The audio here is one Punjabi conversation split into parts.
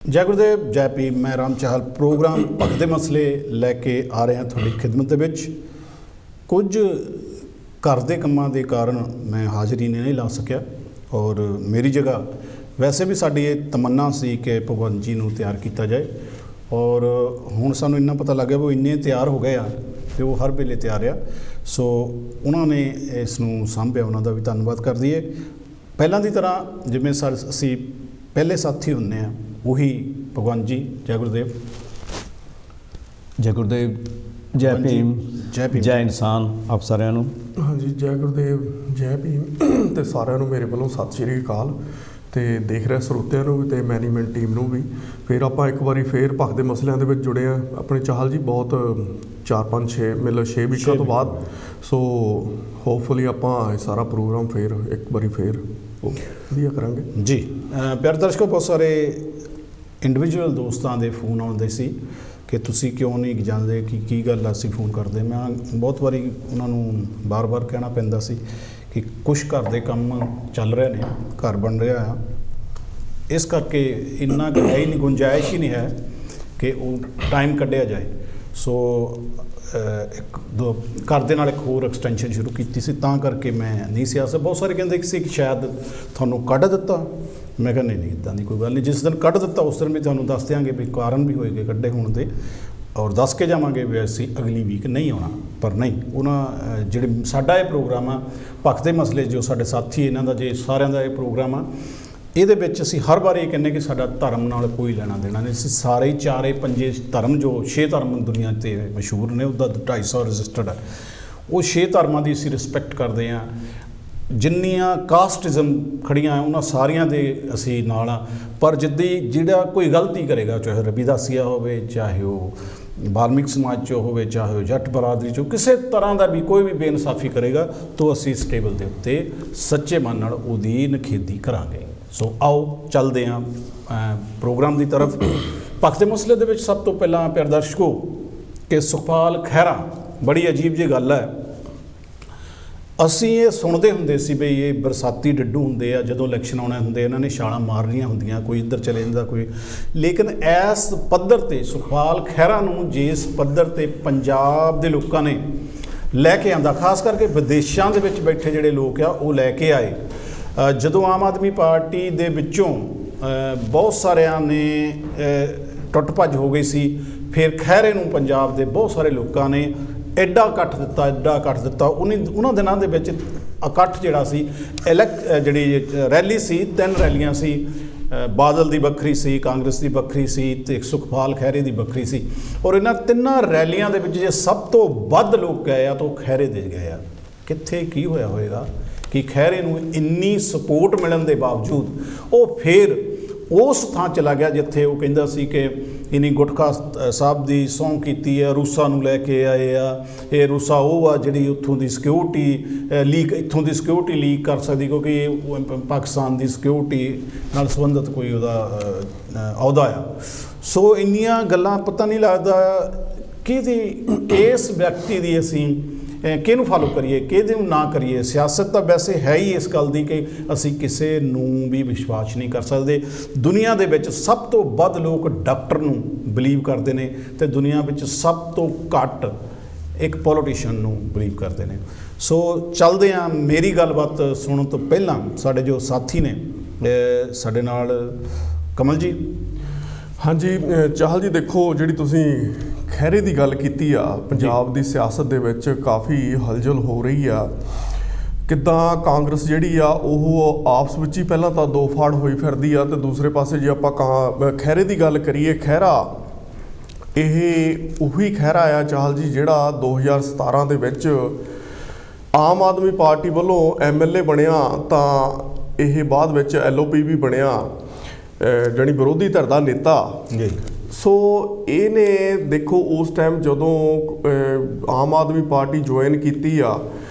जय गुरुदेव जय भीम। मैं राम चाहल प्रोग्राम भगत दे मसले लैके आ रहा थोड़ी खिदमत दे विच। कुछ घर के कामों के कारण मैं हाज़री नहीं ला सकिया और मेरी जगह वैसे भी साड़ी ये तमन्ना सी कि भगवंत जी नूं तैयार किया जाए और हुण सानूं इन्ना पता लग गया वो इन्ने तैयार हो गए आ तो वो हर वेले तैयार आ। सो उन्होंने इसनूं सांभिया, उन्हों का भी धन्नवाद कर दईए। पहलां दी तरह जिवें असीं पहले साथी हुंदे आ वही भगवंत जी। जय गुरुदेव जय गुरुदेव जय भीम जय इंसान आप सारिਆਂ ਨੂੰ। हाँ जी जय गुरुदेव जय भीम तो सारिਆਂ ਨੂੰ मेरे वालों सत श्री अकाल तो देख रहे ਸਰੋਤਿਆਂ ਨੂੰ भी तो मैनेजमेंट टीम ਨੂੰ भी। फिर ਆਪਾਂ ਇੱਕ ਵਾਰੀ ਫੇਰ ਭਗਤ ਦੇ ਮਸਲਿਆਂ ਦੇ ਵਿੱਚ ਜੁੜੇ ਆ ਆਪਣੇ ਚਾਹਲ ਜੀ बहुत 4-5-6 मतलब 6 ਵੀਕਾਂ ਤੋਂ ਬਾਅਦ। ਸੋ ਹੋਪਫੁਲੀ ਆਪਾਂ ਇਹ ਸਾਰਾ ਪ੍ਰੋਗਰਾਮ ਫੇਰ ਇੱਕ ਵਾਰੀ ਫੇਰ ਵਧੀਆ ਕਰਾਂਗੇ ਜੀ। ਪਿਆਰੇ ਦਰਸ਼ਕੋ, ਬਹੁਤ ਸਾਰੇ ਇੰਡੀਵਿਜੂਅਲ ਦੋਸਤਾਂ ਦੇ ਫੋਨ ਆਉਂਦੇ ਸੀ ਕਿ ਤੁਸੀਂ ਕਿਉਂ ਨਹੀਂ ਜਾਂਦੇ, ਕੀ ਗੱਲ ਅਸੀਂ ਫੋਨ ਕਰਦੇ। ਮੈਂ ਬਹੁਤ ਵਾਰੀ ਉਹਨਾਂ ਨੂੰ ਬਾਰ-ਬਾਰ ਕਹਿਣਾ ਪੈਂਦਾ ਸੀ ਕਿ ਕੁਛ ਘਰ ਦੇ ਕੰਮ ਚੱਲ ਰਹੇ ਨੇ, ਘਰ ਬਣ ਰਿਹਾ ਆ, ਇਸ ਕਰਕੇ ਇੰਨਾ ਕੁ ਹੈ ਹੀ ਨਹੀਂ, ਗੁੰਜਾਇਸ਼ ਹੀ ਨਹੀਂ ਹੈ ਕਿ ਉਹ ਟਾਈਮ ਕੱਢਿਆ ਜਾਏ। ਸੋ ਇੱਕ ਦੋ ਘਰ ਦੇ ਨਾਲ ਇੱਕ ਹੋਰ ਐਕਸਟੈਂਸ਼ਨ ਸ਼ੁਰੂ ਕੀਤੀ ਸੀ, ਤਾਂ ਕਰਕੇ ਮੈਂ ਨਹੀਂ ਸੀ ਆ ਸਕਦਾ। ਬਹੁਤ ਸਾਰੇ ਕਹਿੰਦੇ ਸੀ ਕਿ ਸ਼ਾਇਦ ਤੁਹਾਨੂੰ ਕੱਢ ਦਿੱਤਾ। मैं कहा नहीं इदा की कोई गल नहीं, जिस दिन कढ़ दिता उस दिन भी तुहानूं दस देंगे भी कारण भी होएगे कढ़े होने के, और दस के जावांगे भी असीं अगली वीक नहीं आना। पर नहीं, उन्हां जिहड़े साडा ये प्रोग्राम आ भगत दे मसले, जो साडे साथी इन्हां दा जे सारिआं दा ये प्रोग्राम आ, ਇਹਦੇ ਵਿੱਚ ਅਸੀਂ ਹਰ ਵਾਰ ਇਹ ਕਹਿੰਦੇ ਕਿ ਸਾਡਾ ਧਰਮ ਨਾਲ ਕੋਈ ਲੈਣਾ ਦੇਣਾ ਨਹੀਂ। ਅਸੀਂ ਸਾਰੇ ਚਾਰੇ ਪੰਜੇ ਧਰਮ, ਜੋ 6 ਧਰਮ ਦੁਨੀਆ 'ਤੇ ਮਸ਼ਹੂਰ ਨੇ, ਉਹਦਾ 250 ਰਜਿਸਟਰਡ ਹੈ, ਉਹ 6 ਧਰਮਾਂ ਦੀ ਅਸੀਂ ਰਿਸਪੈਕਟ ਕਰਦੇ ਹਾਂ। ਜਿੰਨੀਆਂ ਕਾਸਟਿਜ਼ਮ ਖੜੀਆਂ ਉਹਨਾਂ ਸਾਰੀਆਂ ਦੇ ਅਸੀਂ ਨਾਲ ਆ। ਪਰ ਜਿਹੜਾ ਕੋਈ ਗਲਤੀ ਕਰੇਗਾ, ਚਾਹੇ ਰਵੀਦਾਸੀਆ ਹੋਵੇ, ਚਾਹੇ ਉਹ ਵਾਲਮੀਕ ਸਮਾਜ 'ਚੋਂ ਹੋਵੇ, ਚਾਹੇ ਉਹ ਜੱਟ ਬਰਾਦਰੀ 'ਚੋਂ, ਕਿਸੇ ਤਰ੍ਹਾਂ ਦਾ ਵੀ ਕੋਈ ਵੀ ਬੇਇਨਸਾਫੀ ਕਰੇਗਾ ਤਾਂ ਅਸੀਂ ਇਸ ਟੇਬਲ ਦੇ ਉੱਤੇ ਸੱਚੇ ਮਨ ਨਾਲ ਉਹਦੀ ਨਿਖੇਧੀ ਕਰਾਂਗੇ। ਸੋ ਆਓ ਚੱਲਦੇ ਹਾਂ ਪ੍ਰੋਗਰਾਮ ਦੀ ਤਰਫ। ਭਗਤ ਦੇ ਮਸਲੇ ਦੇ ਵਿੱਚ ਸਭ ਤੋਂ ਪਹਿਲਾਂ ਪਿਆਰੇ ਦਰਸ਼ਕੋ ਕਿ ਸੁਖਪਾਲ ਖਹਿਰਾ, ਬੜੀ ਅਜੀਬ ਜਿਹੀ ਗੱਲ ਹੈ। ਅਸੀਂ ਇਹ ਸੁਣਦੇ ਹੁੰਦੇ ਸੀ ਵੀ ਇਹ ਬਰਸਾਤੀ ਡੱਡੂ ਹੁੰਦੇ ਆ, ਜਦੋਂ ਇਲੈਕਸ਼ਨ ਆਉਣੇ ਹੁੰਦੇ ਇਹਨਾਂ ਨੇ ਛਾਲਾਂ ਮਾਰਨੀਆਂ ਹੁੰਦੀਆਂ, ਕੋਈ ਇੱਧਰ ਚਲੇ ਜਾਂਦਾ ਕੋਈ। ਲੇਕਿਨ ਇਸ ਪੱਧਰ 'ਤੇ ਸੁਖਪਾਲ ਖਹਿਰਾ ਨੂੰ ਜਿਸ ਪੱਧਰ 'ਤੇ ਪੰਜਾਬ ਦੇ ਲੋਕਾਂ ਨੇ ਲੈ ਕੇ ਆਂਦਾ, ਖਾਸ ਕਰਕੇ ਵਿਦੇਸ਼ਾਂ ਦੇ ਵਿੱਚ ਬੈਠੇ ਜਿਹੜੇ ਲੋਕ ਆ ਉਹ ਲੈ ਕੇ ਆਏ। ਜਦੋਂ ਆਮ ਆਦਮੀ ਪਾਰਟੀ ਦੇ ਵਿੱਚੋਂ ਬਹੁਤ ਸਾਰਿਆਂ ਨੇ ਟੁੱਟ ਭੱਜ ਹੋ ਗਈ ਸੀ, ਫਿਰ ਖਹਿਰੇ ਨੂੰ ਪੰਜਾਬ ਦੇ ਬਹੁਤ ਸਾਰੇ ਲੋਕਾਂ ਨੇ ਐਡਾ ਇਕੱਠ ਦਿੱਤਾ, ਐਡਾ ਇਕੱਠ ਦਿੱਤਾ। ਉਹਨਾਂ ਦਿਨਾਂ ਦੇ ਵਿੱਚ ਇਕੱਠ ਜਿਹੜਾ ਸੀ, ਜਿਹੜੀ ਰੈਲੀ ਸੀ, 3 ਰੈਲੀਆਂ ਸੀ, ਬਾਦਲ ਦੀ ਵੱਖਰੀ ਸੀ, ਕਾਂਗਰਸ ਦੀ ਵੱਖਰੀ ਸੀ ਅਤੇ ਸੁਖਪਾਲ ਖਹਿਰੇ ਦੀ ਵੱਖਰੀ ਸੀ। ਔਰ ਇਹਨਾਂ ਤਿੰਨਾਂ ਰੈਲੀਆਂ ਦੇ ਵਿੱਚ ਜੇ ਸਭ ਤੋਂ ਵੱਧ ਲੋਕ ਗਏ ਆ ਤਾਂ ਉਹ ਖਹਿਰੇ ਦੇ ਗਏ ਆ। ਕਿੱਥੇ ਕੀ ਹੋਇਆ ਹੋਏਗਾ ਕਿ ਖਹਿਰੇ ਨੂੰ ਇੰਨੀ ਸਪੋਰਟ ਮਿਲਣ ਦੇ ਬਾਵਜੂਦ ਉਹ ਫਿਰ ਉਸ ਥਾਂ ਚਲਾ ਗਿਆ ਜਿੱਥੇ ਉਹ ਕਹਿੰਦਾ ਸੀ ਕਿ ਇਨੀ ਗੁਟਕਾ ਸਾਹਿਬ ਦੀ ਸਹੁੰ ਕੀਤੀ ਹੈ, ਰੂਸਾ ਨੂੰ ਲੈ ਕੇ ਆਏ ਆ, ਇਹ ਰੂਸਾ ਉਹ ਆ ਜਿਹੜੀ ਉੱਥੋਂ ਦੀ ਸਿਕਿਉਰਿਟੀ ਲੀਕ, ਇੱਥੋਂ ਦੀ ਸਿਕਿਉਰਿਟੀ ਲੀਕ ਕਰ ਸਕਦੀ, ਕਿਉਂਕਿ ਇਹ ਪਾਕਿਸਤਾਨ ਦੀ ਸਿਕਿਉਰਿਟੀ ਨਾਲ ਸੰਬੰਧਿਤ ਕੋਈ ਉਹਦਾ ਅਹੁਦਾ ਆ। ਸੋ ਇੰਨੀਆਂ ਗੱਲਾਂ ਪਤਾ ਨਹੀਂ ਲੱਗਦਾ ਕਿਸ ਵਿਅਕਤੀ ਦੀ ਅਸੀਂ ਕਿਹਨੂੰ ਫਾਲੋ ਕਰੀਏ, ਕਿਹਦੇ ਨੂੰ ਨਾ ਕਰੀਏ। ਸਿਆਸਤ ਤਾਂ ਵੈਸੇ ਹੈ ਹੀ ਇਸ ਗੱਲ ਦੀ ਕਿ ਅਸੀਂ ਕਿਸੇ ਨੂੰ ਵੀ ਵਿਸ਼ਵਾਸ ਨਹੀਂ ਕਰ ਸਕਦੇ। ਦੁਨੀਆ ਦੇ ਵਿੱਚ ਸਭ ਤੋਂ ਵੱਧ ਲੋਕ ਡਾਕਟਰ ਨੂੰ ਬਿਲੀਵ ਕਰਦੇ ਨੇ ਅਤੇ ਦੁਨੀਆ ਵਿੱਚ ਸਭ ਤੋਂ ਘੱਟ ਇੱਕ ਪੋਲੀਟੀਸ਼ੀਅਨ ਨੂੰ ਬਿਲੀਵ ਕਰਦੇ ਨੇ। ਸੋ ਚੱਲਦੇ ਹਾਂ। ਮੇਰੀ ਗੱਲਬਾਤ ਸੁਣਨ ਤੋਂ ਪਹਿਲਾਂ ਸਾਡੇ ਜੋ ਸਾਥੀ ਨੇ ਸਾਡੇ ਨਾਲ, ਕਮਲ ਜੀ। ਹਾਂਜੀ ਚਾਹਲ ਜੀ, ਦੇਖੋ ਜਿਹੜੀ ਤੁਸੀਂ ਖਹਿਰੇ ਦੀ ਗੱਲ ਕੀਤੀ ਆ, ਪੰਜਾਬ ਦੀ ਸਿਆਸਤ ਦੇ ਵਿੱਚ ਕਾਫੀ ਹਲਚਲ ਹੋ ਰਹੀ ਆ। ਕਿੱਦਾਂ ਕਾਂਗਰਸ ਜਿਹੜੀ ਆ ਉਹ ਆਪਸ ਵਿੱਚ ਹੀ ਪਹਿਲਾਂ ਤਾਂ ਦੋ ਫਾੜ ਹੋਈ ਫਿਰਦੀ ਆ, ਅਤੇ ਦੂਸਰੇ ਪਾਸੇ ਜੇ ਆਪਾਂ ਖਹਿਰੇ ਦੀ ਗੱਲ ਕਰੀਏ, ਖਹਿਰਾ ਇਹ ਉਹੀ ਖਹਿਰਾ ਆ ਚਾਹਲ ਜੀ ਜਿਹੜਾ 2017 ਦੇ ਵਿੱਚ ਆਮ ਆਦਮੀ ਪਾਰਟੀ ਵੱਲੋਂ MLA ਬਣਿਆ, ਤਾਂ ਇਹ ਬਾਅਦ ਵਿੱਚ LOP ਵੀ ਬਣਿਆ, ਜਾਣੀ ਵਿਰੋਧੀ ਧਿਰ ਦਾ ਨੇਤਾ ਜੀ। ਸੋ ਇਹਨੇ ਦੇਖੋ ਉਸ ਟਾਈਮ ਜਦੋਂ ਆਮ ਆਦਮੀ ਪਾਰਟੀ ਜੁਆਇਨ ਕੀਤੀ ਆ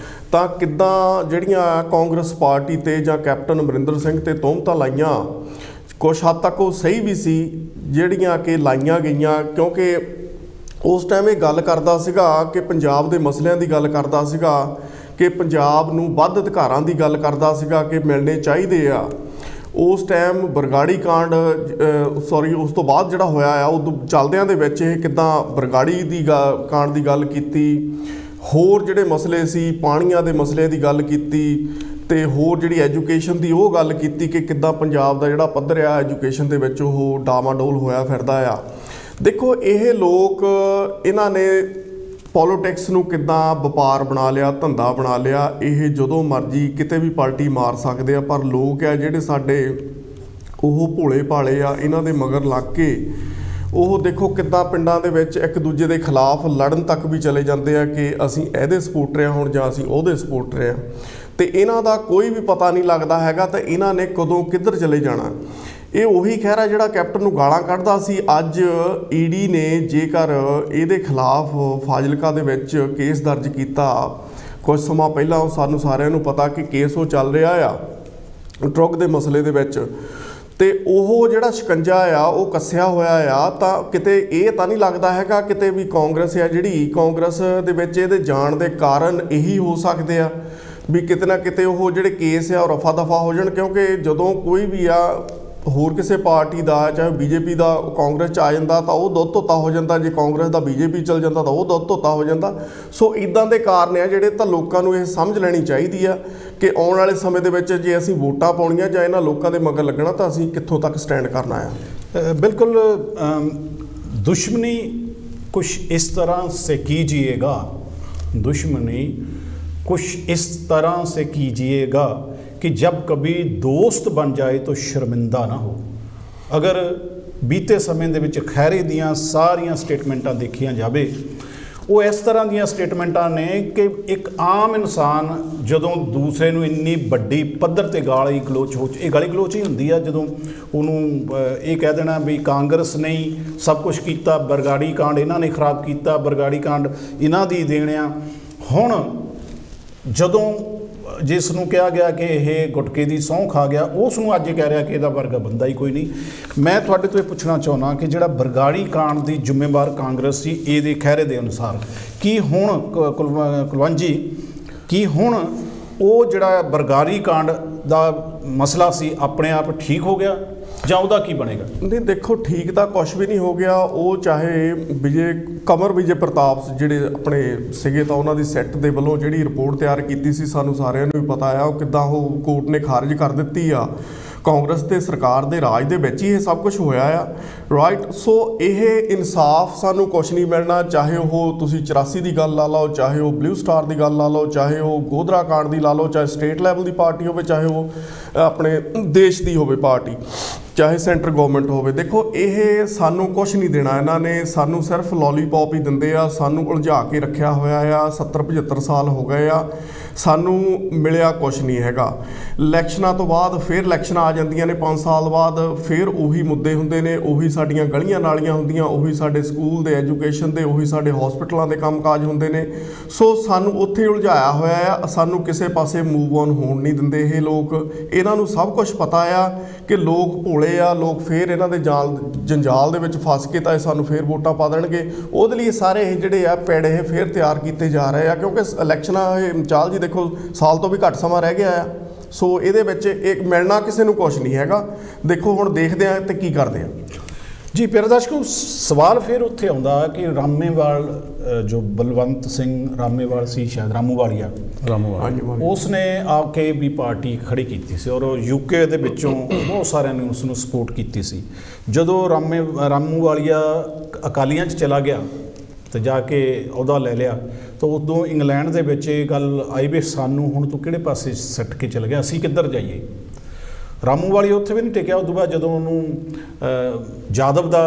ਤਾਂ ਕਿੱਦਾਂ ਜਿਹੜੀਆਂ ਕਾਂਗਰਸ ਪਾਰਟੀ 'ਤੇ ਜਾਂ ਕੈਪਟਨ ਅਮਰਿੰਦਰ ਸਿੰਘ 'ਤੇ ਤੋਹਮਤਾਂ ਲਾਈਆਂ, ਕੁਛ ਹੱਦ ਤੱਕ ਉਹ ਸਹੀ ਵੀ ਸੀ ਜਿਹੜੀਆਂ ਕਿ ਲਾਈਆਂ ਗਈਆਂ, ਕਿਉਂਕਿ ਉਸ ਟਾਈਮ ਇਹ ਗੱਲ ਕਰਦਾ ਸੀਗਾ ਕਿ ਪੰਜਾਬ ਦੇ ਮਸਲਿਆਂ ਦੀ ਗੱਲ ਕਰਦਾ ਸੀਗਾ, ਕਿ ਪੰਜਾਬ ਨੂੰ ਵੱਧ ਅਧਿਕਾਰਾਂ ਦੀ ਗੱਲ ਕਰਦਾ ਸੀਗਾ ਕਿ ਮਿਲਣੇ ਚਾਹੀਦੇ ਆ। ਉਸ ਟਾਈਮ ਬਰਗਾੜੀ ਕਾਂਡ ਉਸ ਤੋਂ ਬਾਅਦ ਜਿਹੜਾ ਹੋਇਆ ਆ ਉਦੋਂ ਚੱਲਦਿਆਂ ਦੇ ਵਿੱਚ ਇਹ ਕਿੱਦਾਂ ਬਰਗਾੜੀ ਦੀ ਕਾਂਡ ਦੀ ਗੱਲ ਕੀਤੀ, ਹੋਰ ਜਿਹੜੇ ਮਸਲੇ ਸੀ ਪਾਣੀਆਂ ਦੇ ਮਸਲੇ ਦੀ ਗੱਲ ਕੀਤੀ, ਤੇ ਹੋਰ ਜਿਹੜੀ ਐਜੂਕੇਸ਼ਨ ਦੀ ਉਹ ਗੱਲ ਕੀਤੀ ਕਿ ਕਿੱਦਾਂ ਪੰਜਾਬ ਦਾ ਜਿਹੜਾ ਪੱਧਰ ਆ ਐਜੂਕੇਸ਼ਨ ਦੇ ਵਿੱਚ ਉਹ ਡਾਮਾਡੋਲ ਹੋਇਆ ਫਿਰਦਾ ਆ। ਦੇਖੋ ਇਹ ਲੋਕ ਇਹਨਾਂ ਨੇ ਪੋਲੀਟਿਕਸ ਨੂੰ ਕਿੱਦਾਂ ਵਪਾਰ ਬਣਾ ਲਿਆ, ਧੰਦਾ ਬਣਾ ਲਿਆ। ਇਹ ਜਦੋਂ ਮਰਜ਼ੀ ਕਿਤੇ ਵੀ ਪਾਰਟੀ ਮਾਰ ਸਕਦੇ ਆ, ਪਰ ਲੋਕ ਆ ਜਿਹੜੇ ਸਾਡੇ ਉਹ ਭੋਲੇ ਭਾਲੇ ਆ, ਇਹਨਾਂ ਦੇ ਮਗਰ ਲੱਗ ਕੇ ਉਹ ਦੇਖੋ ਕਿੱਦਾਂ ਪਿੰਡਾਂ ਦੇ ਵਿੱਚ ਇੱਕ ਦੂਜੇ ਦੇ ਖਿਲਾਫ ਲੜਨ ਤੱਕ ਵੀ ਚਲੇ ਜਾਂਦੇ ਆ ਕਿ ਅਸੀਂ ਇਹਦੇ ਸਪੋਰਟਰ ਆ ਹੁਣ ਜਾਂ ਅਸੀਂ ਉਹਦੇ ਸਪੋਰਟਰ ਆ, ਤੇ ਇਹਨਾਂ ਦਾ ਕੋਈ ਵੀ ਪਤਾ ਨਹੀਂ ਲੱਗਦਾ ਹੈਗਾ ਤਾਂ ਇਹਨਾਂ ਨੇ ਕਦੋਂ ਕਿੱਧਰ ਚਲੇ ਜਾਣਾ। ਇਹ ਉਹੀ ਖਹਿਰਾ ਜਿਹੜਾ ਕੈਪਟਨ ਨੂੰ ਗਾਲਾਂ ਕੱਢਦਾ ਸੀ। ਅੱਜ ਈਡੀ ਨੇ ਜੇਕਰ ਇਹਦੇ ਖਿਲਾਫ ਫਾਜ਼ਿਲਕਾ ਦੇ ਵਿੱਚ ਕੇਸ ਦਰਜ ਕੀਤਾ, ਕੁਝ ਸਮਾਂ ਪਹਿਲਾਂ ਸਾਨੂੰ ਸਾਰਿਆਂ ਨੂੰ ਪਤਾ ਕਿ ਕੇਸ ਉਹ ਚੱਲ ਰਿਹਾ ਆ ਡਰੱਗ ਦੇ ਮਸਲੇ ਦੇ ਵਿੱਚ, ਤੇ ਉਹ ਜਿਹੜਾ ਸ਼ਿਕੰਜਾ ਆ ਉਹ ਕੱਸਿਆ ਹੋਇਆ ਆ। ਤਾਂ ਕਿਤੇ ਇਹ ਤਾਂ ਨਹੀਂ ਲੱਗਦਾ ਹੈਗਾ ਕਿਤੇ ਵੀ ਕਾਂਗਰਸ ਆ ਜਿਹੜੀ ਕਾਂਗਰਸ ਦੇ ਵਿੱਚ ਇਹਦੇ ਜਾਣ ਦੇ ਕਾਰਨ ਇਹੀ ਹੋ ਸਕਦੇ ਆ ਵੀ ਕਿਤੇ ਨਾ ਕਿਤੇ ਉਹ ਜਿਹੜੇ ਕੇਸ ਆ ਉਹ ਰਫਾ ਦਫਾ ਹੋ ਜਾਣ, ਕਿਉਂਕਿ ਜਦੋਂ ਕੋਈ ਵੀ ਆ ਹੋਰ ਕਿਸੇ ਪਾਰਟੀ ਦਾ ਚਾਹੇ ਬੀਜੇਪੀ ਦਾ ਕਾਂਗਰਸ 'ਚ ਆ ਜਾਂਦਾ ਤਾਂ ਉਹ ਦੁੱਧ ਧੋਤਾ ਹੋ ਜਾਂਦਾ, ਜੇ ਕਾਂਗਰਸ ਦਾ ਬੀਜੇਪੀ ਚਲ ਜਾਂਦਾ ਤਾਂ ਉਹ ਦੁੱਧ ਧੋਤਾ ਹੋ ਜਾਂਦਾ। ਸੋ ਇੱਦਾਂ ਦੇ ਕਾਰਨ ਆ ਜਿਹੜੇ ਤਾਂ ਲੋਕਾਂ ਨੂੰ ਇਹ ਸਮਝ ਲੈਣੀ ਚਾਹੀਦੀ ਆ ਕਿ ਆਉਣ ਵਾਲੇ ਸਮੇਂ ਦੇ ਵਿੱਚ ਜੇ ਅਸੀਂ ਵੋਟਾਂ ਪਾਉਣੀਆਂ ਜਾਂ ਇਹਨਾਂ ਲੋਕਾਂ ਦੇ ਮਗਰ ਲੱਗਣਾ ਤਾਂ ਅਸੀਂ ਕਿੱਥੋਂ ਤੱਕ ਸਟੈਂਡ ਕਰਨਾ ਆ। ਬਿਲकुल दुश्मनी कुछ इस तरह से कीजिएगा, दुश्मनी कुछ इस तरह से कीजिएगा कि जब कभी दोस्त बन जाए तो शर्मिंदा ना हो। अगर बीते समय ਦੇ ਵਿੱਚ ਖੈਰੇ ਦੀਆਂ ਸਾਰੀਆਂ ਸਟੇਟਮੈਂਟਾਂ ਦੇਖੀਆਂ ਜਾਵੇ, ਉਹ ਇਸ ਤਰ੍ਹਾਂ ਦੀਆਂ ਸਟੇਟਮੈਂਟਾਂ ਨੇ ਕਿ ਇੱਕ ਆਮ ਇਨਸਾਨ ਜਦੋਂ ਦੂਸਰੇ ਨੂੰ ਇੰਨੀ ਵੱਡੀ ਪੱਧਰ ਤੇ ਗਾਲੀ ਗਲੋਚ ਇਹ ਗਾਲੀ ਗਲੋਚ ਹੀ ਹੁੰਦੀ ਆ ਜਦੋਂ ਉਹਨੂੰ ਇਹ ਕਹਿ ਦੇਣਾ ਵੀ ਕਾਂਗਰਸ ਨੇ ਹੀ ਸਭ ਕੁਝ ਕੀਤਾ, ਬਰਗਾੜੀ ਕਾਂਡ ਇਹਨਾਂ ਨੇ ਖਰਾਬ ਕੀਤਾ, ਬਰਗਾੜੀ ਕਾਂਡ ਇਹਨਾਂ ਦੀ ਦੇਣ ਆ। ਹੁਣ ਜਦੋਂ ਜਿਸ ਨੂੰ ਕਿਹਾ ਗਿਆ ਕਿ ਇਹ ਗੁਟਕੇ ਦੀ ਸਹੁੰ ਖਾ ਗਿਆ, ਉਸ ਨੂੰ ਅੱਜ ਕਹਿ ਰਿਹਾ ਕਿ ਇਹਦਾ ਵਰਗਾ ਬੰਦਾ ਹੀ ਕੋਈ ਨਹੀਂ। ਮੈਂ ਤੁਹਾਡੇ ਤੋਂ ਇਹ ਪੁੱਛਣਾ ਚਾਹੁੰਦਾ ਕਿ ਜਿਹੜਾ ਬਰਗਾੜੀ ਕਾਂਡ ਦੀ ਜ਼ਿੰਮੇਵਾਰ ਕਾਂਗਰਸ ਸੀ ਇਹਦੇ ਖਹਿਰੇ ਦੇ ਅਨੁਸਾਰ, ਕੀ ਹੁਣ ਕੁਲਵੰਤ ਜੀ ਕੀ ਹੁਣ ਉਹ ਜਿਹੜਾ ਬਰਗਾੜੀ ਕਾਂਡ ਦਾ ਮਸਲਾ ਸੀ ਆਪਣੇ ਆਪ ਠੀਕ ਹੋ ਗਿਆ ਜਾਂ ਉਹਦਾ ਕੀ ਬਣੇਗਾ? ਨਹੀਂ ਦੇਖੋ, ਠੀਕ ਤਾਂ ਕੁਛ ਵੀ ਨਹੀਂ ਹੋ ਗਿਆ। ਉਹ ਚਾਹੇ ਵਿਜੇ ਪ੍ਰਤਾਪ ਜਿਹੜੇ ਆਪਣੇ ਸੀਗੇ ਤਾਂ ਉਹਨਾਂ ਦੀ ਸੈੱਟ ਦੇ ਵੱਲੋਂ ਜਿਹੜੀ ਰਿਪੋਰਟ ਤਿਆਰ ਕੀਤੀ ਸੀ, ਸਾਨੂੰ ਸਾਰਿਆਂ ਨੂੰ ਵੀ ਪਤਾ ਆ ਉਹ ਕਿੱਦਾਂ ਉਹ ਕੋਰਟ ਨੇ ਖਾਰਜ ਕਰ ਦਿੱਤੀ ਆ। ਕਾਂਗਰਸ ਤੇ ਸਰਕਾਰ ਦੇ ਰਾਜ ਦੇ ਵਿੱਚ ਹੀ ਇਹ ਸਭ ਕੁਝ ਹੋਇਆ ਆ, ਰਾਈਟ। ਸੋ ਇਹ ਇਨਸਾਫ ਸਾਨੂੰ ਕੁਛ ਨਹੀਂ ਮਿਲਣਾ, ਚਾਹੇ ਉਹ ਤੁਸੀਂ 84 ਦੀ ਗੱਲ ਲਾ ਲਓ, ਚਾਹੇ ਉਹ ਬਲੂ ਸਟਾਰ ਦੀ ਗੱਲ ਲਾ ਲਓ, ਚਾਹੇ ਉਹ ਗੋਧਰਾ ਕਾਂਡ ਦੀ ਲਾ ਲਓ, ਚਾਹੇ ਸਟੇਟ ਲੈਵਲ ਦੀ ਪਾਰਟੀ ਹੋਵੇ, ਚਾਹੇ ਉਹ ਆਪਣੇ ਦੇਸ਼ ਦੀ ਹੋਵੇ ਪਾਰਟੀ, ਚਾਹੇ ਸੈਂਟਰ ਗਵਰਨਮੈਂਟ ਹੋਵੇ। ਦੇਖੋ ਇਹ ਸਾਨੂੰ ਕੁਛ ਨਹੀਂ ਦੇਣਾ, ਇਹਨਾਂ ਨੇ ਸਾਨੂੰ ਸਿਰਫ ਲੋਲੀਪੌਪ ਹੀ ਦਿੰਦੇ ਆ, ਸਾਨੂੰ ਉਲਝਾ ਕੇ ਰੱਖਿਆ ਹੋਇਆ ਆ। 70-75 ਸਾਲ ਹੋ ਗਏ ਆ, ਸਾਨੂੰ ਮਿਲਿਆ ਕੁਛ ਨਹੀਂ ਹੈਗਾ। ਇਲੈਕਸ਼ਨਾਂ ਤੋਂ ਬਾਅਦ ਫਿਰ ਇਲੈਕਸ਼ਨਾਂ ਆ ਜਾਂਦੀਆਂ ਨੇ 5 ਸਾਲ ਬਾਅਦ, ਫਿਰ ਉਹੀ ਮੁੱਦੇ ਹੁੰਦੇ ਨੇ, ਉਹੀ ਸਾਡੀਆਂ ਗਲੀਆਂ ਨਾਲੀਆਂ ਹੁੰਦੀਆਂ, ਉਹੀ ਸਾਡੇ ਸਕੂਲ ਦੇ ਐਜੂਕੇਸ਼ਨ ਦੇ, ਉਹੀ ਸਾਡੇ ਹਸਪੀਟਲਾਂ ਦੇ ਕੰਮਕਾਜ ਹੁੰਦੇ ਨੇ। ਸੋ ਸਾਨੂੰ ਉੱਥੇ ਉਲਝਾਇਆ ਹੋਇਆ ਆ, ਸਾਨੂੰ ਕਿਸੇ ਪਾਸੇ ਮੂਵ ਔਨ ਹੋਣ ਨਹੀਂ ਦਿੰਦੇ ਇਹ ਲੋਕ। ਇਹਨਾਂ ਨੂੰ ਸਭ ਕੁਝ ਪਤਾ ਆ ਕਿ ਲੋਕ ਭੋਲੇ ਆ, ਲੋਕ ਫਿਰ ਇਹਨਾਂ ਦੇ ਜੰਜਾਲ ਦੇ ਵਿੱਚ ਫਸ ਕੇ ਤਾਂ ਇਹ ਸਾਨੂੰ ਫਿਰ ਵੋਟਾਂ ਪਾ ਦੇਣਗੇ। ਉਹਦੇ ਲਈ ਸਾਰੇ ਇਹ ਜਿਹੜੇ ਆ ਪੈੜ ਇਹ ਫਿਰ ਤਿਆਰ ਕੀਤੇ ਜਾ ਰਹੇ ਆ, ਕਿਉਂਕਿ ਇਲੈਕਸ਼ਨਾਂ ਚਾਲ ਜੀ ਦੇਖੋ ਸਾਲ ਤੋਂ ਵੀ ਘੱਟ ਸਮਾਂ ਰਹਿ ਗਿਆ ਆ। ਸੋ ਇਹਦੇ ਵਿੱਚ ਇੱਕ ਮਿਲਣਾ ਕਿਸੇ ਨੂੰ ਕੁਛ ਨਹੀਂ ਹੈਗਾ। ਦੇਖੋ ਹੁਣ ਦੇਖਦੇ ਆ ਤੇ ਕੀ ਕਰਦੇ ਆ ਜੀ। ਪਿਆਰੇ ਦਰਸ਼ਕੋ, ਸਵਾਲ ਫਿਰ ਉੱਥੇ ਆਉਂਦਾ ਕਿ ਰਾਮੇਵਾਲ ਜੋ ਬਲਵੰਤ ਸਿੰਘ ਰਾਮੇਵਾਲ ਸੀ, ਸ਼ਾਇਦ ਰਾਮੂਵਾਲੀਆ, ਉਸ ਨੇ ਆ ਕੇ ਵੀ ਪਾਰਟੀ ਖੜੀ ਕੀਤੀ ਸੀ ਔਰ ਯੂਕੇ ਦੇ ਵਿੱਚੋਂ ਬਹੁਤ ਸਾਰਿਆਂ ਨੇ ਉਸ ਨੂੰ ਸਪੋਰਟ ਕੀਤੀ ਸੀ। ਜਦੋਂ ਰਾਮੂਵਾਲੀਆ ਅਕਾਲੀਆਂ 'ਚ ਚਲਾ ਗਿਆ ਤੇ ਜਾ ਕੇ ਅਹੁਦਾ ਲੈ ਲਿਆ ਤਾਂ ਉਦੋਂ ਇੰਗਲੈਂਡ ਦੇ ਵਿੱਚ ਇਹ ਗੱਲ ਆਈ ਵੀ ਸਾਨੂੰ ਹੁਣ ਤੂੰ ਕਿਹੜੇ ਪਾਸੇ ਸੱਟ ਕੇ ਚਲ ਗਿਆ, ਅਸੀਂ ਕਿੱਧਰ ਜਾਈਏ। ਰਾਮੂਵਾਲੀਆ ਉੱਥੇ ਵੀ ਨਹੀਂ ਟਿਕਿਆ। ਉਸ ਤੋਂ ਬਾਅਦ ਜਦੋਂ ਉਹਨੂੰ ਜਾਦਵ ਦਾ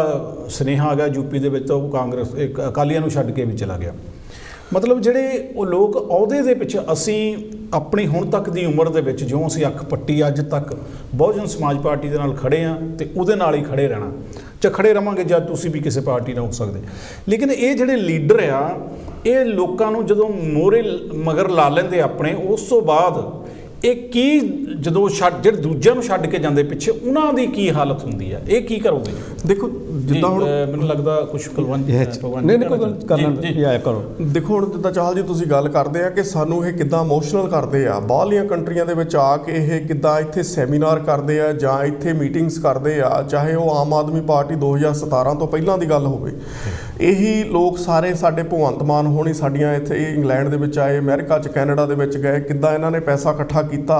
ਸੁਨੇਹਾ ਆ ਗਿਆ ਯੂਪੀ ਦੇ ਵਿੱਚ ਤਾਂ ਉਹ ਕਾਂਗਰਸ ਅਕਾਲੀਆਂ ਨੂੰ ਛੱਡ ਕੇ ਵੀ ਚਲਾ ਗਿਆ। ਮਤਲਬ ਜਿਹੜੇ ਉਹ ਲੋਕ ਅਹੁਦੇ ਦੇ ਪਿੱਛੇ, ਅਸੀਂ ਆਪਣੀ ਹੁਣ ਤੱਕ ਦੀ ਉਮਰ ਦੇ ਵਿੱਚ ਜਿਉਂ ਅਸੀਂ ਅੱਖ ਪੱਟੀ ਅੱਜ ਤੱਕ ਬਹੁਜਨ ਸਮਾਜ ਪਾਰਟੀ ਦੇ ਨਾਲ ਖੜੇ ਹਾਂ ਤੇ ਉਹਦੇ ਨਾਲ ਹੀ ਖੜੇ ਰਹਿਣਾ, ਖੜੇ ਰਵਾਂਗੇ ਜਦ ਤੁਸੀਂ ਵੀ ਕਿਸੇ ਪਾਰਟੀ ਨਾਲ ਹੋ ਸਕਦੇ। ਲੇਕਿਨ ਇਹ ਜਿਹੜੇ ਲੀਡਰ ਆ ਇਹ ਲੋਕਾਂ ਨੂੰ ਜਦੋਂ ਮੋਹਰੇ ਮਗਰ ਲਾ ਲੈਂਦੇ ਆਪਣੇ, ਉਸ ਤੋਂ ਬਾਅਦ ਇਹ ਕੀ ਜਦੋਂ ਜਿਹੜੇ ਦੂਜਿਆਂ ਨੂੰ ਛੱਡ ਕੇ ਜਾਂਦੇ ਪਿੱਛੇ ਉਹਨਾਂ ਦੀ ਕੀ ਹਾਲਤ ਹੁੰਦੀ ਹੈ, ਇਹ ਕੀ ਕਰੋਗੇ? ਦੇਖੋ ਜਿੱਦਾਂ ਹੁਣ ਮੈਨੂੰ ਲੱਗਦਾ ਕੁਝ ਕੁਲਵੰਤ ਨਹੀਂ ਕਰੋ। ਦੇਖੋ ਹੁਣ ਜਿੱਦਾਂ ਚਾਹਲ ਜੀ ਤੁਸੀਂ ਗੱਲ ਕਰਦੇ ਆ ਕਿ ਸਾਨੂੰ ਇਹ ਕਿੱਦਾਂ ਇਮੋਸ਼ਨਲ ਕਰਦੇ ਆ, ਬਾਹਰਲੀਆਂ ਕੰਟਰੀਆਂ ਦੇ ਵਿੱਚ ਆ ਕੇ ਇਹ ਕਿੱਦਾਂ ਇੱਥੇ ਸੈਮੀਨਾਰ ਕਰਦੇ ਆ ਜਾਂ ਇੱਥੇ ਮੀਟਿੰਗਸ ਕਰਦੇ ਆ, ਚਾਹੇ ਉਹ ਆਮ ਆਦਮੀ ਪਾਰਟੀ 2017 ਤੋਂ ਪਹਿਲਾਂ ਦੀ ਗੱਲ ਹੋਵੇ। ਇਹੀ ਲੋਕ ਸਾਰੇ ਸਾਡੇ ਭਗਵੰਤ ਮਾਨ ਹੋਣੀ ਸਾਡੀਆਂ ਇੱਥੇ ਇੰਗਲੈਂਡ ਦੇ ਵਿੱਚ ਆਏ, ਅਮਰੀਕਾ 'ਚ ਕੈਨੇਡਾ ਦੇ ਵਿੱਚ ਗਏ, ਕਿੱਦਾਂ ਇਹਨਾਂ ਨੇ ਪੈਸਾ ਇਕੱਠਾ ਕੀਤਾ,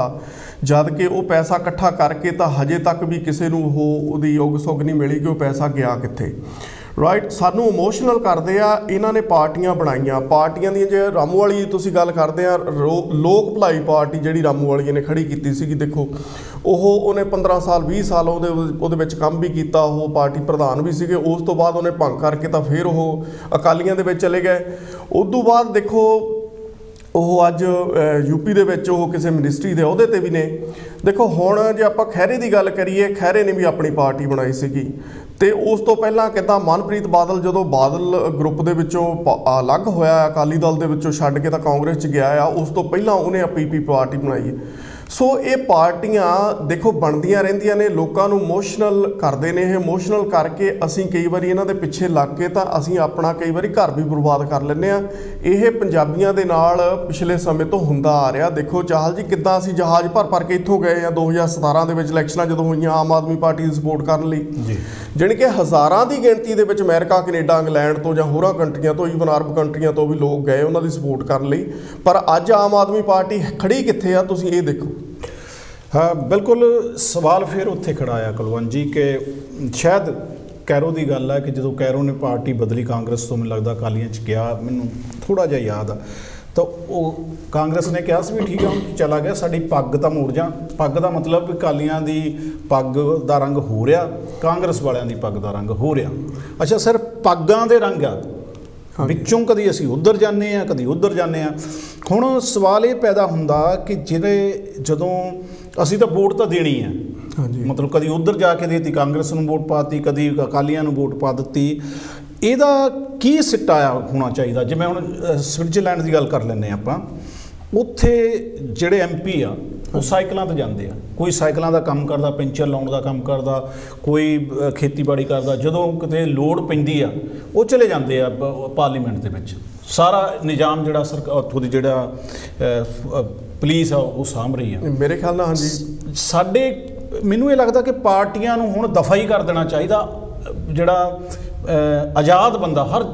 ਜਦ ਕਿ ਉਹ ਪੈਸਾ ਇਕੱਠਾ ਕਰਕੇ ਤਾਂ ਹਜੇ ਤੱਕ ਵੀ ਕਿਸੇ ਨੂੰ ਉਹਦੀ ਯੁੱਗ ਸੁੱਗ ਨਹੀਂ ਮਿਲੀ ਕਿ ਉਹ ਪੈਸਾ ਗਿਆ ਕਿੱਥੇ। ਰਾਈਟ, ਸਾਨੂੰ ਇਮੋਸ਼ਨਲ ਕਰਦੇ ਆ। ਇਹਨਾਂ ਨੇ ਪਾਰਟੀਆਂ ਬਣਾਈਆਂ, ਪਾਰਟੀਆਂ ਦੀਆਂ ਜੇ ਰਾਮੂ ਵਾਲੀ ਤੁਸੀਂ ਗੱਲ ਕਰਦੇ ਆ, ਲੋਕ ਭਲਾਈ ਪਾਰਟੀ ਜਿਹੜੀ ਰਾਮੂ ਵਾਲੀ ਨੇ ਖੜੀ ਕੀਤੀ ਸੀਗੀ, ਦੇਖੋ ਉਹਨੇ 15 ਸਾਲ 20 ਸਾਲ ਉਹਦੇ ਵਿੱਚ ਕੰਮ ਵੀ ਕੀਤਾ, ਉਹ ਪਾਰਟੀ ਪ੍ਰਧਾਨ ਵੀ ਸੀਗੇ। ਉਸ ਤੋਂ ਬਾਅਦ ਉਹਨੇ ਭੰਗ ਕਰਕੇ ਤਾਂ ਫਿਰ ਉਹ ਅਕਾਲੀਆਂ ਦੇ ਵਿੱਚ ਚਲੇ ਗਏ। ਉਸ ਤੋਂ ਬਾਅਦ ਦੇਖੋ ਉਹ ਅੱਜ ਯੂਪੀ ਦੇ ਵਿੱਚ ਉਹ ਕਿਸੇ ਮਿਨਿਸਟਰੀ ਦੇ ਅਹੁਦੇ 'ਤੇ ਵੀ ਨੇ। ਦੇਖੋ ਹੁਣ ਜੇ ਆਪਾਂ ਖਹਿਰੇ ਦੀ ਗੱਲ ਕਰੀਏ, ਖਹਿਰੇ ਨੇ ਵੀ ਆਪਣੀ ਪਾਰਟੀ ਬਣਾਈ ਸੀਗੀ, ਤੇ ਉਸ ਤੋਂ ਪਹਿਲਾਂ ਕਿੱਦਾਂ ਮਨਪ੍ਰੀਤ ਬਾਦਲ ਜਦੋਂ ਬਾਦਲ ਗਰੁੱਪ ਦੇ ਵਿੱਚੋਂ ਅਲੱਗ ਹੋਇਆ, ਅਕਾਲੀ ਦਲ ਦੇ ਵਿੱਚੋਂ ਛੱਡ ਕੇ ਤਾਂ ਕਾਂਗਰਸ 'ਚ ਗਿਆ ਆ, ਉਸ ਤੋਂ ਪਹਿਲਾਂ ਉਹਨੇ ਪੀਪੀ ਪਾਰਟੀ ਬਣਾਈ। ਸੋ ਇਹ ਪਾਰਟੀਆਂ ਦੇਖੋ ਬਣਦੀਆਂ ਰਹਿੰਦੀਆਂ ਨੇ, ਲੋਕਾਂ ਨੂੰ ਇਮੋਸ਼ਨਲ ਕਰਦੇ ਨੇ। ਇਹ ਇਮੋਸ਼ਨਲ ਕਰਕੇ ਅਸੀਂ ਕਈ ਵਾਰੀ ਇਹਨਾਂ ਦੇ ਪਿੱਛੇ ਲੱਗ ਕੇ ਤਾਂ ਅਸੀਂ ਆਪਣਾ ਕਈ ਵਾਰੀ ਘਰ ਵੀ ਬਰਬਾਦ ਕਰ ਲੈਂਦੇ ਆ। ਇਹ ਪੰਜਾਬੀਆਂ ਦੇ ਨਾਲ ਪਿਛਲੇ ਸਮੇਂ ਤੋਂ ਹੁੰਦਾ ਆ ਰਿਹਾ। ਦੇਖੋ ਚਾਹਲ ਜੀ ਕਿੱਦਾਂ ਅਸੀਂ ਜਹਾਜ਼ ਭਰ ਕੇ ਇੱਥੋਂ ਗਏ ਆ 2017 ਦੇ ਵਿੱਚ ਇਲੈਕਸ਼ਨਾਂ ਜਦੋਂ ਹੋਈਆਂ ਆਮ ਆਦਮੀ ਪਾਰਟੀ ਦੀ ਸਪੋਰਟ ਕਰਨ ਲਈ ਜੀ, ਜਾਣੀ ਕਿ ਹਜ਼ਾਰਾਂ ਦੀ ਗਿਣਤੀ ਦੇ ਵਿੱਚ ਅਮਰੀਕਾ, ਕੈਨੇਡਾ, ਇੰਗਲੈਂਡ ਤੋਂ ਜਾਂ ਹੋਰਾਂ ਕੰਟਰੀਆਂ ਤੋਂ, ਈਵਨ ਅਰਬ ਕੰਟਰੀਆਂ ਤੋਂ ਵੀ ਲੋਕ ਗਏ ਉਹਨਾਂ ਦੀ ਸਪੋਰਟ ਕਰਨ ਲਈ। ਪਰ ਅੱਜ ਆਮ ਆਦਮੀ ਪਾਰਟੀ ਖੜੀ ਕਿੱਥੇ ਆ, ਤੁਸੀਂ ਇਹ ਦੇਖੋ। ਹਾਂ ਬਿਲਕੁਲ, ਸਵਾਲ ਫਿਰ ਉੱਥੇ ਖੜਾ ਆ ਕੁਲਵੰਤ ਜੀ ਕਿ ਸ਼ਾਇਦ ਕੈਰੋ ਦੀ ਗੱਲ ਹੈ ਕਿ ਜਦੋਂ ਕੈਰੋ ਨੇ ਪਾਰਟੀ ਬਦਲੀ ਕਾਂਗਰਸ ਤੋਂ, ਮੈਨੂੰ ਲੱਗਦਾ ਅਕਾਲੀਆਂ 'ਚ ਗਿਆ, ਮੈਨੂੰ ਥੋੜ੍ਹਾ ਜਿਹਾ ਯਾਦ ਆ, ਤਾਂ ਉਹ ਕਾਂਗਰਸ ਨੇ ਕਿਹਾ ਸੀ ਵੀ ਠੀਕ ਆ ਹੁਣ ਚਲਾ ਗਿਆ, ਸਾਡੀ ਪੱਗ ਤਾਂ ਮੋੜ ਜਾ। ਪੱਗ ਦਾ ਮਤਲਬ ਵੀ ਅਕਾਲੀਆਂ ਦੀ ਪੱਗ ਦਾ ਰੰਗ ਹੋ ਰਿਹਾ, ਕਾਂਗਰਸ ਵਾਲਿਆਂ ਦੀ ਪੱਗ ਦਾ ਰੰਗ ਹੋ ਰਿਹਾ। ਅੱਛਾ ਸਰ, ਪੱਗਾਂ ਦੇ ਰੰਗ ਆ ਵਿੱਚੋਂ ਕਦੀ ਅਸੀਂ ਉੱਧਰ ਜਾਂਦੇ ਹਾਂ, ਕਦੀ ਉੱਧਰ ਜਾਂਦੇ ਹਾਂ। ਹੁਣ ਸਵਾਲ ਇਹ ਪੈਦਾ ਹੁੰਦਾ ਕਿ ਜਦੋਂ ਅਸੀਂ ਤਾਂ ਵੋਟ ਤਾਂ ਦੇਣੀ ਹੈ, ਮਤਲਬ ਕਦੀ ਉੱਧਰ ਜਾ ਕੇ ਦੇਤੀ, ਕਾਂਗਰਸ ਨੂੰ ਵੋਟ ਪਾਤੀ, ਕਦੀ ਅਕਾਲੀਆਂ ਨੂੰ ਵੋਟ ਪਾ ਦਿੱਤੀ, ਇਹਦਾ ਕੀ ਸਿੱਟਾ ਹੋਣਾ ਚਾਹੀਦਾ? ਜਿਵੇਂ ਹੁਣ ਸਵਿਟਜ਼ਰਲੈਂਡ ਦੀ ਗੱਲ ਕਰ ਲੈਂਦੇ ਆਪਾਂ, ਉੱਥੇ ਜਿਹੜੇ MP ਆ ਉਹ ਸਾਈਕਲਾਂ 'ਤੇ ਜਾਂਦੇ ਆ, ਕੋਈ ਸਾਈਕਲਾਂ ਦਾ ਕੰਮ ਕਰਦਾ, ਪੈਂਚਰ ਲਾਉਣ ਦਾ ਕੰਮ ਕਰਦਾ, ਕੋਈ ਖੇਤੀਬਾੜੀ ਕਰਦਾ, ਜਦੋਂ ਕਿਤੇ ਲੋੜ ਪੈਂਦੀ ਆ ਉਹ ਚਲੇ ਜਾਂਦੇ ਆ ਪਾਰਲੀਮੈਂਟ ਦੇ ਵਿੱਚ। ਸਾਰਾ ਨਿਜ਼ਾਮ ਜਿਹੜਾ ਉੱਥੋਂ ਦੀ ਜਿਹੜਾ ਪੁਲਿਸ ਆ ਉਹ ਸਾਂਭ ਰਹੀ ਆ ਮੇਰੇ ਖਿਆਲ ਨਾਲ। ਹਾਂਜੀ, ਮੈਨੂੰ ਇਹ ਲੱਗਦਾ ਕਿ ਪਾਰਟੀਆਂ ਨੂੰ ਹੁਣ ਦਫਾ ਹੀ ਕਰ ਦੇਣਾ ਚਾਹੀਦਾ। ਜਿਹੜਾ ਆਜ਼ਾਦ ਬੰਦਾ ਹਰ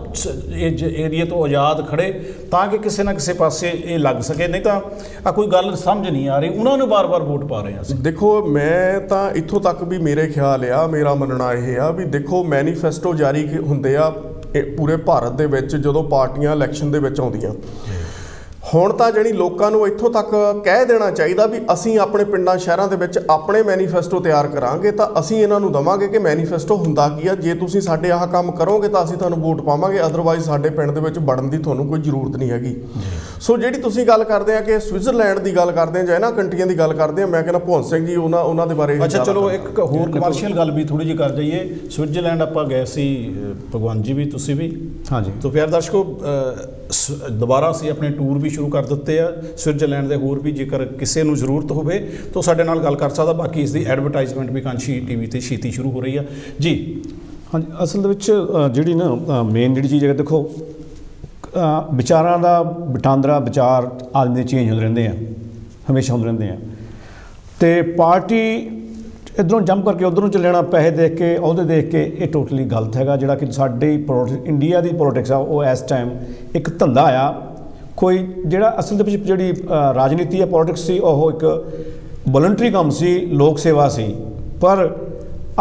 ਏਰੀਏ ਤੋਂ ਆਜ਼ਾਦ ਖੜੇ ਤਾਂ ਕਿ ਕਿਸੇ ਨਾ ਕਿਸੇ ਪਾਸੇ ਇਹ ਲੱਗ ਸਕੇ, ਨਹੀਂ ਤਾਂ ਆ ਕੋਈ ਗੱਲ ਸਮਝ ਨਹੀਂ ਆ ਰਹੀ, ਉਹਨਾਂ ਨੂੰ ਵਾਰ-ਵਾਰ ਵੋਟ ਪਾ ਰਹੇ ਹਾਂ। ਦੇਖੋ ਮੈਂ ਤਾਂ ਇੱਥੋਂ ਤੱਕ ਵੀ ਮੇਰੇ ਖਿਆਲ ਆ, ਮੇਰਾ ਮੰਨਣਾ ਇਹ ਆ ਵੀ ਦੇਖੋ ਮੈਨੀਫੈਸਟੋ ਜਾਰੀ ਹੁੰਦੇ ਆ ਪੂਰੇ ਭਾਰਤ ਦੇ ਵਿੱਚ ਜਦੋਂ ਪਾਰਟੀਆਂ ਇਲੈਕਸ਼ਨ ਦੇ ਵਿੱਚ ਆਉਂਦੀਆਂ। ਹੁਣ ਤਾਂ ਜਿਹੜੀ ਲੋਕਾਂ ਨੂੰ ਇੱਥੋਂ ਤੱਕ ਕਹਿ ਦੇਣਾ ਚਾਹੀਦਾ ਵੀ ਅਸੀਂ ਆਪਣੇ ਪਿੰਡਾਂ ਸ਼ਹਿਰਾਂ ਦੇ ਵਿੱਚ ਆਪਣੇ ਮੈਨੀਫੈਸਟੋ ਤਿਆਰ ਕਰਾਂਗੇ, ਤਾਂ ਅਸੀਂ ਇਹਨਾਂ ਨੂੰ ਦੇਵਾਂਗੇ ਕਿ ਮੈਨੀਫੈਸਟੋ ਹੁੰਦਾ ਕੀ ਆ, ਜੇ ਤੁਸੀਂ ਸਾਡੇ ਆਹ ਕੰਮ ਕਰੋਗੇ ਤਾਂ ਅਸੀਂ ਤੁਹਾਨੂੰ ਵੋਟ ਪਾਵਾਂਗੇ, ਅਦਰਵਾਈਜ਼ ਸਾਡੇ ਪਿੰਡ ਦੇ ਵਿੱਚ ਵੜਨ ਦੀ ਤੁਹਾਨੂੰ ਕੋਈ ਜ਼ਰੂਰਤ ਨਹੀਂ ਹੈਗੀ। ਸੋ ਜਿਹੜੀ ਤੁਸੀਂ ਗੱਲ ਕਰਦੇ ਆ ਕਿ ਸਵਿਟਜ਼ਰਲੈਂਡ ਦੀ ਗੱਲ ਕਰਦੇ ਆ ਜਾਂ ਇਹਨਾਂ ਕੰਟਰੀਆਂ ਦੀ ਗੱਲ ਕਰਦੇ ਆ, ਮੈਂ ਕਹਿੰਦਾ ਭਗਵੰਤ ਸਿੰਘ ਜੀ ਉਹਨਾਂ ਦੇ ਬਾਰੇ। ਅੱਛਾ ਚਲੋ ਇੱਕ ਹੋਰ ਕਮਰਸ਼ੀਅਲ ਗੱਲ ਵੀ ਥੋੜ੍ਹੀ ਜਿਹੀ ਕਰ ਜਾਈਏ। ਸਵਿਟਜ਼ਰਲੈਂਡ ਆਪਾਂ ਗਏ ਸੀ, ਭਗਵੰਤ ਜੀ ਵੀ, ਤੁਸੀਂ ਵੀ। ਹਾਂਜੀ। ਤਾਂ ਪਿਆਰੇ ਦਰਸ਼ਕੋ, ਦੁਬਾਰਾ ਅਸੀਂ ਆਪਣੇ ਟੂਰ ਵੀ ਸ਼ੁਰੂ ਕਰ ਦਿੱਤੇ ਆ ਸਵਿਟਜ਼ਰਲੈਂਡ ਦੇ। ਹੋਰ ਵੀ ਜੇਕਰ ਕਿਸੇ ਨੂੰ ਜ਼ਰੂਰਤ ਹੋਵੇ ਤਾਂ ਸਾਡੇ ਨਾਲ ਗੱਲ ਕਰ ਸਕਦਾ। ਬਾਕੀ ਇਸ ਦੀ ਐਡਵਰਟਾਈਜ਼ਮੈਂਟ ਵੀ ਕਾਂਸ਼ੀ TV ਤੇ ਛੇਤੀ ਸ਼ੁਰੂ ਹੋ ਰਹੀ ਆ ਜੀ। ਹਾਂਜੀ, ਅਸਲ ਦੇ ਵਿੱਚ ਜਿਹੜੀ ਨਾ ਮੇਨ ਜਿਹੜੀ ਚੀਜ਼ ਹੈ, ਦੇਖੋ ਵਿਚਾਰਾਂ ਦਾ ਵਟਾਂਦਰਾ, ਵਿਚਾਰ ਆਦਮੀ ਦੇ ਚੇਂਜ ਹੁੰਦੇ ਰਹਿੰਦੇ ਆ, ਹਮੇਸ਼ਾ ਹੁੰਦੇ ਰਹਿੰਦੇ ਆ, ਅਤੇ ਪਾਰਟੀ ਇੱਧਰੋਂ ਜੰਪ ਕਰਕੇ ਉੱਧਰੋਂ ਚੱਲਣਾ, ਪੈਸੇ ਦੇਖ ਕੇ, ਅਹੁਦੇ ਦੇਖ ਕੇ, ਇਹ ਟੋਟਲੀ ਗਲਤ ਹੈਗਾ। ਜਿਹੜਾ ਕਿ ਸਾਡੀ ਇੰਡੀਆ ਦੀ ਪੋਲੀਟਿਕਸ ਆ ਉਹ ਇਸ ਟਾਈਮ ਇੱਕ ਧੰਦਾ ਆ। ਕੋਈ ਜਿਹੜਾ ਅਸਲ ਦੇ ਵਿੱਚ ਜਿਹੜੀ ਰਾਜਨੀਤੀ ਆ, ਪੋਲੀਟਿਕਸ ਸੀ, ਉਹ ਇੱਕ ਵੋਲੰਟਰੀ ਕੰਮ ਸੀ, ਲੋਕ ਸੇਵਾ ਸੀ। ਪਰ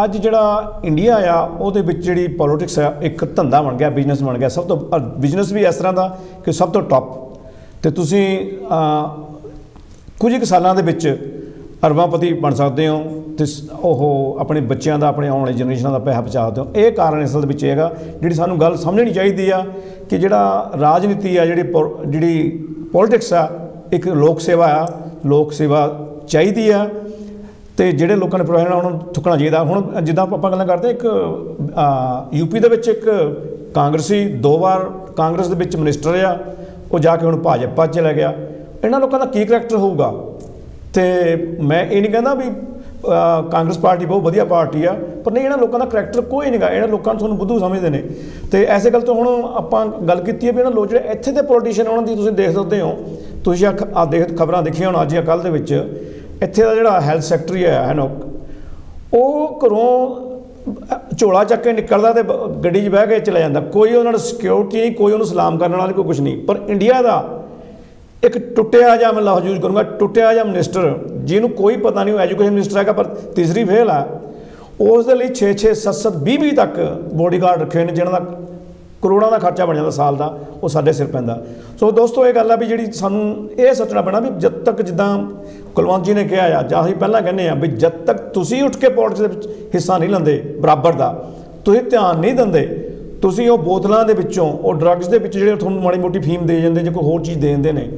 ਅੱਜ ਜਿਹੜਾ ਇੰਡੀਆ ਆ ਉਹਦੇ ਵਿੱਚ ਜਿਹੜੀ ਪੋਲੀਟਿਕਸ ਆ ਇੱਕ ਧੰਦਾ ਬਣ ਗਿਆ, ਬਿਜ਼ਨਸ ਬਣ ਗਿਆ। ਸਭ ਤੋਂ ਬਿਜ਼ਨਸ ਵੀ ਇਸ ਤਰ੍ਹਾਂ ਦਾ ਕਿ ਸਭ ਤੋਂ ਟੌਪ, ਅਤੇ ਤੁਸੀਂ ਕੁਝ ਕੁ ਸਾਲਾਂ ਦੇ ਵਿੱਚ ਅਰਬਾਂਪਤੀ ਬਣ ਸਕਦੇ ਹੋ, ਅਤੇ ਉਹ ਆਪਣੇ ਬੱਚਿਆਂ ਦਾ, ਆਪਣੇ ਆਉਣ ਵਾਲੀ ਜਨਰੇਸ਼ਨਾਂ ਦਾ ਪੈਸਾ ਬਚਾ ਸਕਦੇ ਹੋ। ਇਹ ਕਾਰਨ ਅਸਲ ਦੇ ਵਿੱਚ ਹੈਗਾ, ਜਿਹੜੀ ਸਾਨੂੰ ਗੱਲ ਸਮਝਣੀ ਚਾਹੀਦੀ ਆ ਕਿ ਜਿਹੜਾ ਰਾਜਨੀਤੀ ਆ, ਜਿਹੜੀ ਪੋਲੀਟਿਕਸ ਆ, ਇੱਕ ਲੋਕ ਸੇਵਾ ਆ, ਲੋਕ ਸੇਵਾ ਚਾਹੀਦੀ ਆ, ਅਤੇ ਜਿਹੜੇ ਲੋਕਾਂ ਨੇ ਪ੍ਰੋਫੈਸ਼ਨ ਉਹਨਾਂ ਨੂੰ ਚੁੱਕਣਾ ਚਾਹੀਦਾ। ਹੁਣ ਜਿੱਦਾਂ ਆਪਾਂ ਗੱਲਾਂ ਕਰਦੇ, ਇੱਕ UP ਦੇ ਵਿੱਚ ਇੱਕ ਕਾਂਗਰਸੀ 2 ਵਾਰ ਕਾਂਗਰਸ ਦੇ ਵਿੱਚ ਮਿਨਿਸਟਰ ਆ, ਉਹ ਜਾ ਕੇ ਹੁਣ ਭਾਜਪਾ 'ਚ ਚਲਾ ਗਿਆ। ਇਹਨਾਂ ਲੋਕਾਂ ਦਾ ਕੀ ਕਰੈਕਟਰ ਹੋਊਗਾ? ਤੇ ਮੈਂ ਇਹ ਨਹੀਂ ਕਹਿੰਦਾ ਵੀ ਕਾਂਗਰਸ ਪਾਰਟੀ ਬਹੁਤ ਵਧੀਆ ਪਾਰਟੀ ਆ, ਪਰ ਨਹੀਂ ਇਹਨਾਂ ਲੋਕਾਂ ਦਾ ਕਰੈਕਟਰ ਕੋਈ ਨਹੀਂਗਾ, ਇਹਨਾਂ ਲੋਕਾਂ ਨੂੰ ਤੁਹਾਨੂੰ ਬੁੱਧੂ ਸਮਝਦੇ ਨੇ। ਤੇ ਐਸੇ ਗੱਲ ਤੋਂ ਹੁਣ ਆਪਾਂ ਗੱਲ ਕੀਤੀ ਹੈ ਵੀ ਇਹਨਾਂ ਲੋਕ ਜਿਹੜੇ ਇੱਥੇ ਦੇ ਪੋਲੀਟੀਸ਼ੀਅਨ ਉਹਨਾਂ ਦੀ ਤੁਸੀਂ ਦੇਖ ਸਕਦੇ ਹੋ, ਤੁਸੀਂ ਦੇਖ ਖਬਰਾਂ ਦੇਖੀਆਂ ਹੁਣ ਅੱਜ ਜਾਂ ਕੱਲ੍ਹ ਦੇ ਵਿੱਚ ਇੱਥੇ ਦਾ ਜਿਹੜਾ ਹੈਲਥ ਸੈਕਟਰੀ ਹੈ ਹੈਨੋਕ, ਉਹ ਘਰੋਂ ਝੋਲਾ ਚੱਕ ਕੇ ਨਿਕਲਦਾ ਤੇ ਗੱਡੀ 'ਚ ਬਹਿ ਕੇ ਚਲਾ ਜਾਂਦਾ, ਕੋਈ ਉਹਨਾਂ ਨੂੰ ਸਿਕਿਉਰਿਟੀ ਨਹੀਂ, ਕੋਈ ਉਹਨੂੰ ਸਲਾਮ ਕਰਨ ਵਾਲਾ ਕੋਈ ਕੁਛ ਨਹੀਂ। ਪਰ ਇੰਡੀਆ ਦਾ ਇੱਕ ਟੁੱਟਿਆ ਜਿਹਾ, ਮੈਂ ਲਫ਼ਜ਼ ਯੂਜ਼ ਕਰੂੰਗਾ, ਟੁੱਟਿਆ ਜਿਹਾ ਮਿਨਿਸਟਰ ਜਿਹਨੂੰ ਕੋਈ ਪਤਾ ਨਹੀਂ, ਉਹ ਐਜੂਕੇਸ਼ਨ ਮਿਨਿਸਟਰ ਹੈਗਾ ਪਰ ਤੀਸਰੀ ਫੇਲ ਆ, ਉਸ ਦੇ ਲਈ 6-6 7-7 20 ਤੱਕ ਬੋਡੀਗਾਰਡ ਰੱਖੇ ਨੇ ਜਿਹਨਾਂ ਦਾ ਕਰੋੜਾਂ ਦਾ ਖਰਚਾ ਬਣ ਜਾਂਦਾ ਸਾਲ ਦਾ, ਉਹ ਸਾਡੇ ਸਿਰ ਪੈਂਦਾ। ਸੋ ਦੋਸਤੋ ਇਹ ਗੱਲ ਆ ਵੀ ਜਿਹੜੀ ਸਾਨੂੰ ਇਹ ਸੋਚਣਾ ਪੈਣਾ ਵੀ ਜਦ ਤੱਕ ਜਿੱਦਾਂ ਕੁਲਵੰਤ ਜੀ ਨੇ ਕਿਹਾ ਆ, ਜਾਂ ਅਸੀਂ ਪਹਿਲਾਂ ਕਹਿੰਦੇ ਆ ਵੀ ਜਦ ਤੱਕ ਤੁਸੀਂ ਉੱਠ ਕੇ ਪੋਲਿਟਿਕਸ ਦੇ ਵਿੱਚ ਹਿੱਸਾ ਨਹੀਂ ਲੈਂਦੇ ਬਰਾਬਰ ਦਾ, ਤੁਸੀਂ ਧਿਆਨ ਨਹੀਂ ਦਿੰਦੇ, ਤੁਸੀਂ ਉਹ ਬੋਤਲਾਂ ਦੇ ਵਿੱਚੋਂ, ਉਹ ਡਰੱਗਸ ਦੇ ਵਿੱਚ ਜਿਹੜੇ ਤੁਹਾਨੂੰ ਮਾੜੀ ਮੋਟੀ ਫੀਮ ਦੇ ਜਾਂਦੇ, ਜੇ ਕੋਈ ਹੋਰ ਚੀਜ਼ ਦੇ ਦਿੰਦੇ ਨੇ,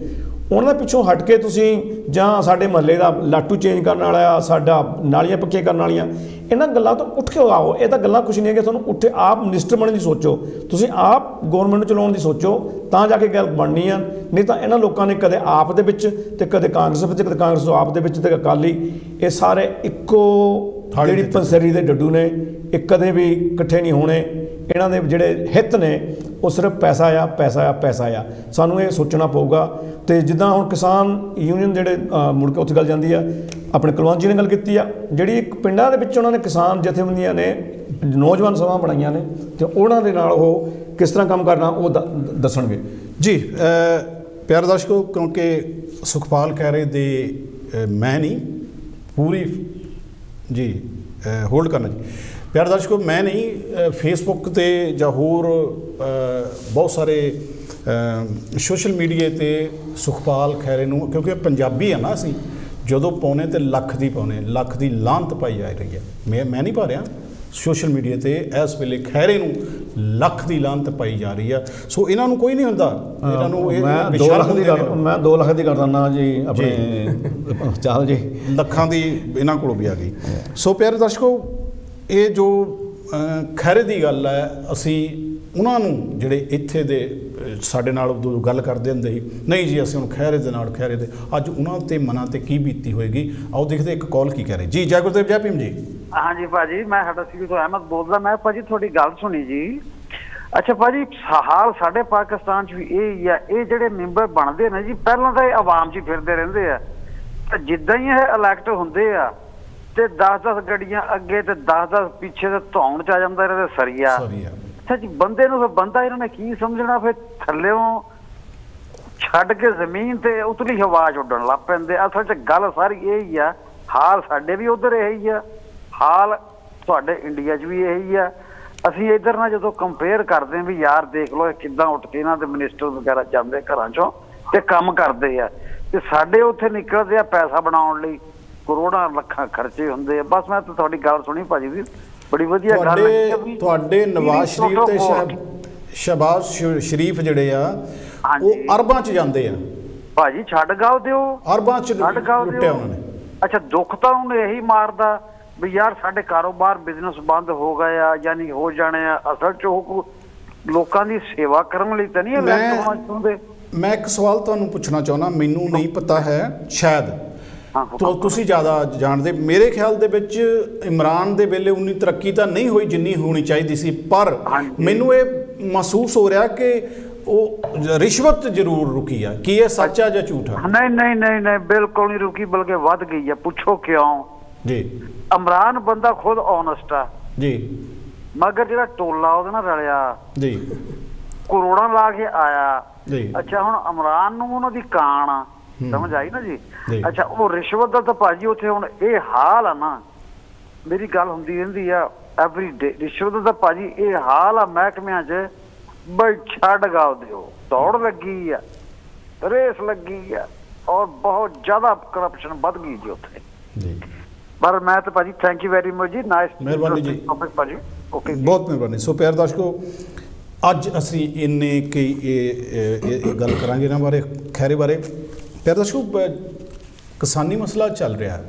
ਉਹਨਾਂ ਦੇ ਪਿੱਛੋਂ ਹਟ ਕੇ ਤੁਸੀਂ ਜਾਂ ਸਾਡੇ ਮਹੱਲੇ ਦਾ ਲਾਟੂ ਚੇਂਜ ਕਰਨ ਵਾਲਾ, ਸਾਡਾ ਨਾਲੀਆਂ ਪੱਕੀਆਂ ਕਰਨ ਵਾਲੀਆਂ, ਇਹਨਾਂ ਗੱਲਾਂ ਤੋਂ ਉੱਠ ਕੇ ਆਓ। ਇਹ ਤਾਂ ਗੱਲਾਂ ਕੁਛ ਨਹੀਂ ਹੈ ਕਿ ਤੁਹਾਨੂੰ ਉੱਠੇ ਆਪ ਮਿਨਿਸਟਰ ਬਣਨ ਦੀ ਸੋਚੋ, ਤੁਸੀਂ ਆਪ ਗੌਰਮੈਂਟ ਨੂੰ ਚਲਾਉਣ ਦੀ ਸੋਚੋ, ਤਾਂ ਜਾ ਕੇ ਗੱਲ ਬਣਨੀ ਆ। ਨਹੀਂ ਤਾਂ ਇਹਨਾਂ ਲੋਕਾਂ ਨੇ ਕਦੇ ਆਪ ਦੇ ਵਿੱਚ ਤੇ ਕਦੇ ਕਾਂਗਰਸ ਵਿੱਚ, ਕਦੇ ਕਾਂਗਰਸ ਤੋਂ ਆਪ ਦੇ ਵਿੱਚ ਤੇ ਅਕਾਲੀ, ਇਹ ਸਾਰੇ ਇੱਕੋ ਜਿਹੜੀ ਪੰਸਰੀ ਦੇ ਡੱਡੂ ਨੇ, ਇਹ ਕਦੇ ਵੀ ਇਕੱਠੇ ਨਹੀਂ ਹੋਣੇ। ਇਹਨਾਂ ਦੇ ਜਿਹੜੇ ਹਿੱਤ ਨੇ ਉਹ ਸਿਰਫ ਪੈਸਾ ਆ, ਪੈਸਾ ਆ, ਪੈਸਾ ਆ। ਸਾਨੂੰ ਇਹ ਸੋਚਣਾ ਪਊਗਾ। ਤੇ ਜਿੱਦਾਂ ਹੁਣ ਕਿਸਾਨ ਯੂਨੀਅਨ ਜਿਹੜੇ ਮੁੜ ਕੇ ਉੱਥੇ ਗੱਲ ਜਾਂਦੀ ਆ, ਆਪਣੇ ਕੁਲਵੰਤ ਜੀ ਨੇ ਗੱਲ ਕੀਤੀ ਆ, ਜਿਹੜੀ ਇੱਕ ਪਿੰਡਾਂ ਦੇ ਵਿੱਚ ਉਹਨਾਂ ਨੇ ਕਿਸਾਨ ਜਥੇਬੰਦੀਆਂ ਨੇ ਨੌਜਵਾਨ ਸਭਾ ਬਣਾਈਆਂ ਨੇ, ਤੇ ਉਹਨਾਂ ਦੇ ਨਾਲ ਉਹ ਕਿਸ ਤਰ੍ਹਾਂ ਕੰਮ ਕਰਨਾ ਉਹ ਦੱਸਣਗੇ ਜੀ। ਪਿਆਰੇ ਦਰਸ਼ਕੋ, ਕਿਉਂਕਿ ਸੁਖਪਾਲ ਖਹਿਰੇ ਦੇ ਮੈਂ ਨਹੀਂ ਪੂਰੀ ਜੀ ਹੋਲਡ ਕਰਨਾ ਜੀ। ਪਿਆਰੇ ਦਰਸ਼ਕੋ, ਮੈਂ ਨਹੀਂ, ਫੇਸਬੁੱਕ 'ਤੇ ਜਾਂ ਹੋਰ ਬਹੁਤ ਸਾਰੇ ਸੋਸ਼ਲ ਮੀਡੀਆ 'ਤੇ ਸੁਖਪਾਲ ਖਹਿਰੇ ਨੂੰ, ਕਿਉਂਕਿ ਪੰਜਾਬੀ ਆ ਨਾ ਅਸੀਂ, ਜਦੋਂ ਪਾਉਨੇ ਤੇ ਲੱਖ ਦੀ ਪਾਉਨੇ, ਲੱਖ ਦੀ ਲਾਹਨਤ ਪਾਈ ਜਾ ਰਹੀ ਹੈ। ਮੈਂ ਨਹੀਂ ਪਾ ਰਿਹਾ, ਸੋਸ਼ਲ ਮੀਡੀਆ 'ਤੇ ਇਸ ਵੇਲੇ ਖਹਿਰੇ ਨੂੰ ਲੱਖ ਦੀ ਲਾਹਨਤ ਪਾਈ ਜਾ ਰਹੀ ਆ। ਸੋ ਇਹਨਾਂ ਨੂੰ ਕੋਈ ਨਹੀਂ ਹੁੰਦਾ, ਇਹਨਾਂ ਨੂੰ ਮੈਂ 2 ਲੱਖ ਦੀ ਕਰ ਦਿੰਦਾ ਜੀ, ਆਪਣੇ ਚਾਹਲ ਜੀ ਲੱਖਾਂ ਦੀ ਇਹਨਾਂ ਕੋਲੋਂ ਵੀ ਆ ਗਈ। ਸੋ ਪਿਆਰੇ ਦਰਸ਼ਕੋ, ਇਹ ਜੋ ਖਹਿਰੇ ਦੀ ਗੱਲ ਹੈ, ਅਸੀਂ ਉਹਨਾਂ ਨੂੰ ਜਿਹੜੇ ਇੱਥੇ ਦੇ ਸਾਡੇ ਨਾਲ ਉਦੋਂ ਗੱਲ ਕਰਦੇ ਹੁੰਦੇ ਸੀ, ਨਹੀਂ ਜੀ ਅਸੀਂ ਹੁਣ ਖਹਿਰੇ ਦੇ ਨਾਲ, ਖਹਿਰੇ ਦੇ, ਅੱਜ ਉਹਨਾਂ ਤੇ ਮਨਾਂ ਤੇ ਕੀ ਬੀਤੀ ਹੋਏਗੀ, ਆਓ ਦੇਖਦੇ ਇੱਕ ਕਾਲ ਕੀ ਕਹਿ ਰਹੇ ਜੀ। ਜੈ ਗੁਰਦੇਵ, ਜੈ ਭੀਮ ਜੀ। ਹਾਂਜੀ ਭਾਜੀ, ਮੈਂ ਸਾਡਾ ਸਿਟੀ ਤੋਂ ਅਹਿਮਦ ਬੋਲਦਾ। ਮੈਂ ਭਾਜੀ ਤੁਹਾਡੀ ਗੱਲ ਸੁਣੀ ਜੀ। ਅੱਛਾ ਭਾਜੀ, ਹਾਲ ਸਾਡੇ ਪਾਕਿਸਤਾਨ 'ਚ ਵੀ ਇਹ ਹੀ ਆ, ਇਹ ਜਿਹੜੇ ਮੈਂਬਰ ਬਣਦੇ ਨੇ ਜੀ, ਪਹਿਲਾਂ ਤਾਂ ਇਹ ਆਵਾਮ 'ਚ ਹੀ ਫਿਰਦੇ ਰਹਿੰਦੇ ਆ, ਤੇ ਜਿੱਦਾਂ ਹੀ ਇਹ ਇਲੈਕਟ ਹੁੰਦੇ ਆ ਤੇ 10-10 ਗੱਡੀਆਂ ਅੱਗੇ ਤੇ 10-10 ਪਿੱਛੇ ਤੇ ਧੌਣ 'ਚ ਆ ਜਾਂਦਾ ਇਹਦੇ ਸਰੀਆ। ਅੱਛਾ ਜੀ, ਬੰਦੇ ਨੂੰ ਫਿਰ ਬੰਦਾ ਇਹਨਾਂ ਨੇ ਕੀ ਸਮਝਣਾ, ਫਿਰ ਥੱਲਿਓਂ ਛੱਡ ਕੇ ਜ਼ਮੀਨ ਤੇ ਉਤਲੀ ਹਵਾ 'ਚ ਉੱਡਣ ਲੱਗ ਪੈਂਦੇ। ਅਸਲ 'ਚ ਗੱਲ ਸਾਰੀ ਇਹ ਹੀ ਆ, ਹਾਲ ਸਾਡੇ ਵੀ ਉੱਧਰ ਇਹੀ ਆ, ਹਾਲ ਤੁਹਾਡੇ ਇੰਡੀਆ 'ਚ ਵੀ ਇਹੀ ਆ। ਅਸੀਂ ਇੱਧਰ ਨਾਲ ਜਦੋਂ ਕੰਪੇਅਰ ਕਰਦੇ ਵੀ ਯਾਰ ਦੇਖ ਲਓ ਕਿੱਦਾਂ ਉੱਠ ਕੇ ਇਹਨਾਂ ਦੇ ਮਿਨਿਸਟਰ ਵਗੈਰਾ ਜਾਂਦੇ ਘਰਾਂ 'ਚੋਂ ਤੇ ਕੰਮ ਕਰਦੇ ਆ, ਤੇ ਸਾਡੇ ਉੱਥੇ ਨਿਕਲਦੇ ਆ ਪੈਸਾ ਬਣਾਉਣ ਲਈ, ਕਰੋੜਾਂ ਲੱਖਾਂ ਖਰਚੇ ਹੁੰਦੇ ਆ। ਬਸ ਮੈਂ ਤਾਂ ਤੁਹਾਡੀ ਗੱਲ ਸੁਣੀ ਭਾਜੀ ਦੀ, ਬੜੀ ਵਧੀਆ ਗੱਲ ਹੈ। ਤੁਹਾਡੇ ਨਵਾਜ਼ ਸ਼ਰੀਫ ਤੇ ਸ਼ਹਿਬਾਜ਼ ਸ਼ਰੀਫ ਜਿਹੜੇ ਆ, ਉਹ ਅਰਬਾਂ 'ਚ ਜਾਂਦੇ ਆ ਭਾਜੀ, ਛੱਡ ਗਾਓ ਦਿਓ, ਅਰਬਾਂ 'ਚ ਲੁੱਟਿਆ ਉਹਨਾਂ ਨੇ। ਅੱਛਾ, ਦੁੱਖ ਤਾਂ ਉਹਨੂੰ ਇਹੀ ਮਾਰਦਾ ਵੀ ਯਾਰ ਸਾਡੇ ਕਾਰੋਬਾਰ ਬਿਜ਼ਨਸ ਬੰਦ ਹੋ ਗਏ ਆ, ਯਾਨੀ ਹੋ ਜਾਣੇ ਆ। ਅਸਲ 'ਚ ਉਹ ਲੋਕਾਂ ਦੀ ਸੇਵਾ ਕਰਨ ਲਈ ਤਾਂ ਨਹੀਂ ਇਲੈਕਟ ਹੋਣਾ ਚਾਹੁੰਦੇ। ਮੈਂ ਇੱਕ ਸਵਾਲ ਤੁਹਾਨੂੰ ਪੁੱਛਣਾ ਚਾਹੁੰਦਾ, ਮੈਨੂੰ ਨਹੀਂ ਪਤਾ ਹੈ, ਸ਼ਾਇਦ ਤੁਸੀਂ ਜ਼ਿਆਦਾ ਜਾਣਦੇ, ਮੇਰੇ ਖਿਆਲ ਦੇ ਵਿੱਚ ਇਮਰਾਨ ਦੇ ਵੇਲੇ ਉਨੀ ਤਰੱਕੀ ਤਾਂ ਨਹੀਂ ਹੋਈ ਜਿੰਨੀ ਹੋਣੀ ਚਾਹੀਦੀ ਸੀ, ਪਰ ਮੈਨੂੰ ਇਹ ਮਹਿਸੂਸ ਹੋ ਰਿਹਾ ਕਿ ਉਹ ਰਿਸ਼ਵਤ ਜ਼ਰੂਰ ਰੁਕੀ ਆ। ਕੀ ਇਹ ਸੱਚ ਆ ਜਾਂ ਝੂਠ ਆ? ਨਹੀਂ ਨਹੀਂ ਨਹੀਂ ਨਹੀਂ, ਬਿਲਕੁਲ ਨਹੀਂ ਰੁਕੀ, ਬਲਕਿ ਵੱਧ ਗਈ ਆ। ਪੁੱਛੋ ਕਿਉਂ ਜੀ। ਇਮਰਾਨ ਬੰਦਾ ਖੁਦ ਓਨੈਸਟ ਆ ਜੀ, ਮਗਰ ਜਿਹੜਾ ਟੋਲਾ ਉਹਦੇ ਨਾਲ ਰਲਿਆ ਜੀ, ਕਰੋੜਾਂ ਲਾ ਕੇ ਆਇਆ ਜੀ। ਅੱਛਾ, ਹੁਣ ਇਮਰਾਨ ਨੂੰ ਉਹਨਾਂ ਦੀ ਕਾਣ ਆ, ਸਮਝ ਆਈ ਨਾ ਜੀ। ਅੱਛਾ, ਉਹ ਰਿਸ਼ਵਤ ਦਾ ਤਾਂ ਭਾਜੀ ਉੱਥੇ ਹੁਣ ਇਹ ਹਾਲ ਆ ਨਾ, ਮੇਰੀ ਗੱਲ ਹੁੰਦੀ ਰਹਿੰਦੀ ਆ ਐਵਰੀ ਡੇ, ਰਿਸ਼ਵਤ ਦਾ ਭਾਜੀ ਇਹ ਹਾਲ ਆ ਮਹਿਕਮਿਆਂ 'ਚ, ਬਈ ਛੱਡ ਗਾ ਦਿਓ, ਦੌੜ ਲੱਗੀ ਆ, ਰੇਸ ਲੱਗੀ ਆ, ਔਰ ਬਹੁਤ ਜ਼ਿਆਦਾ ਕਰਪਸ਼ਨ ਵੱਧ ਗਈ ਜੀ ਉੱਥੇ ਜੀ। ਪਰ ਮੈਂ ਤਾਂ ਭਾਜੀ ਥੈਂਕ ਯੂ ਵੈਰੀ ਮਚ ਜੀ, ਨਾਈਸ, ਮਿਹਰਬਾਨੀ ਜੀ ਭਾਜੀ, ਓਕੇ, ਬਹੁਤ ਮਿਹਰਬਾਨੀ। ਸੋ ਪਿਆਰੇ ਦਰਸ਼ਕੋ, ਅੱਜ ਅਸੀਂ ਇੰਨੇ ਕਈ ਇਹ ਗੱਲ ਕਰਾਂਗੇ ਇਹਨਾਂ ਬਾਰੇ, ਖਹਿਰੇ ਬਾਰੇ। ਪਿਆਰੇ ਦਰਸ਼ਕੋ, ਕਿਸਾਨੀ ਮਸਲਾ ਚੱਲ ਰਿਹਾ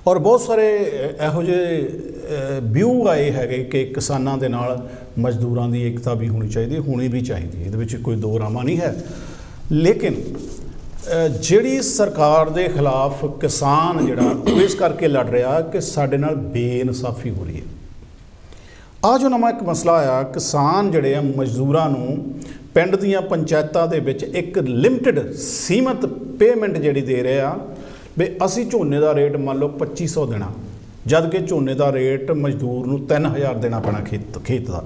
ਔਰ ਬਹੁਤ ਸਾਰੇ ਇਹੋ ਜਿਹੇ ਵਿਊ ਆਏ ਹੈਗੇ ਕਿ ਕਿਸਾਨਾਂ ਦੇ ਨਾਲ ਮਜ਼ਦੂਰਾਂ ਦੀ ਏਕਤਾ ਵੀ ਹੋਣੀ ਚਾਹੀਦੀ, ਹੋਣੀ ਵੀ ਚਾਹੀਦੀ, ਇਹਦੇ ਵਿੱਚ ਕੋਈ ਦੋ ਰਾਮਾ ਨਹੀਂ ਹੈ। ਲੇਕਿਨ ਜਿਹੜੀ ਸਰਕਾਰ ਦੇ ਖਿਲਾਫ ਕਿਸਾਨ ਜਿਹੜਾ ਉਹ ਇਸ ਕਰਕੇ ਲੜ ਰਿਹਾ ਕਿ ਸਾਡੇ ਨਾਲ ਬੇਇਨਸਾਫੀ ਹੋ ਰਹੀ ਹੈ। ਆ ਜੋ ਨਵਾਂ ਇੱਕ ਮਸਲਾ ਆਇਆ, ਕਿਸਾਨ ਜਿਹੜੇ ਆ ਮਜ਼ਦੂਰਾਂ ਨੂੰ ਪਿੰਡ ਦੀਆਂ ਪੰਚਾਇਤਾਂ ਦੇ ਵਿੱਚ ਇੱਕ ਲਿਮਟਿਡ ਸੀਮਤ ਪੇਮੈਂਟ ਜਿਹੜੀ ਦੇ ਰਹੇ ਆ ਵੀ ਅਸੀਂ ਝੋਨੇ ਦਾ ਰੇਟ ਮੰਨ ਲਓ 2500 ਦੇਣਾ, ਜਦ ਕਿ ਝੋਨੇ ਦਾ ਰੇਟ ਮਜ਼ਦੂਰ ਨੂੰ 3000 ਦੇਣਾ ਪੈਣਾ ਖੇਤ ਦਾ।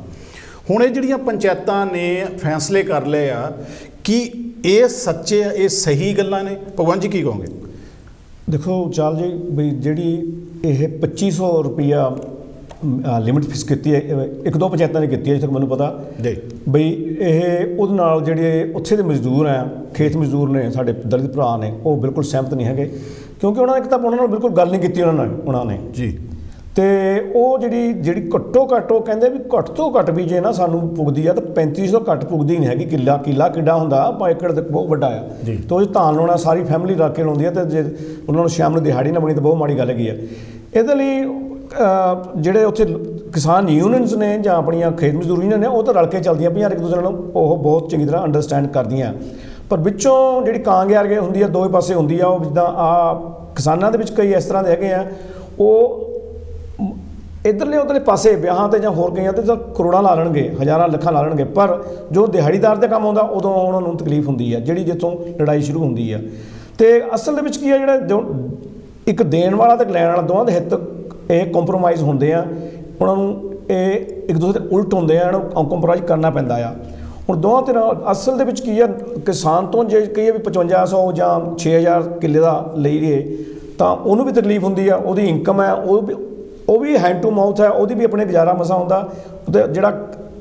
ਹੁਣ ਇਹ ਜਿਹੜੀਆਂ ਪੰਚਾਇਤਾਂ ਨੇ ਫੈਸਲੇ ਕਰ ਲਏ ਆ, ਕਿ ਇਹ ਸੱਚੇ ਆ, ਇਹ ਸਹੀ ਗੱਲਾਂ ਨੇ? ਭਗਵੰਤ ਜੀ ਕੀ ਕਹੋਗੇ? ਦੇਖੋ ਚਾਲ ਜੀ, ਵੀ ਜਿਹੜੀ ਇਹ 2500 ਰੁਪਈਆ ਲਿਮਿਟ ਫਿਕਸ ਕੀਤੀ ਹੈ, ਇੱਕ ਦੋ ਪੰਚਾਇਤਾਂ ਨੇ ਕੀਤੀ ਹੈ ਜਿੱਥੇ ਮੈਨੂੰ ਪਤਾ ਜੀ, ਬਈ ਇਹ ਉਹਦੇ ਨਾਲ ਜਿਹੜੇ ਉੱਥੇ ਦੇ ਮਜ਼ਦੂਰ ਆ, ਖੇਤ ਮਜ਼ਦੂਰ ਨੇ, ਸਾਡੇ ਦਲਿਤ ਭਰਾ ਨੇ, ਉਹ ਬਿਲਕੁਲ ਸਹਿਮਤ ਨਹੀਂ ਹੈਗੇ, ਕਿਉਂਕਿ ਉਹਨਾਂ ਨੇ ਇੱਕ ਤਾਂ ਉਹਨਾਂ ਨਾਲ ਬਿਲਕੁਲ ਗੱਲ ਨਹੀਂ ਕੀਤੀ ਉਹਨਾਂ ਨੇ ਜੀ। ਤੇ ਉਹ ਜਿਹੜੀ ਘੱਟੋ ਘੱਟ ਉਹ ਕਹਿੰਦੇ ਵੀ ਘੱਟ ਤੋਂ ਘੱਟ ਵੀ ਜੇ ਨਾ ਸਾਨੂੰ ਪੁੱਗਦੀ ਆ ਤਾਂ 3500 ਘੱਟ ਪੁੱਗਦੀ ਨਹੀਂ ਹੈਗੀ। ਕਿੱਲਾ ਕਿੱਡਾ ਹੁੰਦਾ, 5 ਏਕੜ ਤੇ ਬਹੁਤ ਵੱਡਾ ਆ। ਤੇ ਉਹ ਧਾਨ ਲਾਉਣਾ ਸਾਰੀ ਫੈਮਿਲੀ ਰੱਖ ਕੇ ਲਾਉਂਦੀ ਆ, ਤੇ ਜੇ ਉਹਨਾਂ ਨੂੰ ਸ਼ਾਮ ਨੂੰ ਦਿਹਾੜੀ ਨਾ ਬਣੀ ਤਾਂ ਬਹੁਤ ਮਾੜੀ ਗੱਲ ਹੈਗੀ ਆ। ਇਹਦੇ ਲਈ ਜਿਹੜੇ ਉੱਥੇ ਕਿਸਾਨ ਯੂਨੀਅਨਸ ਨੇ ਜਾਂ ਆਪਣੀਆਂ ਖੇਤ ਮਜ਼ਦੂਰ ਯੂਨੀਅਨ ਨੇ, ਉਹ ਤਾਂ ਰਲ ਕੇ ਚੱਲਦੀਆਂ ਪਈਆਂ ਇੱਕ ਦੂਸਰੇ ਨੂੰ, ਉਹ ਬਹੁਤ ਚੰਗੀ ਤਰ੍ਹਾਂ ਅੰਡਰਸਟੈਂਡ ਕਰਦੀਆਂ। ਪਰ ਵਿੱਚੋਂ ਜਿਹੜੀ ਕਾਂਗਿਆਰਗੇ ਹੁੰਦੀ ਆ, ਦੋਵੇਂ ਪਾਸੇ ਹੁੰਦੀ ਆ। ਉਹ ਜਿੱਦਾਂ ਕਿਸਾਨਾਂ ਦੇ ਵਿੱਚ ਕਈ ਇਸ ਤਰ੍ਹਾਂ ਦੇ ਹੈਗੇ ਆ, ਉਹ ਇੱਧਰਲੇ ਉੱਧਰਲੇ ਪਾਸੇ ਵਿਆਹਾਂ 'ਤੇ ਜਾਂ ਹੋਰ ਕਈਆਂ 'ਤੇ ਤਾਂ ਕਰੋੜਾਂ ਲਾ ਲੈਣਗੇ, ਹਜ਼ਾਰਾਂ ਲੱਖਾਂ ਲਾ ਲੈਣਗੇ, ਪਰ ਜੋ ਦਿਹਾੜੀਦਾਰ ਦੇ ਕੰਮ ਆਉਂਦਾ ਉਦੋਂ ਉਹਨਾਂ ਨੂੰ ਤਕਲੀਫ ਹੁੰਦੀ ਆ, ਜਿਹੜੀ ਜਿੱਥੋਂ ਲੜਾਈ ਸ਼ੁਰੂ ਹੁੰਦੀ ਆ। ਅਤੇ ਅਸਲ ਦੇ ਵਿੱਚ ਕੀ ਆ, ਜਿਹੜਾ ਇੱਕ ਦੇਣ ਵਾਲਾ ਅਤੇ ਲੈਣ ਵਾਲਾ ਦੋਵਾਂ ਦੇ ਹਿੱਤ ਇਹ ਕੰਪਰੋਮਾਈਜ਼ ਹੁੰਦੇ ਆ, ਉਹਨਾਂ ਨੂੰ ਇਹ ਇੱਕ ਦੂਸਰੇ ਦੇ ਉਲਟ ਹੁੰਦੇ ਆ, ਇਹਨਾਂ ਨੂੰ ਕੰਪਰੋਮਾਈਜ਼ ਕਰਨਾ ਪੈਂਦਾ ਆ। ਹੁਣ ਦੋਵਾਂ ਤੇ ਨਾਲ ਅਸਲ ਦੇ ਵਿੱਚ ਕੀ ਆ, ਕਿਸਾਨ ਤੋਂ ਜੇ ਕਹੀਏ ਵੀ 5500 ਜਾਂ 6000 ਕਿੱਲੇ ਦਾ ਲਈ ਰਹੇ ਤਾਂ ਉਹਨੂੰ ਵੀ ਤਕਲੀਫ ਹੁੰਦੀ ਆ, ਉਹਦੀ ਇਨਕਮ ਹੈ, ਉਹ ਵੀ ਹੈਂਡ ਟੂ ਮਾਊਥ ਹੈ, ਉਹਦੀ ਵੀ ਆਪਣੇ ਗੁਜ਼ਾਰਾ ਮਸਾ ਹੁੰਦਾ, ਉਹਦਾ ਜਿਹੜਾ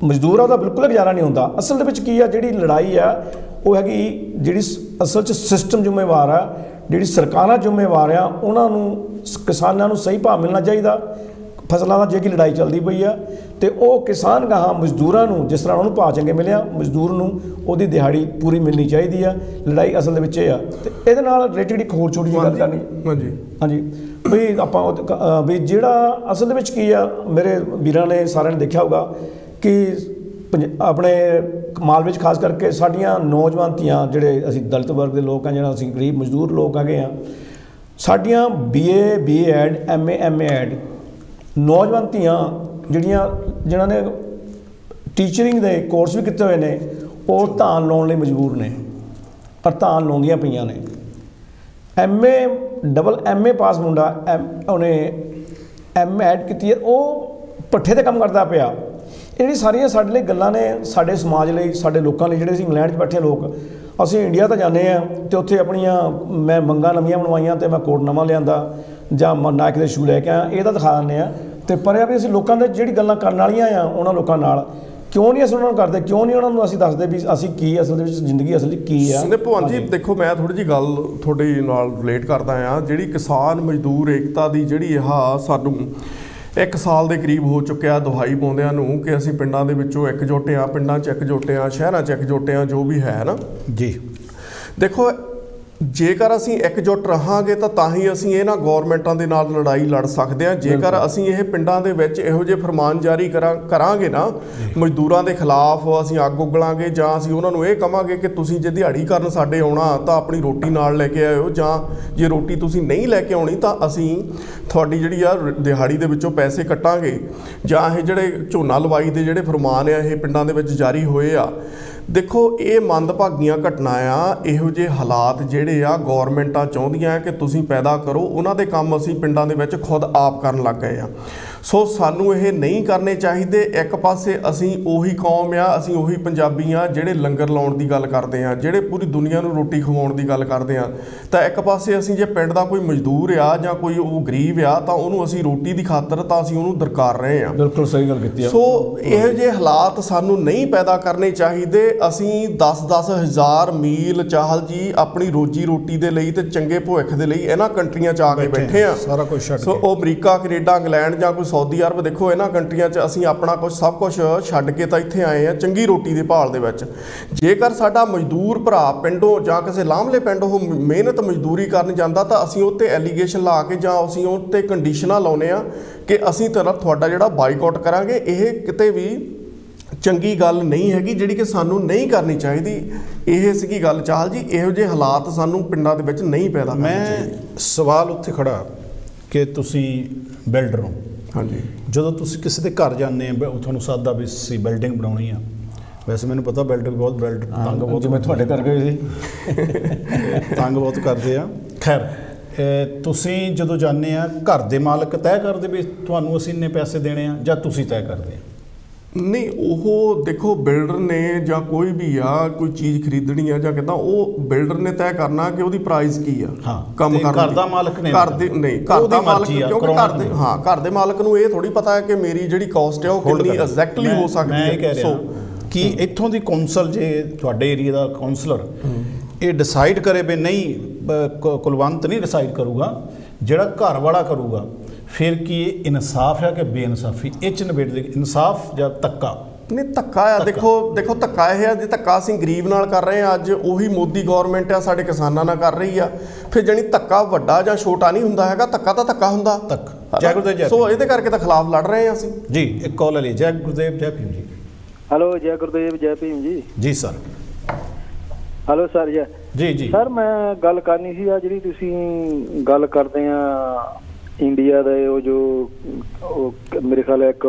ਮਜ਼ਦੂਰ ਆ ਉਹਦਾ ਬਿਲਕੁਲ ਗੁਜ਼ਾਰਾ ਨਹੀਂ ਹੁੰਦਾ। ਅਸਲ ਦੇ ਵਿੱਚ ਕੀ ਆ, ਜਿਹੜੀ ਲੜਾਈ ਆ ਉਹ ਹੈਗੀ ਜਿਹੜੀ ਅਸਲ 'ਚ ਸਿਸਟਮ ਜ਼ਿੰਮੇਵਾਰ ਆ, ਜਿਹੜੀ ਸਰਕਾਰਾਂ ਜ਼ਿੰਮੇਵਾਰ ਆ, ਉਹਨਾਂ ਨੂੰ ਕਿਸਾਨਾਂ ਨੂੰ ਸਹੀ ਭਾਅ ਮਿਲਣਾ ਚਾਹੀਦਾ ਫਸਲਾਂ ਦਾ। ਜੇ ਕਿ ਲੜਾਈ ਚੱਲਦੀ ਪਈ ਆ ਤੇ ਉਹ ਕਿਸਾਨ ਗਾਹਾਂ ਮਜ਼ਦੂਰਾਂ ਨੂੰ ਜਿਸ ਤਰ੍ਹਾਂ ਉਹਨੂੰ ਭਾਅ ਚੰਗੇ ਮਿਲਿਆ, ਮਜ਼ਦੂਰ ਨੂੰ ਉਹਦੀ ਦਿਹਾੜੀ ਪੂਰੀ ਮਿਲਣੀ ਚਾਹੀਦੀ ਆ। ਲੜਾਈ ਅਸਲ ਦੇ ਵਿੱਚ ਇਹ ਆ। ਤੇ ਇਹਦੇ ਨਾਲ ਰਿਲੇਟਡ ਇੱਕ ਹੋਰ ਛੋਟੀ ਜਿਹੀ ਗੱਲ ਕਰਨੀ, ਹਾਂਜੀ, ਵੀ ਆਪਾਂ ਵੀ ਜਿਹੜਾ ਅਸਲ ਦੇ ਵਿੱਚ ਕੀ ਆ, ਮੇਰੇ ਵੀਰਾਂ ਨੇ ਸਾਰਿਆਂ ਨੇ ਦੇਖਿਆ ਹੋਊਗਾ ਕਿ ਆਪਣੇ ਮਾਲ ਵਿੱਚ ਖਾਸ ਕਰਕੇ ਸਾਡੀਆਂ ਨੌਜਵਾਨ ਧੀਆਂ, ਜਿਹੜੇ ਅਸੀਂ ਦਲਿਤ ਵਰਗ ਦੇ ਲੋਕ ਹਾਂ, ਜਿਹੜਾ ਅਸੀਂ ਗਰੀਬ ਮਜ਼ਦੂਰ ਲੋਕ ਹੈਗੇ ਹਾਂ, ਸਾਡੀਆਂ BA BAd MA MAd ਨੌਜਵਾਨ ਧੀਆਂ ਜਿਨ੍ਹਾਂ ਨੇ ਟੀਚਰਿੰਗ ਦੇ ਕੋਰਸ ਵੀ ਕੀਤੇ ਹੋਏ ਨੇ, ਉਹ ਧਾਨ ਲਾਉਣ ਲਈ ਮਜਬੂਰ ਨੇ, ਪਰ ਧਾਨ ਲਾਉਂਦੀਆਂ ਪਈਆਂ ਨੇ। MA ਪਾਸ ਮੁੰਡਾ, ਉਹਨੇ MAd ਕੀਤੀ ਹੈ, ਉਹ ਪੱਠੇ 'ਤੇ ਕੰਮ ਕਰਦਾ ਪਿਆ। ਇਹ ਜਿਹੜੀ ਸਾਰੀਆਂ ਸਾਡੇ ਲਈ ਗੱਲਾਂ ਨੇ, ਸਾਡੇ ਸਮਾਜ ਲਈ, ਸਾਡੇ ਲੋਕਾਂ ਲਈ, ਜਿਹੜੇ ਅਸੀਂ ਇੰਗਲੈਂਡ 'ਚ ਬੈਠੇ ਲੋਕ, ਅਸੀਂ ਇੰਡੀਆ ਤਾਂ ਜਾਂਦੇ ਹਾਂ ਅਤੇ ਉੱਥੇ ਆਪਣੀਆਂ ਮੈਂ ਮੰਗਾਂ ਨਵੀਆਂ ਬਣਵਾਈਆਂ ਅਤੇ ਮੈਂ ਕੋਟ ਨਵਾਂ ਲਿਆਂਦਾ ਜਾਂ ਨਾਇਕ ਦੇ ਸ਼ੂ ਲੈ ਕੇ ਆਇਆ, ਇਹ ਤਾਂ ਦਿਖਾ ਦਿੰਦੇ ਹਾਂ। ਅਤੇ ਪਰ ਇਹ ਵੀ ਅਸੀਂ ਲੋਕਾਂ ਦੇ ਜਿਹੜੀ ਗੱਲਾਂ ਕਰਨ ਵਾਲੀਆਂ ਆ, ਉਹਨਾਂ ਲੋਕਾਂ ਨਾਲ ਕਿਉਂ ਨਹੀਂ ਅਸੀਂ ਉਹਨਾਂ ਨੂੰ ਕਰਦੇ, ਕਿਉਂ ਨਹੀਂ ਉਹਨਾਂ ਨੂੰ ਅਸੀਂ ਦੱਸਦੇ ਵੀ ਅਸੀਂ ਕੀ ਅਸਲ ਦੇ ਵਿੱਚ ਜ਼ਿੰਦਗੀ ਅਸਲ 'ਚ ਕੀ ਆ। ਭਗਵੰਤ ਜੀ ਦੇਖੋ, ਮੈਂ ਥੋੜ੍ਹੀ ਜਿਹੀ ਗੱਲ ਤੁਹਾਡੇ ਨਾਲ ਰਿਲੇਟ ਕਰਦਾ ਹਾਂ। ਜਿਹੜੀ ਕਿਸਾਨ ਮਜ਼ਦੂਰ ਏਕਤਾ ਦੀ ਜਿਹੜੀ ਇਹ ਸਾਨੂੰ 1 ਸਾਲ ਦੇ ਕਰੀਬ ਹੋ ਚੁੱਕਿਆ ਦੁਹਾਈ ਪਾਉਂਦਿਆਂ ਨੂੰ ਕਿ ਅਸੀਂ ਪਿੰਡਾਂ ਦੇ ਵਿੱਚੋਂ ਇਕਜੁੱਟ ਹਾਂ, ਪਿੰਡਾਂ 'ਚ ਇਕਜੁੱਟ ਹਾਂ, ਸ਼ਹਿਰਾਂ 'ਚ ਇਕਜੁੱਟ ਹਾਂ, ਜੋ ਵੀ ਹੈ ਨਾ ਜੀ। ਦੇਖੋ, ਜੇਕਰ ਅਸੀਂ ਇਕਜੁੱਟ ਰਹਾਂਗੇ ਤਾਂ ਹੀ ਅਸੀਂ ਇਹਨਾਂ ਗੌਰਮੈਂਟਾਂ ਦੇ ਨਾਲ ਲੜਾਈ ਲੜ ਸਕਦੇ ਹਾਂ। ਜੇਕਰ ਅਸੀਂ ਇਹ ਪਿੰਡਾਂ ਦੇ ਵਿੱਚ ਇਹੋ ਜਿਹੇ ਫਰਮਾਨ ਜਾਰੀ ਕਰਾਂਗੇ ਨਾ ਮਜ਼ਦੂਰਾਂ ਦੇ ਖਿਲਾਫ, ਅਸੀਂ ਅੱਗ ਉਗਲਾਂਗੇ ਜਾਂ ਅਸੀਂ ਉਹਨਾਂ ਨੂੰ ਇਹ ਕਹਾਂਗੇ ਕਿ ਤੁਸੀਂ ਜੇ ਦਿਹਾੜੀ ਕਰਨ ਸਾਡੇ ਆਉਣਾ ਤਾਂ ਆਪਣੀ ਰੋਟੀ ਨਾਲ ਲੈ ਕੇ ਆਇਓ, ਜਾਂ ਜੇ ਰੋਟੀ ਤੁਸੀਂ ਨਹੀਂ ਲੈ ਕੇ ਆਉਣੀ ਤਾਂ ਅਸੀਂ ਤੁਹਾਡੀ ਜਿਹੜੀ ਆ ਦਿਹਾੜੀ ਦੇ ਵਿੱਚੋਂ ਪੈਸੇ ਕੱਟਾਂਗੇ, ਜਾਂ ਇਹ ਜਿਹੜੇ ਝੋਨਾ ਲਵਾਈ ਦੇ ਜਿਹੜੇ ਫਰਮਾਨ ਆ ਇਹ ਪਿੰਡਾਂ ਦੇ ਵਿੱਚ ਜਾਰੀ ਹੋਏ ਆ। ਦੇਖੋ, ਇਹ ਮੰਦਭਾਗੀਆਂ ਘਟਨਾ ਆ। ਇਹੋ ਜਿਹੇ ਹਾਲਾਤ ਜਿਹੜੇ ਆ ਗੌਰਮੈਂਟਾਂ ਚਾਹੁੰਦੀਆਂ ਕਿ ਤੁਸੀਂ ਪੈਦਾ ਕਰੋ, ਉਹਨਾਂ ਦੇ ਕੰਮ ਅਸੀਂ ਪਿੰਡਾਂ ਦੇ ਵਿੱਚ ਖੁਦ ਆਪ ਕਰਨ ਲੱਗ ਗਏ ਆ। ਸੋ ਸਾਨੂੰ ਇਹ ਨਹੀਂ ਕਰਨੇ ਚਾਹੀਦੇ। ਇੱਕ ਪਾਸੇ ਅਸੀਂ ਉਹੀ ਕੌਮ ਆ, ਅਸੀਂ ਉਹੀ ਪੰਜਾਬੀ ਆ ਜਿਹੜੇ ਲੰਗਰ ਲਾਉਣ ਦੀ ਗੱਲ ਕਰਦੇ ਆ, ਜਿਹੜੇ ਪੂਰੀ ਦੁਨੀਆ ਨੂੰ ਰੋਟੀ ਖਵਾਉਣ ਦੀ ਗੱਲ ਕਰਦੇ ਆ। ਤਾਂ ਇੱਕ ਪਾਸੇ ਅਸੀਂ ਜੇ ਪਿੰਡ ਦਾ ਕੋਈ ਮਜ਼ਦੂਰ ਆ ਜਾਂ ਕੋਈ ਉਹ ਗਰੀਬ ਆ ਤਾਂ ਉਹਨੂੰ ਅਸੀਂ ਰੋਟੀ ਦੀ ਖਾਤਰ ਤਾਂ ਅਸੀਂ ਉਹਨੂੰ ਦਰਕਾਰ ਰਹੇ ਆ। ਬਿਲਕੁਲ ਸਹੀ ਗੱਲ ਕੀਤੀ ਆ। ਸੋ ਇਹੋ ਜਿਹੇ ਹਾਲਾਤ ਸਾਨੂੰ ਨਹੀਂ ਪੈਦਾ ਕਰਨੇ ਚਾਹੀਦੇ। ਅਸੀਂ 10-10 ਹਜ਼ਾਰ ਮੀਲ ਚਾਹਲ ਜੀ ਆਪਣੀ ਰੋਜੀ ਰੋਟੀ ਦੇ ਲਈ ਤੇ ਚੰਗੇ ਭਵਿੱਖ ਦੇ ਲਈ ਇਹਨਾਂ ਕੰਟਰੀਆਂ 'ਚ ਆ ਕੇ ਬੈਠੇ ਆ, ਸਾਰਾ ਕੁਝ ਛੱਡ ਕੇ। ਸੋ ਉਹ ਅਮਰੀਕਾ, ਕੈਨੇਡਾ, ਇੰਗਲੈਂਡ ਜਾਂ ਕੋਈ ਸਾਊਦੀ ਅਰਬ, ਦੇਖੋ ਇਹਨਾਂ ਕੰਟਰੀਆਂ 'ਚ ਅਸੀਂ ਆਪਣਾ ਸਭ ਕੁਝ ਛੱਡ ਕੇ ਤਾਂ ਇੱਥੇ ਆਏ ਆ ਚੰਗੀ ਰੋਟੀ ਦੇ ਭਾਲ ਦੇ ਵਿੱਚ। ਜੇਕਰ ਸਾਡਾ ਮਜ਼ਦੂਰ ਭਰਾ ਪਿੰਡੋਂ ਜਾਂ ਕਿਸੇ ਲਾਹਮਲੇ ਪਿੰਡ ਉਹ ਮਿਹਨਤ ਮਜ਼ਦੂਰੀ ਕਰਨ ਜਾਂਦਾ ਤਾਂ ਅਸੀਂ ਉਹ 'ਤੇ ਐਲੀਗੇਸ਼ਨ ਲਾ ਕੇ ਜਾਂ ਅਸੀਂ ਉਹ 'ਤੇ ਕੰਡੀਸ਼ਨਾਂ ਲਾਉਂਦੇ ਆ ਕਿ ਅਸੀਂ ਤੁਹਾਡਾ ਜਿਹੜਾ ਬਾਈਕਾਟ ਕਰਾਂਗੇ। ਇਹ ਕਿਤੇ ਵੀ ਚੰਗੀ ਗੱਲ ਨਹੀਂ ਹੈਗੀ, ਜਿਹੜੀ ਕਿ ਸਾਨੂੰ ਨਹੀਂ ਕਰਨੀ ਚਾਹੀਦੀ। ਇਹ ਸੀਗੀ ਗੱਲ ਚਾਹਲ ਜੀ, ਇਹੋ ਜਿਹੇ ਹਾਲਾਤ ਸਾਨੂੰ ਪਿੰਡਾਂ ਦੇ ਵਿੱਚ ਨਹੀਂ ਪੈਦਾ ਕਰਨੇ ਚਾਹੀਦੇ। ਮੈਂ ਸਵਾਲ ਉੱਥੇ ਖੜਾ ਕਿ ਤੁਸੀਂ ਬਿਲਡਰ ਹੋ, ਹਾਂਜੀ, ਜਦੋਂ ਤੁਸੀਂ ਕਿਸੇ ਦੇ ਘਰ ਜਾਂਦੇ ਆ ਉਹ ਤੁਹਾਨੂੰ ਸਾਦਾ ਵੀ ਸੀ ਬਿਲਡਿੰਗ ਬਣਾਉਣੀ ਆ, ਵੈਸੇ ਮੈਨੂੰ ਪਤਾ ਬਿਲਡਰ ਤੰਗ ਬਹੁਤ, ਜਿਵੇਂ ਤੁਹਾਡੇ ਘਰ ਗਏ ਸੀ ਤੰਗ ਬਹੁਤ ਕਰਦੇ ਆ। ਖੈਰ ਤੁਸੀਂ ਜਦੋਂ ਜਾਂਦੇ ਆ ਘਰ ਦੇ ਮਾਲਕ ਤੈਅ ਕਰਦੇ ਵੀ ਤੁਹਾਨੂੰ ਅਸੀਂ ਇੰਨੇ ਪੈਸੇ ਦੇਣੇ ਆ ਜਾਂ ਤੁਸੀਂ ਤੈਅ ਕਰਦੇ ਆ? ਨਹੀਂ, ਉਹ ਦੇਖੋ ਬਿਲਡਰ ਨੇ ਜਾਂ ਕੋਈ ਵੀ ਆ ਕੋਈ ਚੀਜ਼ ਖਰੀਦਣੀ ਆ ਜਾਂ ਕਿੱਦਾਂ, ਉਹ ਬਿਲਡਰ ਨੇ ਤੈਅ ਕਰਨਾ ਕਿ ਉਹਦੀ ਪ੍ਰਾਈਸ ਕੀ ਆ। ਹਾਂ, ਕੰਮ ਕਰਨ ਘਰ ਦਾ ਮਾਲਕ ਨੇ, ਘਰ ਦੇ ਨਹੀਂ, ਘਰ ਦਾ ਮਾਲਕ, ਕਿਉਂਕਿ ਘਰ ਦੇ ਮਾਲਕ ਨੂੰ ਇਹ ਥੋੜੀ ਪਤਾ ਹੈ ਕਿ ਮੇਰੀ ਜਿਹੜੀ ਕਾਸਟ ਹੈ ਉਹ ਕਿੰਨੀ ਐਗਜ਼ੈਕਟਲੀ ਹੋ ਸਕਦੀ ਹੈ। ਮੈਂ ਇਹ ਕਹਿ ਰਿਹਾ ਕਿ ਇੱਥੋਂ ਦੀ ਕੌਂਸਲ, ਜੇ ਤੁਹਾਡੇ ਏਰੀਆ ਦਾ ਕਾਉਂਸਲਰ ਇਹ ਡਿਸਾਈਡ ਕਰੇ ਵੀ ਨਹੀਂ, ਕੁਲਵੰਤ ਨਹੀਂ ਡਿਸਾਈਡ ਕਰੂਗਾ, ਜਿਹੜਾ ਘਰ ਵਾਲਾ ਕਰੂਗਾ, ਫਿਰ ਕੀ ਇਹ ਇਨਸਾਫ ਹੈ ਕਿ ਬੇਇਨਸਾਫੀ? ਇਹ 'ਚ ਨਿਬੇੜ ਦੇ ਇਨਸਾਫ ਜਾਂ ਧੱਕਾ? ਨਹੀਂ, ਧੱਕਾ ਆ। ਦੇਖੋ ਧੱਕਾ ਇਹ ਆ, ਜੇ ਧੱਕਾ ਅਸੀਂ ਗਰੀਬ ਨਾਲ ਕਰ ਰਹੇ ਆ, ਅੱਜ ਉਹੀ ਮੋਦੀ ਗਵਰਨਮੈਂਟ ਆ ਸਾਡੇ ਕਿਸਾਨਾਂ ਨਾਲ ਕਰ ਰਹੀ ਆ, ਫਿਰ ਜਾਣੀ ਧੱਕਾ ਵੱਡਾ ਜਾਂ ਛੋਟਾ ਨਹੀਂ ਹੁੰਦਾ ਹੈਗਾ, ਧੱਕਾ ਤਾਂ ਧੱਕਾ ਹੁੰਦਾ। ਜੈ ਗੁਰਦੇਵ। ਸੋ ਇਹਦੇ ਕਰਕੇ ਤਾਂ ਖਿਲਾਫ ਲੜ ਰਹੇ ਆ ਅਸੀਂ ਜੀ। ਇੱਕ ਕਾਲ ਲਈ। ਜੈ ਗੁਰਦੇਵ, ਜੈ ਭੀਮ ਜੀ। ਹੈਲੋ, ਜੈ ਗੁਰਦੇਵ, ਜੈ ਭੀਮ ਜੀ। ਜੀ ਸਰ। Hello sir. ਜੀ ਜੀ ਸਰ, ਮੈਂ ਗੱਲ ਕਰਨੀ ਸੀ ਆ ਜਿਹੜੀ ਤੁਸੀਂ ਗੱਲ ਕਰਦੇ ਆ ਇੰਡੀਆ ਦੇ, ਉਹ ਜੋ ਮੇਰੇ ਖਿਆਲ ਇੱਕ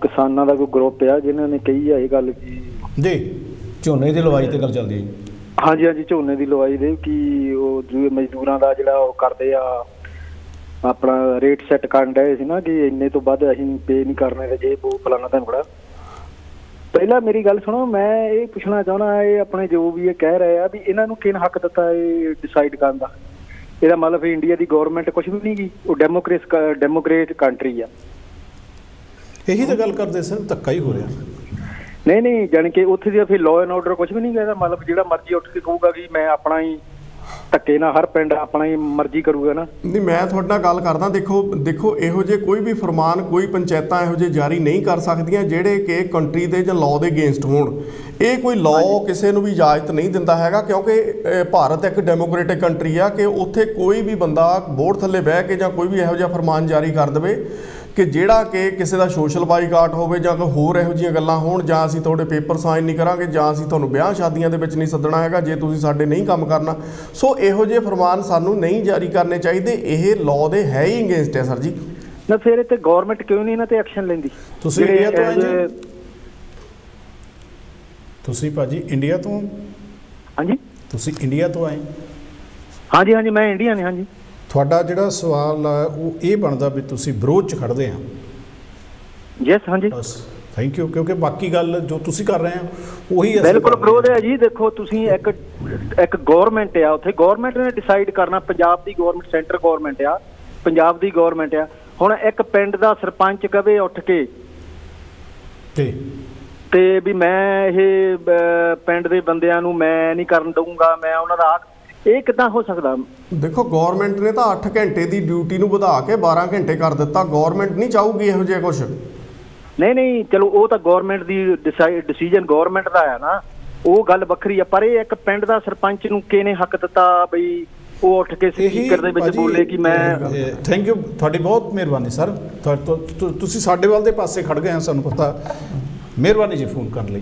ਕਿਸਾਨਾਂ ਦਾ ਕੋਈ ਗਰੁੱਪ ਆ ਜਿਨ੍ਹਾਂ ਨੇ ਕਹੀ ਆ ਇਹ ਗੱਲ ਜੀ ਝੋਨੇ ਦੀ ਲਵਾਈ ਤੇ ਗੱਲ ਚੱਲਦੀ ਹੈ। ਹਾਂਜੀ ਹਾਂਜੀ, ਝੋਨੇ ਦੀ ਲਵਾਈ ਦੇ ਕਿ ਉਹ ਮਜ਼ਦੂਰਾਂ ਦਾ ਜਿਹੜਾ ਉਹ ਕਰਦੇ ਆ ਆਪਣਾ ਰੇਟ ਸੈੱਟ ਕਰਨ ਡਏ ਸੀ ਨਾ ਕਿ ਇੰਨੇ ਤੋਂ ਵੱਧ ਅਸੀਂ ਪੇ ਨਹੀਂ ਕਰਨੇ ਤੇ ਜੇ ਉਹ ਫਲਾਣਾ ਤੁਹਾਨੂੰ ਬੜਾ। ਪਹਿਲਾਂ ਮੇਰੀ ਗੱਲ ਸੁਣੋ, ਮੈਂ ਇਹ ਪੁੱਛਣਾ ਚਾਹੁੰਦਾ, ਇਹ ਆਪਣੇ ਜੋ ਵੀ ਇਹ ਕਹਿ ਰਹੇ ਆ ਵੀ ਇਹਨਾਂ ਨੂੰ ਕਿਹਨ ਹੱਕ ਦਿੱਤਾ ਇਹ ਡਿਸਾਈਡ ਕਰਨ ਦਾ? ਇਹਦਾ ਮਤਲਬ ਇੰਡੀਆ ਦੀ ਗਵਰਨਮੈਂਟ ਕੁਛ ਵੀ ਨਹੀਂ ਗੀ, ਉਹ ਡੈਮੋਕ੍ਰੇਟ ਕੰਟਰੀ ਆ। ਇਹੀ ਤਾਂ ਗੱਲ ਕਰਦੇ ਸਰ, ਧੱਕਾ ਹੀ ਹੋ ਰਿਹਾ। ਨਹੀਂ, ਜਾਣੀ ਕਿ ਉੱਥੇ ਦੀ ਫਿਰ ਲਾਅ ਐਂਡ ਆਰਡਰ ਕੁਛ ਵੀ ਨਹੀਂ ਗਾ। ਇਹਦਾ ਮਤਲਬ ਜਿਹੜਾ ਮਰਜ਼ੀ ਉੱਠ ਕੇ ਕਹੂਗਾ ਕਿ ਮੈਂ ਆਪਣਾ ਹੀ ਧੱਕੇ ਨਾਲ ਹਰ ਪਿੰਡ ਆਪਣਾ ਹੀ ਮਰਜ਼ੀ ਕਰੂਗਾ ਨਾ। ਨਹੀਂ, ਮੈਂ ਤੁਹਾਡੇ ਨਾਲ ਗੱਲ ਕਰਦਾ। ਦੇਖੋ ਇਹੋ ਜਿਹੇ ਕੋਈ ਵੀ ਫਰਮਾਨ ਕੋਈ ਪੰਚਾਇਤਾਂ ਇਹੋ ਜਿਹੇ ਜਾਰੀ ਨਹੀਂ ਕਰ ਸਕਦੀਆਂ ਜਿਹੜੇ ਕਿ ਕੰਟਰੀ ਦੇ ਜਾਂ ਲਾਅ ਦੇ ਅਗੇਂਸਟ ਹੋਣ। ਇਹ ਕੋਈ ਲਾਅ ਕਿਸੇ ਨੂੰ ਵੀ ਇਜਾਜ਼ਤ ਨਹੀਂ ਦਿੰਦਾ ਹੈਗਾ, ਕਿਉਂਕਿ ਭਾਰਤ ਇੱਕ ਡੈਮੋਕ੍ਰੇਟਿਕ ਕੰਟਰੀ ਆ ਕਿ ਉੱਥੇ ਕੋਈ ਵੀ ਬੰਦਾ ਬੋਰਡ ਥੱਲੇ ਬਹਿ ਕੇ ਜਾਂ ਕੋਈ ਵੀ ਇਹੋ ਜਿਹਾ ਫਰਮਾਨ ਜਾਰੀ ਕਰ ਦੇਵੇ ਕਿ ਜਿਹੜਾ ਕਿ ਕਿਸੇ ਦਾ ਸੋਸ਼ਲ ਬਾਈਕਾਟ ਹੋਵੇ ਜਾਂ ਕੋਈ ਹੋਰ ਇਹੋ ਜਿਹੀਆਂ ਗੱਲਾਂ ਹੋਣ, ਜਾਂ ਅਸੀਂ ਤੁਹਾਡੇ ਪੇਪਰ ਸਾਈਨ ਨਹੀਂ ਕਰਾਂਗੇ, ਜਾਂ ਅਸੀਂ ਤੁਹਾਨੂੰ ਵਿਆਹ ਸ਼ਾਦੀਆਂ ਦੇ ਵਿੱਚ ਨਹੀਂ ਸੱਦਣਾ ਹੈਗਾ ਜੇ ਤੁਸੀਂ ਸਾਡੇ ਨਹੀਂ ਕੰਮ ਕਰਨਾ। ਸੋ ਇਹੋ ਜਿਹੇ ਫਰਮਾਨ ਸਾਨੂੰ ਨਹੀਂ ਜਾਰੀ ਕਰਨੇ ਚਾਹੀਦੇ। ਇਹ ਲਾਅ ਦੇ ਹੈ ਹੀ ਅਗੇਂਸਟ ਹੈ ਸਰ ਜੀ। ਨਾ ਫਿਰ ਇੱਥੇ ਗਵਰਨਮੈਂਟ ਕਿਉਂ ਨਹੀਂ ਇਹਨਾਂ ਤੇ ਐਕਸ਼ਨ ਲੈਂਦੀ? ਤੁਸੀਂ ਇੰਡੀਆ ਤੋਂ ਆਏ ਜੀ? ਤੁਸੀਂ ਭਾਜੀ ਇੰਡੀਆ ਤੋਂ? ਹਾਂਜੀ, ਤੁਸੀਂ ਇੰਡੀਆ ਤੋਂ ਆਏ? ਹਾਂਜੀ ਹਾਂਜੀ, ਮੈਂ ਇੰਡੀਆ ਨੇ। ਹਾਂਜੀ, ਤੁਹਾਡਾ ਜਿਹੜਾ ਸਵਾਲ ਹੈ ਉਹ ਇਹ ਬਣਦਾ ਵੀ ਤੁਸੀਂ ਵਿਰੋਧ 'ਚ ਖੜਦੇ ਆ? ਯੈਸ, ਹਾਂਜੀ ਬਸ ਥੈਂਕ ਯੂ, ਕਿਉਂਕਿ ਬਾਕੀ ਗੱਲ ਜੋ ਤੁਸੀਂ ਕਰ ਰਹੇ ਹੋ ਉਹੀ ਬਿਲਕੁਲ ਵਿਰੋਧ ਹੈ ਜੀ। ਦੇਖੋ ਤੁਸੀਂ ਇੱਕ ਗਵਰਨਮੈਂਟ ਆ, ਉੱਥੇ ਗਵਰਨਮੈਂਟ ਨੇ ਡਿਸਾਈਡ ਕਰਨਾ। ਪੰਜਾਬ ਦੀ ਗਵਰਨਮੈਂਟ ਸੈਂਟਰ ਗਵਰਨਮੈਂਟ ਆ, ਪੰਜਾਬ ਦੀ ਗਵਰਨਮੈਂਟ ਆ। ਹੁਣ ਇੱਕ ਪਿੰਡ ਦਾ ਸਰਪੰਚ ਕਵੇ ਉੱਠ ਕੇ ਤੇ ਵੀ ਮੈਂ ਇਹ ਪਿੰਡ ਦੇ ਬੰਦਿਆਂ ਨੂੰ ਮੈਂ ਨਹੀਂ ਕਰਨ ਦਊਂਗਾ, ਮੈਂ ਉਹਨਾਂ ਦਾ ਇਹ ਕਿੱਦਾਂ ਹੋ ਸਕਦਾ? ਦੇਖੋ ਗਵਰਨਮੈਂਟ ਨੇ ਤਾਂ 8 ਘੰਟੇ ਦੀ ਡਿਊਟੀ ਨੂੰ ਵਧਾ ਕੇ 12 ਘੰਟੇ ਕਰ ਦਿੱਤਾ। ਗਵਰਨਮੈਂਟ ਨਹੀਂ ਚਾਹੂਗੀ ਇਹੋ ਜਿਹਾ ਕੁਝ। ਨਹੀਂ, ਚਲੋ ਉਹ ਤਾਂ ਗਵਰਨਮੈਂਟ ਦੀ ਡਿਸੀਜਨ ਗਵਰਨਮੈਂਟ ਦਾ ਆ ਨਾ, ਉਹ ਗੱਲ ਵੱਖਰੀ ਆ। ਪਰ ਇਹ ਇੱਕ ਪਿੰਡ ਦਾ ਸਰਪੰਚ ਨੂੰ ਕਿਹਨੇ ਹੱਕ ਦਿੱਤਾ ਬਈ ਉਹ ਉੱਠ ਕੇ ਸਪੀਕਰ ਦੇ ਵਿੱਚ ਬੋਲੇ ਕਿ ਮੈਂ। ਥੈਂਕ ਯੂ, ਤੁਹਾਡੀ ਬਹੁਤ ਮਿਹਰਬਾਨੀ ਸਰ। ਤੁਸੀਂ ਸਾਡੇ ਵੱਲ ਦੇ ਪਾਸੇ ਖੜ ਗਏ ਆ, ਸਾਨੂੰ ਪਤਾ। ਮਿਹਰਬਾਨੀ ਜੀ ਫੋਨ ਕਰਨ ਲਈ।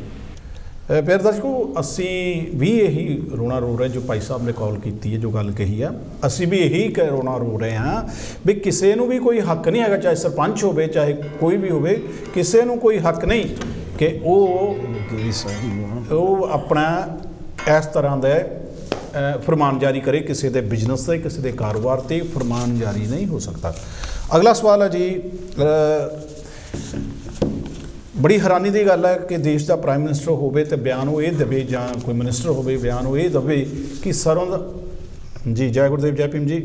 ਪਿਆਰੇ ਦਰਸ਼ਕੋ, ਅਸੀਂ ਵੀ ਇਹੀ ਰੋਣਾ ਰੋ ਰਹੇ ਜੋ ਭਾਈ ਸਾਹਿਬ ਨੇ ਕਾਲ ਕੀਤੀ ਹੈ, ਜੋ ਗੱਲ ਕਹੀ ਆ, ਅਸੀਂ ਵੀ ਇਹੀ ਰੋਣਾ ਰੋ ਰਹੇ ਹਾਂ ਵੀ ਕਿਸੇ ਨੂੰ ਵੀ ਕੋਈ ਹੱਕ ਨਹੀਂ ਹੈਗਾ, ਚਾਹੇ ਸਰਪੰਚ ਹੋਵੇ ਚਾਹੇ ਕੋਈ ਵੀ ਹੋਵੇ, ਕਿਸੇ ਨੂੰ ਕੋਈ ਹੱਕ ਨਹੀਂ ਕਿ ਉਹ ਆਪਣਾ ਇਸ ਤਰ੍ਹਾਂ ਦਾ ਫਰਮਾਨ ਜਾਰੀ ਕਰੇ ਕਿਸੇ ਦੇ ਬਿਜ਼ਨਸ 'ਤੇ, ਕਿਸੇ ਦੇ ਕਾਰੋਬਾਰ 'ਤੇ ਫਰਮਾਨ ਜਾਰੀ ਨਹੀਂ ਹੋ ਸਕਦਾ। ਅਗਲਾ ਸਵਾਲ ਹੈ ਜੀ, ਬੜੀ ਹੈਰਾਨੀ ਦੀ ਗੱਲ ਹੈ ਕਿ ਦੇਸ਼ ਦਾ ਪ੍ਰਾਈਮ ਮਿਨਿਸਟਰ ਹੋਵੇ ਤੇ ਬਿਆਨ ਉਹ ਇਹ ਦੇਵੇ, ਜਾਂ ਕੋਈ ਮਿਨਿਸਟਰ ਹੋਵੇ ਬਿਆਨ ਉਹ ਇਹ ਦੇਵੇ ਕਿ ਸਰੋਂ ਦਾ। ਜੀ ਜੈ ਗੁਰਦੇਵ, ਜੈ ਭੀਮ ਜੀ।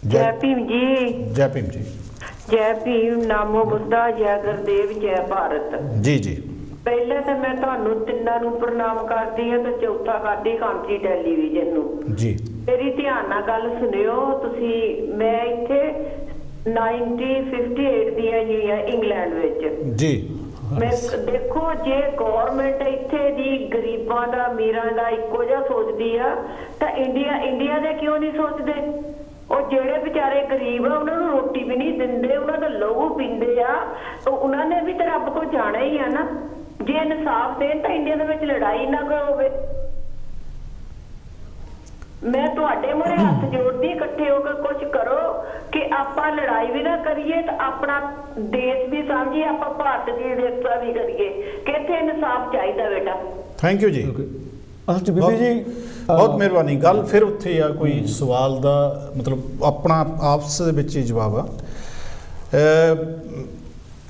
ਜੈ ਭੀਮ ਜੀ। ਜੈ ਭੀਮ ਜੀ। ਜੈ ਭੀਮ, ਨਾਮੋ ਬੁੱਧਾ, ਜੈ ਗੁਰਦੇਵ, ਜੈ ਭਾਰਤ। ਜੀ ਜੀ। ਪਹਿਲੇ ਤਾਂ ਮੈਂ ਤੁਹਾਨੂੰ ਤਿੰਨਾਂ ਨੂੰ ਪ੍ਰਣਾਮ ਕਰਦੀ ਹਾਂ ਤੇ ਚੌਥਾ ਕਰਦੀ ਕਾਂਤੀ ਟੈਲੀਵਿਜ਼ਨ ਨੂੰ। ਜੀ। ਮੇਰੀ ਧਿਆਨ ਨਾਲ ਗੱਲ ਸੁਣਿਓ ਤੁਸੀਂ। ਮੈਂ ਇੱਥੇ 1958 ਦੀ ਆਈ ਹਾਂ ਇੰਗਲੈਂਡ ਵਿੱਚ। ਜੀ। ਮੈਂ ਦੇਖੋ, ਜੇ ਗਵਰਨਮੈਂਟ ਇੱਥੇ ਦੀ ਗਰੀਬਾਂ ਦਾ ਅਮੀਰਾਂ ਦਾ ਇੱਕੋ ਜਿਹਾ ਸੋਚਦੀ ਆ ਤਾਂ ਇੰਡੀਆ ਦੇ ਕਿਉਂ ਨਹੀਂ ਸੋਚਦੇ? ਉਹ ਜਿਹੜੇ ਵਿਚਾਰੇ ਗਰੀਬ ਆ ਉਹਨਾਂ ਨੂੰ ਰੋਟੀ ਵੀ ਨਹੀਂ ਦਿੰਦੇ, ਉਹਨਾਂ ਦਾ ਲਹੂ ਪੀਂਦੇ ਆ, ਉਹਨਾਂ ਨੇ ਵੀ ਤਾਂ ਰੱਬ ਕੋਲ ਜਾਣਾ ਹੀ ਆ ਨਾ। ਜੇ ਇਨਸਾਫ ਦੇਣ ਤਾਂ ਇੰਡੀਆ ਦੇ ਵਿੱਚ ਲੜਾਈ ਨਾ ਹੋਵੇ। ਮੈਂ ਤੁਹਾਡੇ ਮੂਹਰੇ ਹੱਥ ਜੋੜਦੀ, ਇਕੱਠੇ ਹੋ ਕੇ ਕੁਝ ਕਰੋ ਕਿ ਆਪਾਂ ਲੜਾਈ ਵੀ ਨਾ ਕਰੀਏ ਤੇ ਆਪਣਾ ਦੇਸ਼ ਵੀ ਸਮਝੀਏ, ਆਪਾਂ ਭਾਰਤ ਦੀ ਰੇਖਾ ਵੀ ਕਰੀਏ ਕਿ ਇੱਥੇ ਇਨਸਾਫ ਚਾਹੀਦਾ ਬੇਟਾ। ਥੈਂਕ ਯੂ ਜੀ। ਅਸਲ 'ਚ ਬੀਬੀ ਜੀ ਬਹੁਤ ਮਿਹਰਬਾਨੀ। ਗੱਲ ਫਿਰ ਉੱਥੇ ਆ, ਕੋਈ ਸਵਾਲ ਦਾ ਮਤਲਬ ਆਪਣਾ ਆਪਸ ਦੇ ਵਿੱਚ ਹੀ ਜਵਾਬ ਆ।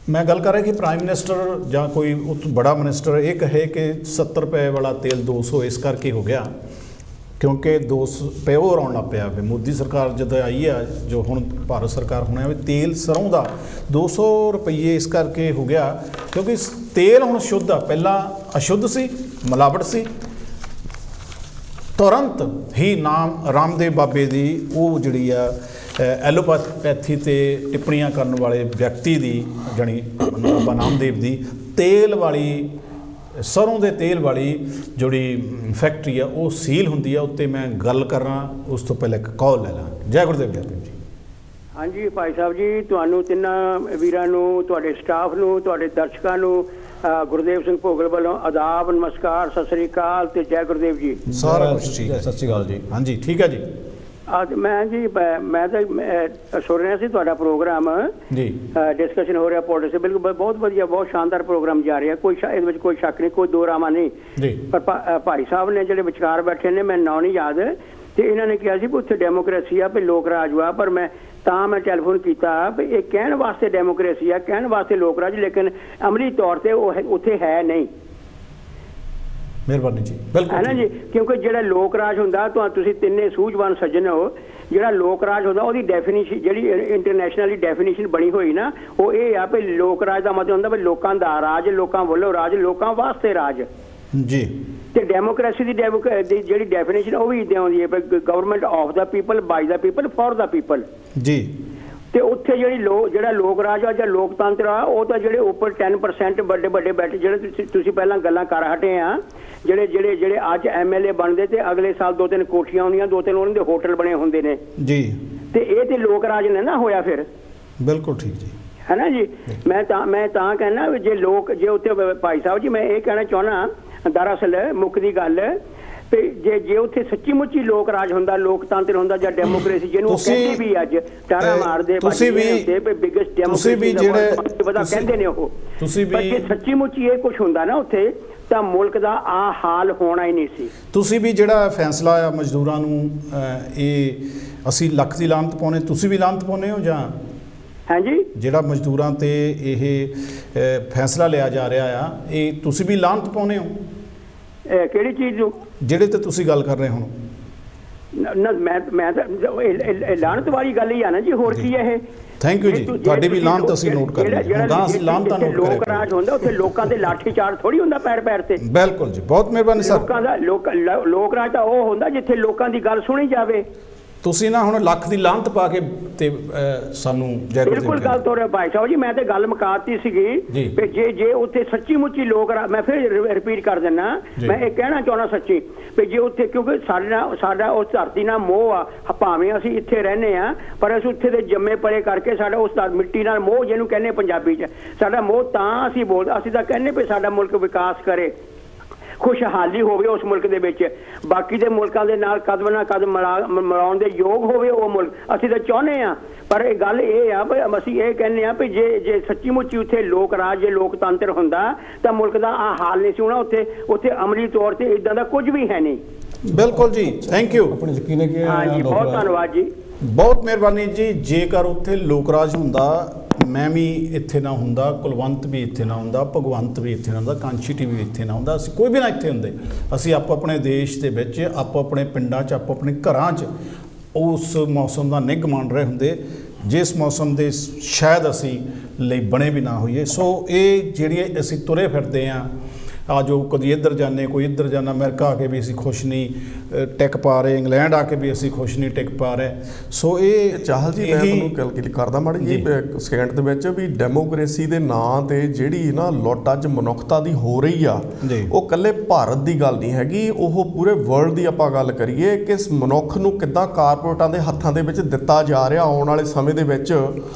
ਮੈਂ ਗੱਲ ਕਰ ਰਿਹਾ ਕਿ ਪ੍ਰਾਈਮ ਮਿਨਿਸਟਰ ਜਾਂ ਕੋਈ ਬੜਾ ਮਿਨਿਸਟਰ ਇਹ ਕਹੇ ਕਿ 70 ਰੁਪਏ ਵਾਲਾ ਤੇਲ 200 ਇਸ ਕਰਕੇ ਹੋ ਗਿਆ ਕਿਉਂਕਿ 200 ਰੁਪਏ ਹੋਰ ਆਉਣ ਲੱਗ ਪਿਆ। ਮੋਦੀ ਸਰਕਾਰ ਜਦੋਂ ਆਈ ਆ, ਜੋ ਹੁਣ ਭਾਰਤ ਸਰਕਾਰ ਹੋਣਾ ਵੀ ਤੇਲ ਸਰੋਂ ਦਾ 200 ਰੁਪਏ ਇਸ ਕਰਕੇ ਹੋ ਗਿਆ ਕਿਉਂਕਿ ਤੇਲ ਹੁਣ ਸ਼ੁੱਧ ਆ, ਪਹਿਲਾਂ ਅਸ਼ੁੱਧ ਸੀ, ਮਿਲਾਵਟ ਸੀ। ਤੁਰੰਤ ਹੀ ਨਾਮ ਰਾਮਦੇਵ ਬਾਬੇ ਦੀ ਉਹ ਜਿਹੜੀ ਆ ਐਲੋਪੈਥੀ ਤੇ ਟਿੱਪਣੀਆਂ ਕਰਨ ਵਾਲੇ ਵਿਅਕਤੀ ਦੀ ਜਾਣੀ ਬਾਬਾ ਨਾਮਦੇਵ ਦੀ ਤੇਲ ਵਾਲੀ ਸਰੋਂ ਦੇ ਤੇਲ ਵਾਲੀ ਜਿਹੜੀ ਫੈਕਟਰੀ ਆ ਉਹ ਸੀਲ ਹੁੰਦੀ ਆ। ਉੱਤੇ ਮੈਂ ਗੱਲ ਕਰਾਂ ਉਸ ਤੋਂ ਪਹਿਲਾਂ ਇੱਕ ਕਾਲ ਲੈ ਲਾਂ। ਜੈ ਗੁਰਦੇਵ ਗਿਆਪਨ ਜੀ। ਹਾਂਜੀ ਭਾਈ ਸਾਹਿਬ ਜੀ, ਤੁਹਾਨੂੰ ਤਿੰਨਾਂ ਵੀਰਾਂ ਨੂੰ, ਤੁਹਾਡੇ ਸਟਾਫ ਨੂੰ, ਤੁਹਾਡੇ ਦਰਸ਼ਕਾਂ ਨੂੰ ਗੁਰਦੇਵ ਸਿੰਘ ਭੋਗਲ ਵੱਲੋਂ ਆਦਾਬ, ਨਮਸਕਾਰ, ਸਤਿ ਸ੍ਰੀ ਅਕਾਲ ਤੇ ਜੈ ਗੁਰਦੇਵ ਜੀ। ਸਾਰਾ ਕੁਝ ਠੀਕ ਹੈ। ਸਤਿ ਸ੍ਰੀ ਅਕਾਲ ਜੀ। ਹਾਂਜੀ ਠੀਕ ਹੈ ਜੀ। ਮੈਂ ਜੀ ਮੈਂ ਤਾਂ ਸੁਣ ਰਿਹਾ ਸੀ ਤੁਹਾਡਾ ਪ੍ਰੋਗਰਾਮ ਜੀ, ਡਿਸਕਸ਼ਨ ਹੋ ਰਿਹਾ ਪੋਲਿਟਿਕਸ, ਬਿਲਕੁਲ ਬਹੁਤ ਵਧੀਆ, ਬਹੁਤ ਸ਼ਾਨਦਾਰ ਪ੍ਰੋਗਰਾਮ ਜਾ ਰਿਹਾ, ਕੋਈ ਇਹਦੇ ਵਿੱਚ ਕੋਈ ਸ਼ੱਕ ਨਹੀਂ, ਕੋਈ ਦੋ ਰਾਮਾ ਨਹੀਂ ਜੀ। ਪਰ ਭਾਈ ਸਾਹਿਬ ਨੇ ਜਿਹੜੇ ਵਿਚਕਾਰ ਬੈਠੇ ਨੇ, ਮੈਂ ਨਾਂ ਨਹੀਂ ਯਾਦ, ਤੇ ਇਹਨਾਂ ਨੇ ਕਿਹਾ ਸੀ ਵੀ ਉੱਥੇ ਡੈਮੋਕ੍ਰੇਸੀ ਆ, ਵੀ ਲੋਕ ਰਾਜ ਆ, ਪਰ ਮੈਂ ਟੈਲੀਫੋਨ ਕੀਤਾ ਵੀ ਇਹ ਕਹਿਣ ਵਾਸਤੇ ਡੈਮੋਕ੍ਰੇਸੀ ਆ, ਕਹਿਣ ਵਾਸਤੇ ਲੋਕ ਰਾਜ, ਲੇਕਿਨ ਅਮਲੀ ਤੌਰ ਤੇ ਉਹ ਉੱਥੇ ਹੈ ਨਹੀਂ। ਮਿਹਰਬਾਨੀ ਜੀ। ਬਿਲਕੁਲ ਹੈ ਨਾ ਜੀ, ਕਿਉਂਕਿ ਜਿਹੜਾ ਲੋਕ ਰਾਜ ਹੁੰਦਾ, ਤੁਸੀਂ ਤਿੰਨੇ ਸੂਝਵਾਨ ਸੱਜਣ ਹੋ, ਜਿਹੜਾ ਲੋਕ ਰਾਜ ਹੁੰਦਾ ਉਹਦੀ ਡੈਫੀਨੇਸ਼ਨ ਜਿਹੜੀ ਇੰਟਰਨੈਸ਼ਨਲੀ ਡੈਫੀਨੇਸ਼ਨ ਬਣੀ ਹੋਈ ਨਾ, ਉਹ ਇਹ ਆ ਵੀ ਲੋਕ ਰਾਜ ਦਾ ਮਤਲਬ ਹੁੰਦਾ ਵੀ ਲੋਕਾਂ ਦਾ ਰਾਜ, ਲੋਕਾਂ ਵੱਲੋਂ ਰਾਜ, ਲੋਕਾਂ ਵਾਸਤੇ ਰਾਜ ਜੀ। ਤੇ ਡੈਮੋਕ੍ਰੇਸੀ ਦੀ ਜਿਹੜੀ ਡੈਫੀਨੇਸ਼ਨ ਉਹ ਵੀ ਇਦਾਂ ਆਉਂਦੀ ਹੈ, government of the people, by the people, for the people ਜੀ। ਤੇ ਉੱਥੇ ਜਿਹੜਾ ਲੋਕ ਰਾਜ ਆ ਜਾਂ ਲੋਕਤੰਤਰ ਆ, ਉਹ ਤਾਂ ਜਿਹੜੇ ਉੱਪਰ 10% ਵੱਡੇ ਵੱਡੇ ਬੈਠੇ, ਜਿਹੜੇ ਤੁਸੀਂ ਪਹਿਲਾਂ ਗੱਲਾਂ ਕਰ ਹਟੇ ਆ, ਜਿਹੜੇ ਅੱਜ MLA ਬਣਦੇ ਤੇ ਅਗਲੇ ਸਾਲ 2-3 ਕੋਠੀਆਂ ਆਉਂਦੀਆਂ, 2-3 ਉਹਨਾਂ ਦੇ ਹੋਟਲ ਬਣੇ ਹੁੰਦੇ ਨੇ ਜੀ। ਤੇ ਇਹ ਤੇ ਲੋਕ ਰਾਜ ਨੇ ਨਾ ਹੋਇਆ ਫਿਰ। ਬਿਲਕੁਲ ਠੀਕ ਜੀ। ਹੈ ਨਾ ਜੀ। ਮੈਂ ਤਾਂ ਕਹਿਣਾ ਵੀ ਜੇ ਉੱਥੇ ਭਾਈ ਸਾਹਿਬ ਜੀ, ਮੈਂ ਇਹ ਕਹਿਣਾ ਚਾਹੁੰਦਾ, ਦਰਅਸਲ ਮੁੱਖ ਦੀ ਗੱਲ ਜੇ ਉੱਥੇ ਸੱਚੀ ਮੁੱਚੀ ਲੋਕ ਰਾਜ ਹੁੰਦਾ, ਲੋਕਤੰਤਰ ਹੁੰਦਾ ਜਾਂ ਡੈਮੋਕ੍ਰੇਸੀ ਜਿਹਨੂੰ ਕਹਿੰਦੇ ਵੀ ਅੱਜ ਟਾਰਾ ਮਾਰਦੇ ਬਿਗੇਸਟ ਡੈਮੋਕ੍ਰੇਸੀ ਕਹਿੰਦੇ ਨੇ ਉਹ, ਪਰ ਜੇ ਸੱਚੀ ਮੁੱਚੀ ਇਹ ਕੁਝ ਹੁੰਦਾ ਨਾ ਉੱਥੇ ਤਾਂ ਮੁਲਕ ਦਾ ਆ ਹਾਲ ਹੋਣਾ ਹੀ ਨਹੀਂ ਸੀ। ਤੁਸੀਂ ਵੀ ਜਿਹੜਾ ਫੈਸਲਾ ਆ ਮਜ਼ਦੂਰਾਂ ਨੂੰ ਇਹ ਅਸੀਂ ਲੱਖ ਦੀ ਲਾਹਨਤ ਪਾਉਣੇ, ਤੁਸੀਂ ਵੀ ਲਾਹਨਤ ਪਾਉਨੇ ਹੋ ਜਾਂ? ਹਾਂਜੀ, ਜਿਹੜਾ ਮਜ਼ਦੂਰਾਂ ਤੇ ਇਹ ਫੈਸਲਾ ਲਿਆ ਜਾ ਰਿਹਾ ਆ, ਇਹ ਤੁਸੀਂ ਵੀ ਲਾਹਨਤ ਪਾਉਨੇ ਹੋ? ਕਿਹੜੀ ਚੀਜ਼ ਨੂੰ? ਜਿਹੜੇ ਤੇ ਤੁਸੀਂ ਗੱਲ ਕਰ ਰਹੇ ਹੋ? ਮੈਂ ਤਾਂ ਲਾਹਨਤ ਵਾਲੀ ਗੱਲ ਹੀ ਆ ਨਾ ਜੀ, ਹੋਰ ਕੀ ਹੈ ਇਹ? ਥੈਂਕ ਯੂ ਜੀ। ਤੁਹਾਡੀ ਵੀ ਲਾਹਨਤ ਅਸੀਂ ਨੋਟ ਕਰ ਲਈ, ਤਾਂ ਅਸੀਂ ਲਾਹਨਤਾਂ ਨੋਟ ਕਰਾਂਗੇ। ਲੋਕ ਰਾਜ ਹੁੰਦਾ ਉੱਥੇ ਲੋਕਾਂ ਦੇ ਲਾਠੀ ਚਾਰਜ ਥੋੜੀ ਹੁੰਦਾ ਪੈਰ ਪੈਰ ਤੇ। ਬਿਲਕੁਲ ਜੀ, ਬਹੁਤ ਮਿਹਰਬਾਨੀ ਸਰ। ਲੋਕਾਂ ਦਾ ਲੋਕ ਰਾਜ ਤਾਂ ਉਹ ਹੁੰਦਾ ਜਿੱਥੇ ਲੋਕਾਂ ਦੀ ਗੱਲ ਸੁਣੀ ਜਾਵੇ। ਤੁਸੀਂ ਨਾ ਹੁਣ ਲੱਖ ਦੀ ਲਾਹਨਤ ਪਾ ਕੇ ਤੇ ਸਾਨੂੰ ਜੈ ਗੁਰਦੇਵ। ਬਿਲਕੁਲ ਗੱਲ ਤੋਰੇ ਭਾਈ ਸਾਹਿਬ ਜੀ, ਮੈਂ ਤੇ ਗੱਲ ਮੁਕਾਤੀ ਸੀਗੀ ਵੀ ਜੇ ਉੱਥੇ ਸੱਚੀ ਮੁੱਚੀ ਲੋਕ, ਮੈਂ ਫਿਰ ਰਿਪੀਟ ਕਰ ਦਿੰਦਾ, ਮੈਂ ਇਹ ਕਹਿਣਾ ਚਾਹੁੰਦਾ ਸੱਚੀ ਵੀ ਜੇ ਉੱਥੇ, ਕਿਉਂਕਿ ਸਾਡਾ ਉਸ ਧਰਤੀ ਨਾਲ ਮੋਹ ਆ, ਭਾਵੇਂ ਅਸੀਂ ਇੱਥੇ ਰਹਿੰਦੇ ਆ ਪਰ ਅਸੀਂ ਉੱਥੇ ਦੇ ਜੰਮੇ ਪਲੇ ਕਰਕੇ ਸਾਡਾ ਉਸ ਮਿੱਟੀ ਨਾਲ ਮੋਹ, ਜਿਹਨੂੰ ਕਹਿੰਦੇ ਪੰਜਾਬੀ 'ਚ ਸਾਡਾ ਮੋਹ, ਤਾਂ ਅਸੀਂ ਤਾਂ ਕਹਿੰਦੇ ਵੀ ਸਾਡਾ ਮੁਲਕ ਵਿਕਾਸ ਕਰੇ, ਖੁਸ਼ਹਾਲੀ ਹੋਵੇ ਉਸ ਮੁਲਕ ਦੇ ਵਿੱਚ, ਬਾਕੀ ਦੇ ਮੁਲਕਾਂ ਦੇ ਨਾਲ ਕਦਮ ਨਾਲ ਕਦਮ ਮਿਲਾਉਣ ਦੇ ਯੋਗ ਹੋਵੇ ਉਹ ਮੁਲਕ, ਅਸੀਂ ਤਾਂ ਚਾਹੁੰਦੇ ਆ। ਪਰ ਇਹ ਗੱਲ ਇਹ ਆ ਵੀ ਅਸੀਂ ਇਹ ਕਹਿੰਦੇ ਆ ਵੀ ਜੇ ਸੱਚੀ ਮੁੱਚੀ ਉੱਥੇ ਲੋਕ ਰਾਜ, ਜੇ ਲੋਕਤੰਤਰ ਹੁੰਦਾ ਤਾਂ ਮੁਲਕ ਦਾ ਆ ਹਾਲ ਨਹੀਂ ਸੀ ਹੋਣਾ। ਉੱਥੇ ਅਮਲੀ ਤੌਰ ਤੇ ਇਦਾਂ ਦਾ ਕੁਝ ਵੀ ਹੈ ਨਹੀਂ। ਬਿਲਕੁਲ ਜੀ, ਥੈਂਕ ਯੂ। ਆਪਣੇ ਯਕੀਨ ਹੈ ਕਿ ਹਾਂਜੀ, ਬਹੁਤ ਧੰਨਵਾਦ ਜੀ, ਬਹੁਤ ਮਿਹਰਬਾਨੀ ਜੀ। ਜੇਕਰ ਉੱਥੇ ਲੋਕ ਰਾਜ ਹੁੰਦਾ, ਮੈਂ ਵੀ ਇੱਥੇ ਨਾ ਹੁੰਦਾ, ਕੁਲਵੰਤ ਵੀ ਇੱਥੇ ਨਾ ਹੁੰਦਾ, ਭਗਵੰਤ ਵੀ ਇੱਥੇ ਨਾ ਹੁੰਦਾ, ਕਾਂਸ਼ੀ ਟੀ ਵੀ ਇੱਥੇ ਨਾ ਹੁੰਦਾ, ਅਸੀਂ ਕੋਈ ਵੀ ਨਾ ਇੱਥੇ ਹੁੰਦੇ। ਅਸੀਂ ਆਪੋ ਆਪਣੇ ਦੇਸ਼ ਦੇ ਵਿੱਚ, ਆਪੋ ਆਪਣੇ ਪਿੰਡਾਂ 'ਚ, ਆਪੋ ਆਪਣੇ ਘਰਾਂ 'ਚ ਉਸ ਮੌਸਮ ਦਾ ਨਿੱਘ ਮਾਣ ਰਹੇ ਹੁੰਦੇ ਜਿਸ ਮੌਸਮ ਦੇ ਸ਼ਾਇਦ ਅਸੀਂ ਲਈ ਬਣੇ ਵੀ ਨਾ ਹੋਈਏ। ਸੋ ਇਹ ਜਿਹੜੀਆਂ ਅਸੀਂ ਤੁਰੇ ਫਿਰਦੇ ਹਾਂ ਆ ਜੋ ਕਦੀ ਇੱਧਰ ਜਾਂਦੇ ਕੋਈ ਇੱਧਰ ਜਾਣਾ, ਅਮਰੀਕਾ ਆ ਕੇ ਵੀ ਅਸੀਂ ਖੁਸ਼ ਨਹੀਂ ਟਿਕ ਪਾ ਰਹੇ, ਇੰਗਲੈਂਡ ਆ ਕੇ ਵੀ ਅਸੀਂ ਖੁਸ਼ ਨਹੀਂ ਟਿਕ ਪਾ ਰਹੇ। ਸੋ ਇਹ ਚਾਹਲ ਜੀ ਮੈਂ ਤੁਹਾਨੂੰ ਕੈਲਕੂਲੇਟ ਕਰਦਾ ਮਾੜੀ ਜੀ ਸਕਿੰਟ ਦੇ ਵਿੱਚ ਵੀ ਡੈਮੋਕ੍ਰੇਸੀ ਦੇ ਨਾਂ ਤੇ ਜਿਹੜੀ ਨਾ ਲੁੱਟ ਅੱਜ ਮਨੁੱਖਤਾ ਦੀ ਹੋ ਰਹੀ ਆ, ਉਹ ਇਕੱਲੇ ਭਾਰਤ ਦੀ ਗੱਲ ਨਹੀਂ ਹੈਗੀ, ਉਹ ਪੂਰੇ ਵਰਲਡ ਦੀ ਆਪਾਂ ਗੱਲ ਕਰੀਏ ਕਿ ਇਸ ਮਨੁੱਖ ਨੂੰ ਕਿੱਦਾਂ ਕਾਰਪੋਰੇਟਾਂ ਦੇ ਹੱਥਾਂ ਦੇ ਵਿੱਚ ਦਿੱਤਾ ਜਾ ਰਿਹਾ, ਆਉਣ ਵਾਲੇ ਸਮੇਂ ਦੇ ਵਿੱਚ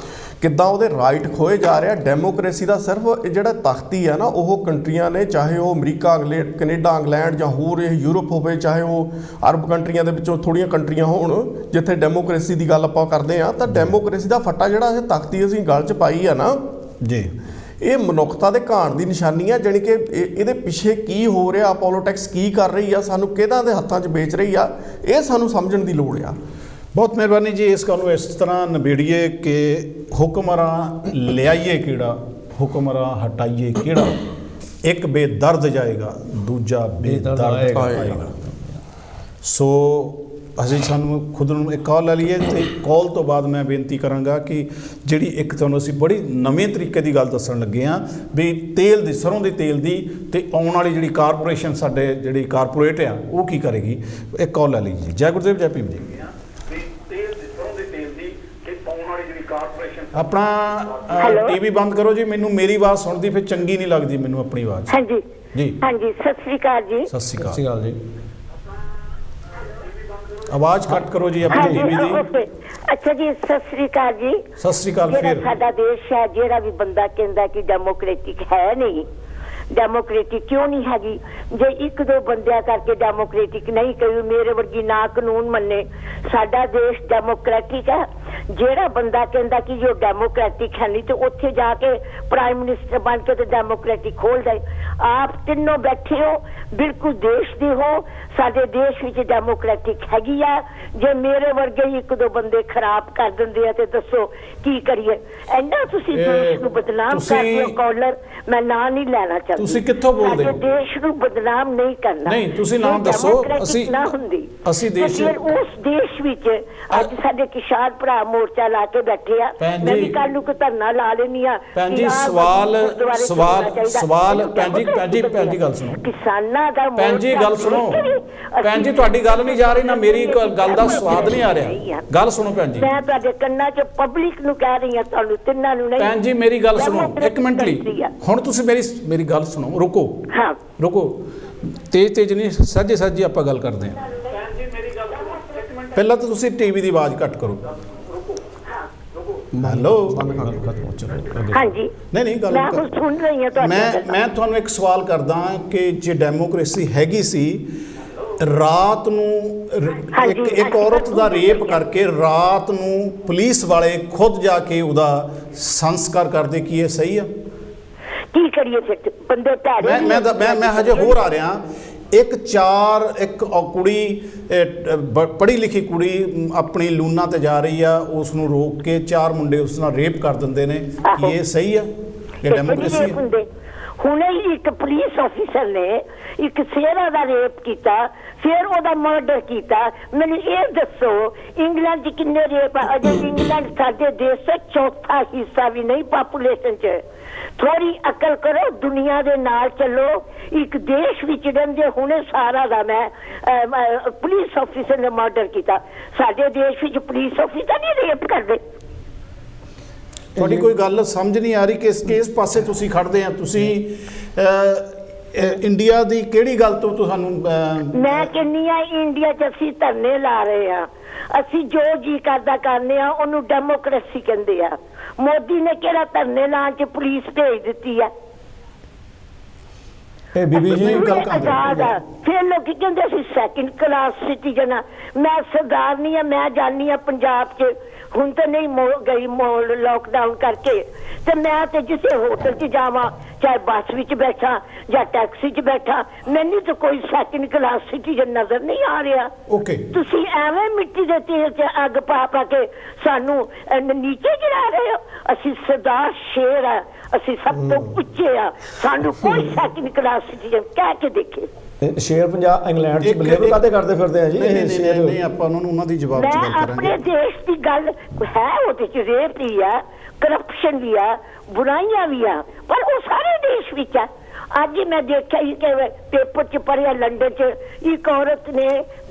ਕਿੱਦਾਂ ਉਹਦੇ ਰਾਈਟ ਖੋਏ ਜਾ ਰਿਹਾ। ਡੈਮੋਕ੍ਰੇਸੀ ਦਾ ਸਿਰਫ ਜਿਹੜਾ ਤਖਤੀ ਆ ਨਾ ਉਹ ਕੰਟਰੀਆਂ ਨੇ, ਚਾਹੇ ਉਹ ਅਮਰੀਕਾ, ਕੈਨੇਡਾ, ਇੰਗਲੈਂਡ ਜਾਂ ਹੋਰ ਇਹ ਯੂਰਪ ਹੋਵੇ, ਚਾਹੇ ਉਹ ਅਰਬ ਕੰਟਰੀਆਂ ਦੇ ਵਿੱਚੋਂ ਥੋੜ੍ਹੀਆਂ ਕੰਟਰੀਆਂ ਹੋਣ ਜਿੱਥੇ ਡੈਮੋਕ੍ਰੇਸੀ ਦੀ ਗੱਲ ਆਪਾਂ ਕਰਦੇ ਹਾਂ, ਤਾਂ ਡੈਮੋਕ੍ਰੇਸੀ ਦਾ ਫੱਟਾ ਜਿਹੜਾ ਇਹ ਤਖਤੀ ਅਸੀਂ ਗਲ 'ਚ ਪਾਈ ਆ ਨਾ ਜੀ, ਇਹ ਮਨੁੱਖਤਾ ਦੇ ਘਾਣ ਦੀ ਨਿਸ਼ਾਨੀ ਆ। ਜਾਣੀ ਕਿ ਇਹਦੇ ਪਿੱਛੇ ਕੀ ਹੋ ਰਿਹਾ, ਪੋਲੀਟਿਕਸ ਕੀ ਕਰ ਰਹੀ ਆ, ਸਾਨੂੰ ਕਿਹਨਾਂ ਦੇ ਹੱਥਾਂ 'ਚ ਵੇਚ ਰਹੀ ਆ, ਇਹ ਸਾਨੂੰ ਸਮਝਣ ਦੀ ਲੋੜ ਆ। ਬਹੁਤ ਮਿਹਰਬਾਨੀ ਜੀ। ਇਸ ਗੱਲ ਨੂੰ ਇਸ ਤਰ੍ਹਾਂ ਨਿਬੇੜੀਏ ਕਿ ਹੁਕਮਰਾਂ ਲਿਆਈਏ ਕਿਹੜਾ, ਹੁਕਮਰਾਂ ਹਟਾਈਏ ਕਿਹੜਾ, ਇੱਕ ਬੇਦਰਦ ਜਾਏਗਾ ਦੂਜਾ ਬੇਦਰਦ ਆਏਗਾ। ਸੋ ਅਸੀਂ ਸਾਨੂੰ ਖੁਦ ਨੂੰ ਇੱਕ ਕਾਲ ਲੈ ਲਈਏ, ਅਤੇ ਕਾਲ ਤੋਂ ਬਾਅਦ ਮੈਂ ਬੇਨਤੀ ਕਰਾਂਗਾ ਕਿ ਜਿਹੜੀ ਇੱਕ ਤੁਹਾਨੂੰ ਅਸੀਂ ਬੜੀ ਨਵੇਂ ਤਰੀਕੇ ਦੀ ਗੱਲ ਦੱਸਣ ਲੱਗੇ ਹਾਂ ਵੀ ਤੇਲ ਦੀ, ਸਰੋਂ ਦੇ ਤੇਲ ਦੀ, ਅਤੇ ਆਉਣ ਵਾਲੀ ਜਿਹੜੀ ਕਾਰਪੋਰੇਸ਼ਨ ਸਾਡੇ ਜਿਹੜੀ ਕਾਰਪੋਰੇਟ ਆ ਉਹ ਕੀ ਕਰੇਗੀ। ਇੱਕ ਕਾਲ ਲੈ ਲਈਏ। ਜੈ ਗੁਰਦੇਵ, ਜੈ ਭੀਮ ਜੀ। ਆਪਣਾ ਟੀਵੀ ਬੰਦ ਕਰੋ ਜੀ, ਮੈਨੂੰ ਮੇਰੀ ਆਵਾਜ਼ ਸੁਣਦੀ ਫਿਰ ਚੰਗੀ ਨਹੀਂ ਲੱਗਦੀ ਮੈਨੂੰ ਆਪਣੀ ਆਵਾਜ਼। ਹਾਂਜੀ ਜੀ, ਹਾਂਜੀ, ਸਤਿ ਸ੍ਰੀ ਅਕਾਲ ਜੀ। ਸਤਿ ਸ੍ਰੀ ਅਕਾਲ ਜੀ। ਆਵਾਜ਼ ਕੱਟ ਕਰੋ ਜੀ ਆਪਣੀ ਟੀਵੀ ਦੀ। ਅੱਛਾ ਜੀ, ਸਤਿ ਸ੍ਰੀ ਅਕਾਲ ਜੀ। ਸਤਿ ਸ੍ਰੀ ਅਕਾਲ। ਫਿਰ ਸਾਡਾ ਦੇਸ਼ ਹੈ, ਜਿਹੜਾ ਵੀ ਬੰਦਾ ਕਹਿੰਦਾ ਕਿ ਡੈਮੋਕ੍ਰੇਟਿਕ ਹੈ ਨਹੀਂ, ਡੈਮੋਕ੍ਰੇਟਿਕ ਕਿਉਂ ਨਹੀਂ ਹੈਗੀ? ਜੇ ਇੱਕ ਦੋ ਬੰਦਿਆਂ ਕਰਕੇ ਡੈਮੋਕ੍ਰੇਟਿਕ ਨਹੀਂ ਕਹੀ, ਮੇਰੇ ਵਰਗੀ ਨਾ ਕਾਨੂੰਨ ਮੰਨੇ, ਸਾਡਾ ਦੇਸ਼ ਡੈਮੋਕ੍ਰੈਟਿਕ ਹੈ। ਜਿਹੜਾ ਬੰਦਾ ਕਹਿੰਦਾ ਕਿ ਜੋ ਡੈਮੋਕ੍ਰੈਟਿਕ ਹੈ ਨਹੀਂ, ਤੇ ਉੱਥੇ ਜਾ ਕੇ ਪ੍ਰਾਈਮ ਮਿਨਿਸਟਰ ਬਣ ਕੇ ਤੇ ਡੈਮੋਕ੍ਰੈਟਿਕ ਖੋਲ ਦੇ। ਆਪ ਤਿੰਨੋਂ ਬੈਠੇ ਹੋ, ਬਿਲਕੁਲ ਦੇਸ਼ ਦੇ ਹੋ, ਸਾਡੇ ਦੇਸ਼ ਵਿੱਚ ਡੈਮੋਕ੍ਰੈਟਿਕ ਹੈਗੀ ਆ। ਜੇ ਮੇਰੇ ਵਰਗੇ ਹੀ ਇੱਕ ਦੋ ਬੰਦੇ ਖਰਾਬ ਕਰ ਦਿੰਦੇ ਆ ਤੇ ਦੱਸੋ ਕੀ ਕਰੀਏ? ਇੰਨਾ ਤੁਸੀਂ ਦੇਸ਼ ਨੂੰ ਬਦਨਾਮ ਕਰਦੇ ਹੋ। ਕਾਲਰ, ਮੈਂ ਨਾਂ ਨਹੀਂ ਲੈਣਾ ਚਾਹੁੰਦੀ। ਤੁਸੀਂ ਕਿੱਥੋਂ ਬੋਲਦੇ ਹੋ? ਦੇਸ਼ ਨੂੰ ਬਦਨਾਮ ਨਹੀਂ ਕਰਨਾ। ਨਹੀਂ, ਤੁਸੀਂ ਨਾਮ ਦੱਸੋ। ਅਸੀਂ ਦੇਸ਼, ਉਸ ਦੇਸ਼ ਵਿੱਚ ਅੱਜ ਸਾਡੇ ਕਿਸਾਨ ਭਰਾ ਮੋਰਚਾ ਲਾ ਕੇ ਬੈਠੇ ਆ। ਮੈਂ ਵੀ ਕੱਲ ਨੂੰ ਕੋਈ ਧਰਨਾ ਲਾ ਲੈਣੀ ਆ। ਭੈਣ ਜੀ, ਸਵਾਲ ਭੈਣ ਜੀ ਗੱਲ ਸੁਣੋ। ਕਿਸਾਨਾਂ ਦਾ ਭੈਣ ਜੀ ਗੱਲ ਸੁਣੋ। ਭੈਣ ਜੀ ਤੁਹਾਡੀ ਗੱਲ ਨਹੀਂ ਜਾ ਰਹੀ, ਨਾ ਮੇਰੀ ਗੱਲ ਦਾ ਸਵਾਦ ਨਹੀਂ ਆ ਰਿਹਾ। ਗੱਲ ਸੁਣੋ ਭੈਣ ਜੀ। ਮੈਂ ਤੁਹਾਡੇ ਕੰਨਾਂ 'ਚ ਪਬਲਿਕ ਨੂੰ ਕਹਿ ਰਹੀ ਹਾਂ, ਤੁਹਾਨੂੰ ਤਿੰਨਾਂ ਨੂੰ ਨਹੀਂ। ਭੈਣ ਜੀ ਮੇਰੀ ਗੱਲ ਸੁਣੋ ਇੱਕ ਮਿੰਟ ਲਈ। ਹੁਣ ਤੁਸੀਂ ਮੇਰੀ ਗੱਲ ਸੁਣੋ। ਰੁਕੋ, ਹਾਂ ਰੁਕੋ। ਤੇਜ਼ ਨਹੀਂ, ਸੱਜੇ ਆਪਾਂ ਗੱਲ ਕਰਦੇ ਹਾਂ। ਪਹਿਲਾਂ ਤਾਂ ਤੁਸੀਂ ਟੀਵੀ ਦੀ ਆਵਾਜ਼ ਘੱਟ ਕਰੋ। ਹੈਲੋ, ਹਾਂਜੀ। ਨਹੀਂ ਗੱਲ ਮੈਂ ਸੁਣ ਰਹੀ ਹਾਂ ਤੁਹਾਡੀ। ਮੈਂ ਤੁਹਾਨੂੰ ਇੱਕ ਸਵਾਲ ਕਰਦਾ ਕਿ ਜੇ ਡੈਮੋਕ੍ਰੇਸੀ ਹੈਗੀ ਸੀ, ਰਾਤ ਨੂੰ ਇੱਕ ਔਰਤ ਦਾ ਰੇਪ ਕਰਕੇ ਰਾਤ ਨੂੰ ਪੁਲਿਸ ਵਾਲੇ ਖੁਦ ਜਾ ਕੇ ਉਹਦਾ ਸੰਸਕਾਰ ਕਰਦੇ, ਕੀ ਇਹ ਸਹੀ ਆ? ਕੀ ਕਰੀਏ ਫਿਰ ਬੰਦੇ ਢਾੜੇ? ਮੈਂ ਹਜੇ ਹੋਰ ਆ ਰਿਹਾ। ਇੱਕ ਕੁੜੀ, ਪੜ੍ਹੀ ਲਿਖੀ ਕੁੜੀ ਆਪਣੀ ਲੂਨਾ ਤੇ ਜਾ ਰਹੀ ਆ, ਉਸ ਨੂੰ ਰੋਕ ਕੇ 4 ਮੁੰਡੇ ਉਸ ਨਾਲ ਰੇਪ ਕਰ ਦਿੰਦੇ ਨੇ, ਕੀ ਇਹ ਸਹੀ ਆ? ਇਹ ਡੈਮੋਕ੍ਰੇਸੀ ਹੈ? ਹੁਣੇ ਹੀ ਇੱਕ ਪੁਲਿਸ ਆਫੀਸਰ ਨੇ ਇੱਕ ਸ਼ੇਰਾ ਦਾ ਰੇਪ ਕੀਤਾ, ਫਿਰ ਉਹਦਾ ਮਰਡਰ ਕੀਤਾ। ਮੈਨੂੰ ਇਹ ਦੱਸੋ ਇੰਗਲੈਂਡ 'ਚ ਕਿੰਨੇ ਰੇਪ ਆ? ਅਜੇ ਇੰਗਲੈਂਡ ਸਾਡੇ ਦੇਸ਼ ਦਾ ਚੌਥਾ ਹਿੱਸਾ ਵੀ ਨਹੀਂ ਪਾਪੂਲੇਸ਼ਨ 'ਚ। ਥੋੜੀ ਅਕਲ ਕਰੋ, ਦੁਨੀਆ ਦੇ ਨਾਲ ਚੱਲੋ। ਇੱਕ ਦੇਸ਼ ਵਿੱਚ ਰਹਿੰਦੇ ਹੁਣੇ ਸਾਰਾ ਦਾ ਮੈਂ ਪੁਲਿਸ ਆਫੀਸਰ ਨੇ ਮਰਡਰ ਕੀਤਾ। ਸਾਡੇ ਦੇਸ਼ ਵਿੱਚ ਪੁਲਿਸ ਆਫੀਸਰ ਨਹੀਂ ਰੇਪ ਕਰਦੇ। ਤੁਹਾਡੀ ਕੋਈ ਗੱਲ ਸਮਝ ਨਹੀਂ ਆ ਰਹੀ ਕਿ ਕਿਸ ਪਾਸੇ ਤੁਸੀਂ ਖੜਦੇ ਆ। ਤੁਸੀਂ ਇੰਡੀਆ ਦੀ ਕਿਹੜੀ ਗੱਲ ਤੋਂ ਤੁਹਾਨੂੰ? ਮੈਂ ਕਹਿੰਦੀ ਆ ਇੰਡੀਆ 'ਚ ਅਸੀਂ ਧਰਨੇ ਲਾ ਰਹੇ ਆ, ਅਸੀਂ ਜੋ ਜੀ ਕਰਦਾ ਕਰਨੇ ਆ, ਉਹਨੂੰ ਡੈਮੋਕ੍ਰੇਸੀ ਕਹਿੰਦੇ ਆ। ਮੋਦੀ ਨੇ ਕਿਹੜਾ ਧਰਨੇ ਲਾਉਣ 'ਚ ਪੁਲਿਸ ਭੇਜ ਦਿੱਤੀ ਆ? ਇਹ ਬੀਬੀ ਜੀ ਗੱਲ ਆਜ਼ਾਦ ਆ। ਫਿਰ ਲੋਕੀ ਕਹਿੰਦੇ ਅਸੀਂ ਸੈਕਿੰਡ ਕਲਾਸ ਸਿਟੀਜ਼ਨ ਆ। ਮੈਂ ਸਰਦਾਰਨੀ ਆ, ਮੈਂ ਜਾਣੀ ਆ ਪੰਜਾਬ 'ਚ। ਹੁਣ ਤਾਂ ਨਹੀਂ ਗਈ ਲੋਕਡਾਊਨ ਕਰਕੇ, ਤੇ ਮੈਂ ਤੇ ਜਿਸੇ ਹੋਟਲ 'ਚ ਜਾਵਾਂ, ਚਾਹੇ ਬੱਸ ਵਿੱਚ ਬੈਠਾ ਜਾਂ ਟੈਕਸੀ 'ਚ ਬੈਠਾ, ਮੈਨੂੰ ਤਾਂ ਕੋਈ ਸੈਕਿੰਡ ਕਲਾਸ ਸਿਟੀਜ਼ਨ ਨਜ਼ਰ ਨਹੀਂ ਆ ਰਿਹਾ। ਤੁਸੀਂ ਐਵੇਂ ਮਿੱਟੀ ਦੇ ਤੇਲ 'ਚ ਅੱਗ ਪਾ ਕੇ ਸਾਨੂੰ ਨੀਚੇ ਗਿਰਾ ਰਹੇ ਹੋ। ਅਸੀਂ ਸਰਦਾਰ ਸ਼ੇਰ ਆ, ਅਸੀਂ ਸਭ ਤੋਂ ਉੱਚੇ ਆ, ਸਾਨੂੰ ਕੋਈ ਸੈਕਿੰਡ ਕਲਾਸ ਸਿਟੀਜ਼ਨ ਕਹਿ ਕੇ ਦੇਖੇ। ਸ਼ੇਰ ਪੰਜਾਬ ਇੰਗਲੈਂਡ 'ਚ ਬਲੇਮ ਕਾਹਦੇ ਕਰਦੇ ਫਿਰਦੇ ਆ ਜੀ? ਨਹੀਂ ਆਪਾਂ ਉਹਨਾਂ ਦੀ ਜਵਾਬ 'ਚ ਗੱਲ ਕਰਾਂਗੇ। ਆਪਣੇ ਦੇਸ਼ ਦੀ ਗੱਲ ਹੈ, ਉਹਦੇ 'ਚ ਰੇਪ ਵੀ ਆ, ਕਰਪਸ਼ਨ ਵੀ ਆ, ਬੁਰਾਈਆਂ ਵੀ ਆ, ਪਰ ਉਹ ਸਾਰੇ ਦੇਸ਼ ਵਿੱਚ ਆ। ਅੱਜ ਹੀ ਮੈਂ ਦੇਖਿਆ ਸੀ ਕਿ ਪੇਪਰ 'ਚ ਪੜ੍ਹਿਆ ਲੰਡਨ 'ਚ ਇੱਕ ਔਰਤ ਨੇ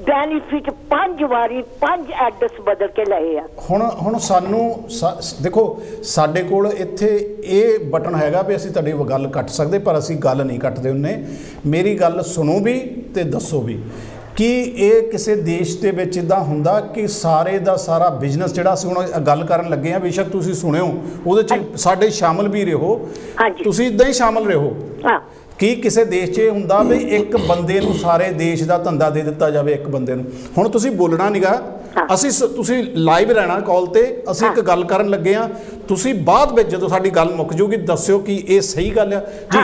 ਬੈਨੀਫਿਟ 5 ਵਾਰੀ 5 ਐਡਰੈਸ ਬਦਲ ਕੇ ਲਏ ਆ। ਹੁਣ ਸਾਨੂੰ ਦੇਖੋ ਸਾਡੇ ਕੋਲ ਇੱਥੇ ਇਹ ਬਟਨ ਹੈਗਾ ਵੀ ਅਸੀਂ ਤੁਹਾਡੀ ਗੱਲ ਕੱਟ ਸਕਦੇ, ਪਰ ਅਸੀਂ ਗੱਲ ਨਹੀਂ ਕੱਟਦੇ ਹੁੰਦੇ। ਮੇਰੀ ਗੱਲ ਸੁਣੋ ਵੀ ਤੇ ਦੱਸੋ ਵੀ ਕਿ ਇਹ ਕਿਸੇ ਦੇਸ਼ ਦੇ ਵਿੱਚ ਇੱਦਾਂ ਹੁੰਦਾ ਕਿ ਸਾਰੇ ਦਾ ਸਾਰਾ ਬਿਜ਼ਨਸ ਜਿਹੜਾ ਅਸੀਂ ਹੁਣ ਗੱਲ ਕਰਨ ਲੱਗੇ ਹਾਂ, ਬੇਸ਼ੱਕ ਤੁਸੀਂ ਸੁਣਿਓ ਉਹਦੇ 'ਚ ਸਾਡੇ ਸ਼ਾਮਲ ਵੀ ਰਹੋ, ਤੁਸੀਂ ਇੱਦਾਂ ਹੀ ਸ਼ਾਮਲ ਰਹੋ ਕਿ ਕਿਸੇ ਦੇਸ਼ 'ਚ ਇਹ ਹੁੰਦਾ ਵੀ ਇੱਕ ਬੰਦੇ ਨੂੰ ਸਾਰੇ ਦੇਸ਼ ਦਾ ਧੰਦਾ ਦੇ ਦਿੱਤਾ ਜਾਵੇ ਇੱਕ ਬੰਦੇ ਨੂੰ। ਹੁਣ ਤੁਸੀਂ ਬੋਲਣਾ ਨੀਗਾ, ਅਸੀਂ ਤੁਸੀਂ ਲਾਈਵ ਰਹਿਣਾ ਕਾਲ ਤੇ, ਅਸੀਂ ਇੱਕ ਗੱਲ ਕਰਨ ਲੱਗੇ ਆ, ਤੁਸੀਂ ਬਾਅਦ ਵਿੱਚ ਜਦੋਂ ਸਾਡੀ ਗੱਲ ਮੁੱਕ ਜੂਗੀ ਦੱਸਿਓ ਕਿ ਇਹ ਸਹੀ ਗੱਲ ਆ ਜੀ।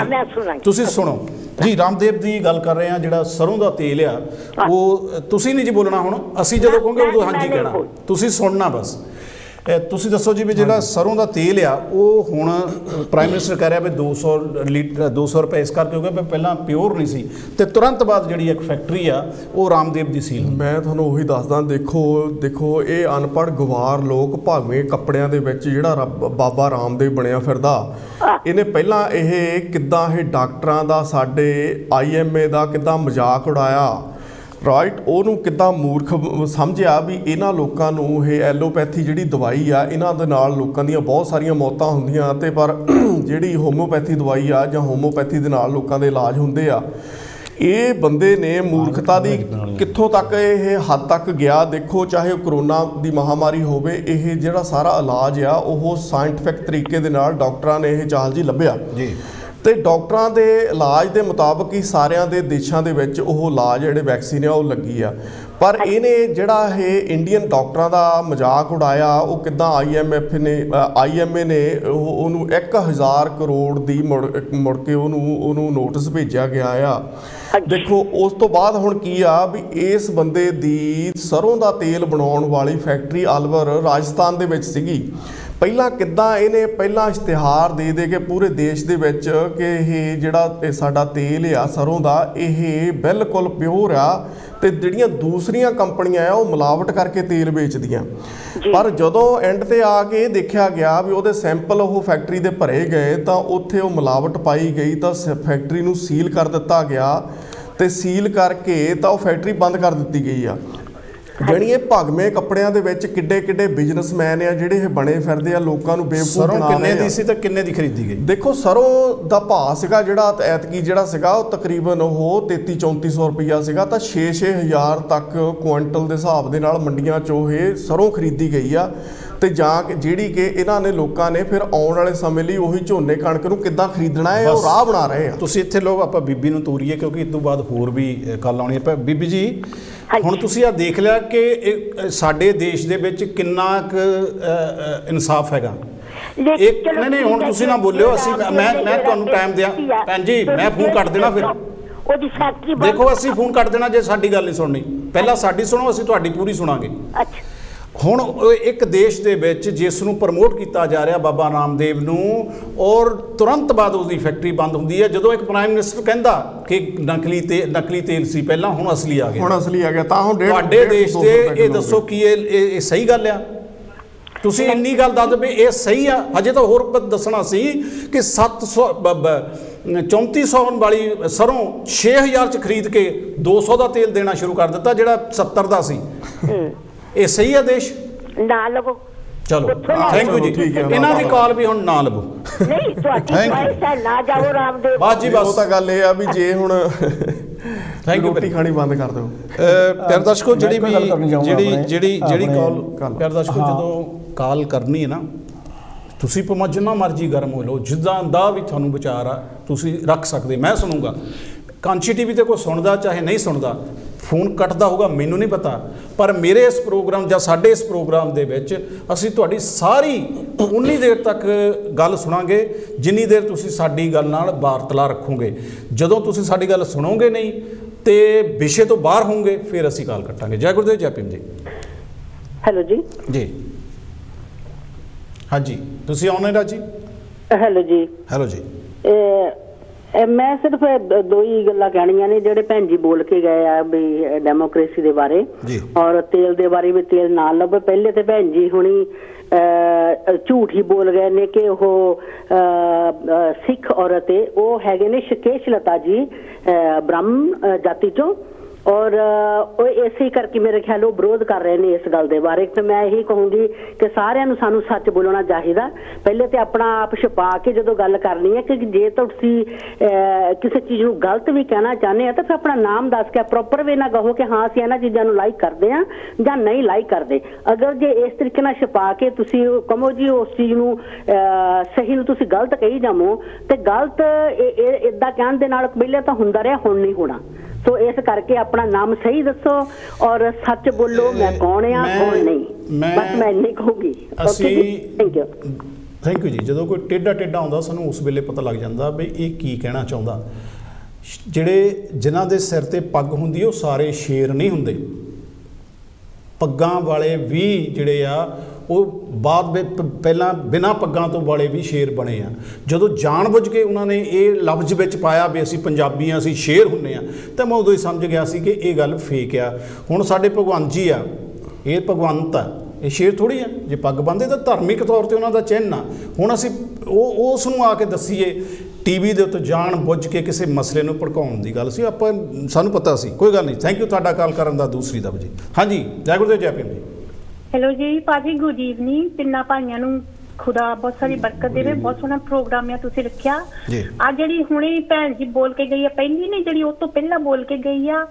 ਤੁਸੀਂ ਸੁਣੋ ਜੀ, ਰਾਮਦੇਵ ਦੀ ਗੱਲ ਕਰ ਰਹੇ ਆ, ਜਿਹੜਾ ਸਰੋਂ ਦਾ ਤੇਲ ਆ ਉਹ ਤੁਸੀਂ ਨਹੀਂ ਜੀ ਬੋਲਣਾ, ਹੁਣ ਅਸੀਂ ਜਦੋਂ ਕਹੋਗੇ ਉਦੋਂ ਹਾਂਜੀ ਕਹਿਣਾ, ਤੁਸੀਂ ਸੁਣਨਾ ਬਸ। ਤੁਸੀਂ ਦੱਸੋ ਜੀ ਵੀ ਜਿਹੜਾ ਸਰੋਂ ਦਾ ਤੇਲ ਆ ਉਹ ਹੁਣ ਪ੍ਰਾਈਮ ਮਿਨਿਸਟਰ ਕਹਿ ਰਿਹਾ ਵੀ 200 ਲੀਟਰ 200 ਰੁਪਏ ਇਸ ਕਰਕੇ ਹੋ ਗਿਆ ਵੀ ਪਹਿਲਾਂ ਪਿਓਰ ਨਹੀਂ ਸੀ, ਤੇ ਤੁਰੰਤ ਬਾਅਦ ਜਿਹੜੀ ਇੱਕ ਫੈਕਟਰੀ ਆ ਉਹ ਰਾਮਦੇਵ ਦੀ ਸੀਲ। ਮੈਂ ਤੁਹਾਨੂੰ ਉਹੀ ਦੱਸਦਾ, ਦੇਖੋ ਇਹ ਅਨਪੜ੍ਹ ਗਵਾਰ ਲੋਕ ਭਾਵੇਂ ਕੱਪੜਿਆਂ ਦੇ ਵਿੱਚ ਜਿਹੜਾ ਬਾਬਾ ਰਾਮਦੇਵ ਬਣਿਆ ਫਿਰਦਾ, ਇਹਨੇ ਪਹਿਲਾਂ ਇਹ ਕਿੱਦਾਂ ਇਹ ਡਾਕਟਰਾਂ ਦਾ ਸਾਡੇ IMA ਦਾ ਕਿੱਦਾਂ ਮਜ਼ਾਕ ਉਡਾਇਆ, ਰਾਈਟ, ਉਹਨੂੰ ਕਿੱਦਾਂ ਮੂਰਖ ਸਮਝਿਆ ਵੀ ਇਹਨਾਂ ਲੋਕਾਂ ਨੂੰ ਇਹ ਐਲੋਪੈਥੀ ਜਿਹੜੀ ਦਵਾਈ ਆ ਇਹਨਾਂ ਦੇ ਨਾਲ ਲੋਕਾਂ ਦੀਆਂ ਬਹੁਤ ਸਾਰੀਆਂ ਮੌਤਾਂ ਹੁੰਦੀਆਂ, ਤੇ ਪਰ ਜਿਹੜੀ ਹੋਮਿਓਪੈਥੀ ਦਵਾਈ ਆ ਜਾਂ ਹੋਮਿਓਪੈਥੀ ਦੇ ਨਾਲ ਲੋਕਾਂ ਦੇ ਇਲਾਜ ਹੁੰਦੇ ਆ। ਇਹ ਬੰਦੇ ਨੇ ਮੂਰਖਤਾ ਦੀ ਕਿੱਥੋਂ ਤੱਕ ਇਹ ਹੱਦ ਤੱਕ ਗਿਆ ਦੇਖੋ, ਚਾਹੇ ਕਰੋਨਾ ਦੀ ਮਹਾਮਾਰੀ ਹੋਵੇ, ਇਹ ਜਿਹੜਾ ਸਾਰਾ ਇਲਾਜ ਆ ਉਹ ਸਾਇੰਟੀਫਿਕ ਤਰੀਕੇ ਦੇ ਨਾਲ ਡਾਕਟਰਾਂ ਨੇ ਇਹ ਚਾਲ ਜੀ ਲੱਭਿਆ ਜੀ, ਤੇ ਡਾਕਟਰਾਂ ਦੇ ਇਲਾਜ ਦੇ ਮੁਤਾਬਕ ਹੀ ਸਾਰਿਆਂ ਦੇ ਦੇਸ਼ਾਂ ਦੇ ਵਿੱਚ ਉਹ ਇਲਾਜ ਜਿਹੜੇ ਵੈਕਸੀਨ ਆ ਉਹ ਲੱਗੀ ਆ। ਪਰ ਇਹਨੇ ਜਿਹੜਾ ਇਹ ਇੰਡੀਅਨ ਡਾਕਟਰਾਂ ਦਾ ਮਜ਼ਾਕ ਉਡਾਇਆ, ਉਹ ਕਿੱਦਾਂ IMA ਨੇ ਉਹਨੂੰ 1000 ਕਰੋੜ ਦੀ ਮੁੜ ਕੇ ਉਹਨੂੰ ਨੋਟਿਸ ਭੇਜਿਆ ਗਿਆ ਆ। ਦੇਖੋ ਉਸ ਤੋਂ ਬਾਅਦ ਹੁਣ ਕੀ ਆ ਵੀ ਇਸ ਬੰਦੇ ਦੀ ਸਰੋਂ ਦਾ ਤੇਲ ਬਣਾਉਣ ਵਾਲੀ ਫੈਕਟਰੀ ਅਲਵਰ ਰਾਜਸਥਾਨ ਦੇ ਵਿੱਚ ਸੀਗੀ। ਪਹਿਲਾਂ ਕਿੱਦਾਂ ਇਹਨੇ ਪਹਿਲਾਂ ਇਸ਼ਤਿਹਾਰ ਦੇ ਕੇ ਪੂਰੇ ਦੇਸ਼ ਦੇ ਵਿੱਚ ਕਿ ਇਹ ਜਿਹੜਾ ਸਾਡਾ ਤੇਲ ਆ ਸਰੋਂ ਦਾ ਇਹ ਬਿਲਕੁਲ ਪਿਓਰ ਆ, ਤੇ ਜਿਹੜੀਆਂ ਦੂਸਰੀਆਂ ਕੰਪਨੀਆਂ ਆ ਉਹ ਮਿਲਾਵਟ ਕਰਕੇ ਤੇਲ ਵੇਚਦੀਆਂ। ਪਰ ਜਦੋਂ ਐਂਡ ਤੇ ਆ ਕੇ ਦੇਖਿਆ ਗਿਆ ਵੀ ਉਹਦੇ ਸੈਂਪਲ ਉਹ ਫੈਕਟਰੀ ਦੇ ਭਰੇ ਗਏ ਤਾਂ ਉੱਥੇ ਉਹ ਮਿਲਾਵਟ ਪਾਈ ਗਈ, ਤਾਂ ਫੈਕਟਰੀ ਨੂੰ ਸੀਲ ਕਰ ਦਿੱਤਾ ਗਿਆ, ਤੇ ਸੀਲ ਕਰਕੇ ਤਾਂ ਉਹ ਫੈਕਟਰੀ ਬੰਦ ਕਰ ਦਿੱਤੀ ਗਈ ਆ। ਜਿਹੜੀ ਇਹ ਭਗਵੇਂ ਕੱਪੜਿਆਂ ਦੇ ਵਿੱਚ ਕਿੱਡੇ ਬਿਜ਼ਨਸਮੈਨ ਆ ਜਿਹੜੇ ਇਹ ਬਣੇ ਫਿਰਦੇ ਆ, ਲੋਕਾਂ ਨੂੰ ਬੇਵਕੂਫ ਬਣਾ ਰਹੇ ਆ। ਕਿੰਨੇ ਦੀ ਸੀ ਤੇ ਕਿੰਨੇ ਦੀ ਖਰੀਦੀ ਗਈ? ਦੇਖੋ ਸਰੋਂ ਦਾ ਭਾਅ ਸੀਗਾ ਜਿਹੜਾ ਐਤਕੀ ਜਿਹੜਾ ਸੀਗਾ ਉਹ ਤਕਰੀਬਨ ਉਹ 3300-3400 ਰੁਪਈਆ ਸੀਗਾ, ਤਾਂ 6-6000 ਤੱਕ ਕੁਇੰਟਲ ਦੇ ਹਿਸਾਬ ਦੇ ਨਾਲ ਮੰਡੀਆਂ 'ਚੋਂ ਇਹ ਸਰੋਂ ਖਰੀਦੀ ਗਈ ਆ। ਤੇ ਜਾਂ ਜਿਹੜੀ ਕਿ ਇਹਨਾਂ ਨੇ ਲੋਕਾਂ ਨੇ ਫਿਰ ਆਉਣ ਵਾਲੇ ਸਮੇਂ ਲਈ ਉਹੀ ਝੋਨੇ ਕਣਕ ਨੂੰ ਕਿੱਦਾਂ ਖਰੀਦਣਾ ਹੈ ਉਹ ਰਾਹ ਬਣਾ ਰਹੇ ਆ। ਤੁਸੀਂ ਇੱਥੇ ਲੋਕ ਆਪਾਂ ਬੀਬੀ ਨੂੰ ਤੋਰੀਏ ਕਿਉਂਕਿ ਇਸ ਤੋਂ ਬਾਅਦ ਹੋਰ ਵੀ ਗੱਲ ਆਉਣੀ ਹੈ। ਬੀਬੀ ਜੀ ਹੁਣ ਤੁਸੀਂ ਆ ਦੇਖ ਲਿਆ ਕਿ ਸਾਡੇ ਦੇਸ਼ ਦੇ ਵਿੱਚ ਕਿੰਨਾ ਕੁ ਇਨਸਾਫ ਹੈਗਾ। ਨਹੀਂ ਹੁਣ ਤੁਸੀਂ ਨਾ ਬੋਲਿਓ, ਅਸੀਂ ਮੈਂ ਤੁਹਾਨੂੰ ਟਾਈਮ ਦਿਆਂ ਭੈਣ ਜੀ, ਮੈਂ ਫੋਨ ਕੱਟ ਦੇਣਾ ਫਿਰ। ਉਹਦੀ ਫੈਕਟਰੀ ਦੇਖੋ ਅਸੀਂ ਫੋਨ ਕੱਟ ਦੇਣਾ ਜੇ ਸਾਡੀ ਗੱਲ ਨਹੀਂ ਸੁਣਨੀ, ਪਹਿਲਾਂ ਸਾਡੀ ਸੁਣੋ, ਅਸੀਂ ਤੁਹਾਡੀ ਪੂਰੀ ਸੁਣਾਂਗੇ। ਅੱਛਾ ਹੁਣ ਇੱਕ ਦੇਸ਼ ਦੇ ਵਿੱਚ ਜਿਸ ਨੂੰ ਪ੍ਰਮੋਟ ਕੀਤਾ ਜਾ ਰਿਹਾ ਬਾਬਾ ਰਾਮਦੇਵ ਨੂੰ, ਔਰ ਤੁਰੰਤ ਬਾਅਦ ਉਸਦੀ ਫੈਕਟਰੀ ਬੰਦ ਹੁੰਦੀ ਹੈ। ਜਦੋਂ ਇੱਕ ਪ੍ਰਾਈਮ ਮਿਨਿਸਟਰ ਕਹਿੰਦਾ ਕਿ ਨਕਲੀ ਤੇਲ ਸੀ ਪਹਿਲਾਂ, ਹੁਣ ਅਸਲੀ ਆ ਗਿਆ, ਤਾਂ ਹੁਣ ਤੁਹਾਡੇ ਦੇਸ਼ ਦੇ ਇਹ ਦੱਸੋ ਕਿ ਇਹ ਸਹੀ ਗੱਲ ਆ? ਤੁਸੀਂ ਇੰਨੀ ਗੱਲ ਦੱਸ ਵੀ ਇਹ ਸਹੀ ਆ? ਹਜੇ ਤਾਂ ਹੋਰ ਦੱਸਣਾ ਸੀ ਕਿ 3400 ਵਾਲੀ ਸਰੋਂ 6000 ਚ ਖਰੀਦ ਕੇ 200 ਦਾ ਤੇਲ ਦੇਣਾ ਸ਼ੁਰੂ ਕਰ ਦਿੱਤਾ ਜਿਹੜਾ 70 ਦਾ ਸੀ। ਇਹ ਸਹੀ ਹੈ ਦੇਸ਼? ਨਾ ਲਵੋ, ਚਲੋ ਥੈਂਕ ਯੂ ਜੀ। ਇਹਨਾਂ ਦੀ ਕਾਲ ਵੀ ਹੁਣ ਨਾ ਲਵੋ। ਨਹੀਂ ਤੁਹਾਡੀ ਚੋਇਸ ਹੈ, ਨਾ ਜਾਓ ਰਾਮਦੇਵ। ਬਸ ਜੀ ਬਸ, ਉਹ ਤਾਂ ਗੱਲ ਇਹ ਆ ਵੀ ਜੇ ਹੁਣ ਥੈਂਕ ਯੂ, ਰੋਟੀ ਖਾਣੀ ਬੰਦ ਕਰ ਦਿਓ। ਪਿਆਰੇ ਦਰਸ਼ਕੋ ਜਿਹੜੀ ਕਾਲ ਪਿਆਰੇ ਦਰਸ਼ਕੋ ਜਦੋਂ ਕਾਲ ਕਰਨੀ ਹੈ ਨਾ, ਤੁਸੀਂ ਭਾਵੇਂ ਜਿੰਨਾ ਮਰਜ਼ੀ ਗਰਮ ਹੋ ਲਓ, ਜਿੱਦਾਂ ਦਾ ਵੀ ਤੁਹਾਨੂੰ ਵਿਚਾਰ ਆ ਤੁਸੀਂ ਰੱਖ ਸਕਦੇ, ਮੈਂ ਸੁਣੂੰਗਾ। ਕਾਂਚੀ TV ਤੇ ਕੋਈ ਸੁਣਦਾ ਚਾਹੇ ਨਹੀਂ ਸੁਣਦਾ, ਫੋਨ ਕੱਟਦਾ ਹੋਊਗਾ ਮੈਨੂੰ ਨਹੀਂ ਪਤਾ, ਪਰ ਮੇਰੇ ਇਸ ਪ੍ਰੋਗਰਾਮ ਜਾਂ ਸਾਡੇ ਇਸ ਪ੍ਰੋਗਰਾਮ ਦੇ ਵਿੱਚ ਅਸੀਂ ਤੁਹਾਡੀ ਸਾਰੀ ਉਨੀ ਦੇਰ ਤੱਕ ਗੱਲ ਸੁਣਾਂਗੇ ਜਿੰਨੀ ਦੇਰ ਤੁਸੀਂ ਸਾਡੀ ਗੱਲ ਨਾਲ ਵਾਰਤਾਲਾਪ ਰੱਖੋਗੇ। ਜਦੋਂ ਤੁਸੀਂ ਸਾਡੀ ਗੱਲ ਸੁਣੋਗੇ ਨਹੀਂ ਤੇ ਵਿਸ਼ੇ ਤੋਂ ਬਾਹਰ ਹੋਵੋਗੇ ਫਿਰ ਅਸੀਂ ਕਾਲ ਕੱਟਾਂਗੇ। ਜੈ ਗੁਰਦੇਵ, ਜੈ ਭੀਮ ਜੀ। ਹੈਲੋ ਜੀ। ਜੀ ਹਾਂਜੀ, ਤੁਸੀਂ ਆਨਲਾਈਨ ਆ ਜੀ? ਹੈਲੋ ਜੀ। ਹੈਲੋ ਜੀ। ਮੈਂ ਸਿਰਫ ਦੋ ਹੀ ਗੱਲਾਂ ਕਹਿਣੀਆਂ ਨੇ ਜਿਹੜੇ ਭੈਣ ਜੀ ਬੋਲ ਕੇ ਗਏ ਆ ਵੀ ਡੈਮੋਕ੍ਰੇਸੀ ਦੇ ਬਾਰੇ ਔਰ ਤੇਲ ਦੇ ਬਾਰੇ ਵੀ ਤੇਲ ਨਾ ਲੱਭੋ। ਪਹਿਲੇ ਤੇ ਭੈਣ ਜੀ ਹੁਣੀ ਝੂਠ ਹੀ ਬੋਲ ਗਏ ਨੇ ਕਿ ਉਹ ਸਿੱਖ ਔਰਤ ਹੈ। ਉਹ ਹੈਗੇ ਨੇ ਸ਼ਕੇਸ਼ ਲਤਾ ਜੀ ਬ੍ਰਾਹਮਣ ਜਾਤੀ ਚੋਂ, ਔਰ ਉਹ ਇਸੇ ਕਰਕੇ ਮੇਰੇ ਖਿਆਲ ਉਹ ਵਿਰੋਧ ਕਰ ਰਹੇ ਨੇ ਇਸ ਗੱਲ ਦੇ ਬਾਰੇ। ਤੇ ਮੈਂ ਇਹੀ ਕਹੂੰਗੀ ਕਿ ਸਾਰਿਆਂ ਨੂੰ ਸਾਨੂੰ ਸੱਚ ਬੋਲਣਾ ਚਾਹੀਦਾ। ਪਹਿਲੇ ਤੇ ਆਪਣਾ ਆਪ ਛੁਪਾ ਕੇ ਜਦੋਂ ਗੱਲ ਕਰਨੀ ਹੈ ਕਿ ਜੇ ਤੁਸੀਂ ਕਿਸੇ ਚੀਜ਼ ਨੂੰ ਗਲਤ ਵੀ ਕਹਿਣਾ ਚਾਹੁੰਦੇ ਆ ਤਾਂ ਫਿਰ ਆਪਣਾ ਨਾਮ ਦੱਸ ਕੇ ਪ੍ਰੋਪਰ ਵੇ ਨਾ ਕਹੋ ਕਿ ਹਾਂ ਅਸੀਂ ਇਹਨਾਂ ਚੀਜ਼ਾਂ ਨੂੰ ਲਾਈਕ ਕਰਦੇ ਹਾਂ ਜਾਂ ਨਹੀਂ ਲਾਈਕ ਕਰਦੇ। ਅਗਰ ਜੇ ਇਸ ਤਰੀਕੇ ਨਾਲ ਛੁਪਾ ਕੇ ਤੁਸੀਂ ਕਹੋ ਜੀ ਉਸ ਚੀਜ਼ ਨੂੰ ਸਹੀ ਨੂੰ ਤੁਸੀਂ ਗਲਤ ਕਹੀ ਜਾਵੋ ਤੇ ਗਲਤ ਇਦਾਂ ਕਹਿਣ ਦੇ ਨਾਲ ਪਹਿਲੇ ਤਾਂ ਹੁੰਦਾ ਰਿਹਾ, ਹੁਣ ਨਹੀਂ ਹੋਣਾ। ਸੋ ਇਸ ਕਰਕੇ ਆਪਣਾ ਨਾਮ ਸਹੀ ਦੱਸੋ ਔਰ ਸੱਚ ਬੋਲੋ, ਮੈਂ ਕੌਣ ਆ ਕੌਣ ਨਹੀਂ, ਬਸ ਮੈਂ ਇੰਨੀ ਕਹੂੰਗੀ। ਥੈਂਕ ਯੂ ਜੀ। ਜਦੋਂ ਕੋਈ ਟੇਢਾ ਆਉਂਦਾ ਸਾਨੂੰ ਉਸ ਵੇਲੇ ਪਤਾ ਲੱਗ ਜਾਂਦਾ ਵੀ ਇਹ ਕੀ ਕਹਿਣਾ ਚਾਹੁੰਦਾ। ਜਿਨ੍ਹਾਂ ਦੇ ਸਿਰ ਤੇ ਪੱਗ ਹੁੰਦੀ ਉਹ ਸਾਰੇ ਸ਼ੇਰ ਨਹੀਂ ਹੁੰਦੇ। ਪੱਗਾਂ ਵਾਲੇ ਵੀ ਜਿਹੜੇ ਆ ਉਹ ਬਾਅਦ ਵਿੱਚ ਪਹਿਲਾਂ ਬਿਨਾਂ ਪੱਗਾਂ ਤੋਂ ਵਾਲੇ ਵੀ ਸ਼ੇਰ ਬਣੇ ਆ। ਜਦੋਂ ਜਾਣ-ਬੁੱਝ ਕੇ ਉਹਨਾਂ ਨੇ ਇਹ ਲਫ਼ਜ਼ ਵਿੱਚ ਪਾਇਆ ਵੀ ਅਸੀਂ ਪੰਜਾਬੀ ਹਾਂ, ਅਸੀਂ ਸ਼ੇਰ ਹੁੰਦੇ ਆ, ਤਾਂ ਮੈਂ ਉਦੋਂ ਹੀ ਸਮਝ ਗਿਆ ਸੀ ਕਿ ਇਹ ਗੱਲ ਫੇਕ ਆ। ਹੁਣ ਸਾਡੇ ਭਗਵੰਤ ਜੀ ਆ, ਇਹ ਭਗਵੰਤ ਆ, ਇਹ ਸ਼ੇਰ ਥੋੜ੍ਹੀ ਆ। ਜੇ ਪੱਗ ਬੰਨ੍ਹਦੇ ਤਾਂ ਧਾਰਮਿਕ ਤੌਰ 'ਤੇ ਉਹਨਾਂ ਦਾ ਚਿੰਨ੍ਹ ਆ। ਹੁਣ ਅਸੀਂ ਉਸ ਨੂੰ ਆ ਕੇ ਦੱਸੀਏ ਟੀਵੀ ਦੇ ਉੱਤੇ ਜਾਣ-ਬੁੱਝ ਕੇ ਕਿਸੇ ਮਸਲੇ ਨੂੰ ਭੜਕਾਉਣ ਦੀ ਗੱਲ ਸੀ। ਸਾਨੂੰ ਪਤਾ ਸੀ। ਕੋਈ ਗੱਲ ਨਹੀਂ। ਥੈਂਕ ਯੂ ਤੁਹਾਡਾ ਕਾਲ ਕਰਨ ਦਾ। ਦੂਸਰੀ ਦਾ ਜੀ। ਹਾਂਜੀ, ਜੈ ਗੁਰਦੇਵ ਜੈ ਭੀਮ ਜੀ। ਹੈਲੋ ਜੀ ਭਾਜੀ, ਗੁੱਡ ਈਵਨਿੰਗ। ਤਿੰਨਾਂ ਭਾਈਆਂ ਨੂੰ ਖੁਦਾ ਬਹੁਤ ਸਾਰੀ ਬਰਕਤ ਦੇਵੇ। ਬਹੁਤ ਸੋਹਣਾ ਪ੍ਰੋਗਰਾਮ ਆ ਤੁਸੀਂ ਰੱਖਿਆ। ਆ ਜਿਹੜੀ ਹੁਣੇ ਭੈਣ ਜੀ ਬੋਲ ਕੇ ਗਈ ਆ, ਪਹਿਲੀ ਨਹੀਂ ਜਿਹੜੀ ਉਹ ਤੋਂ ਪਹਿਲਾਂ ਬੋਲ ਕੇ ਗਈ ਆ,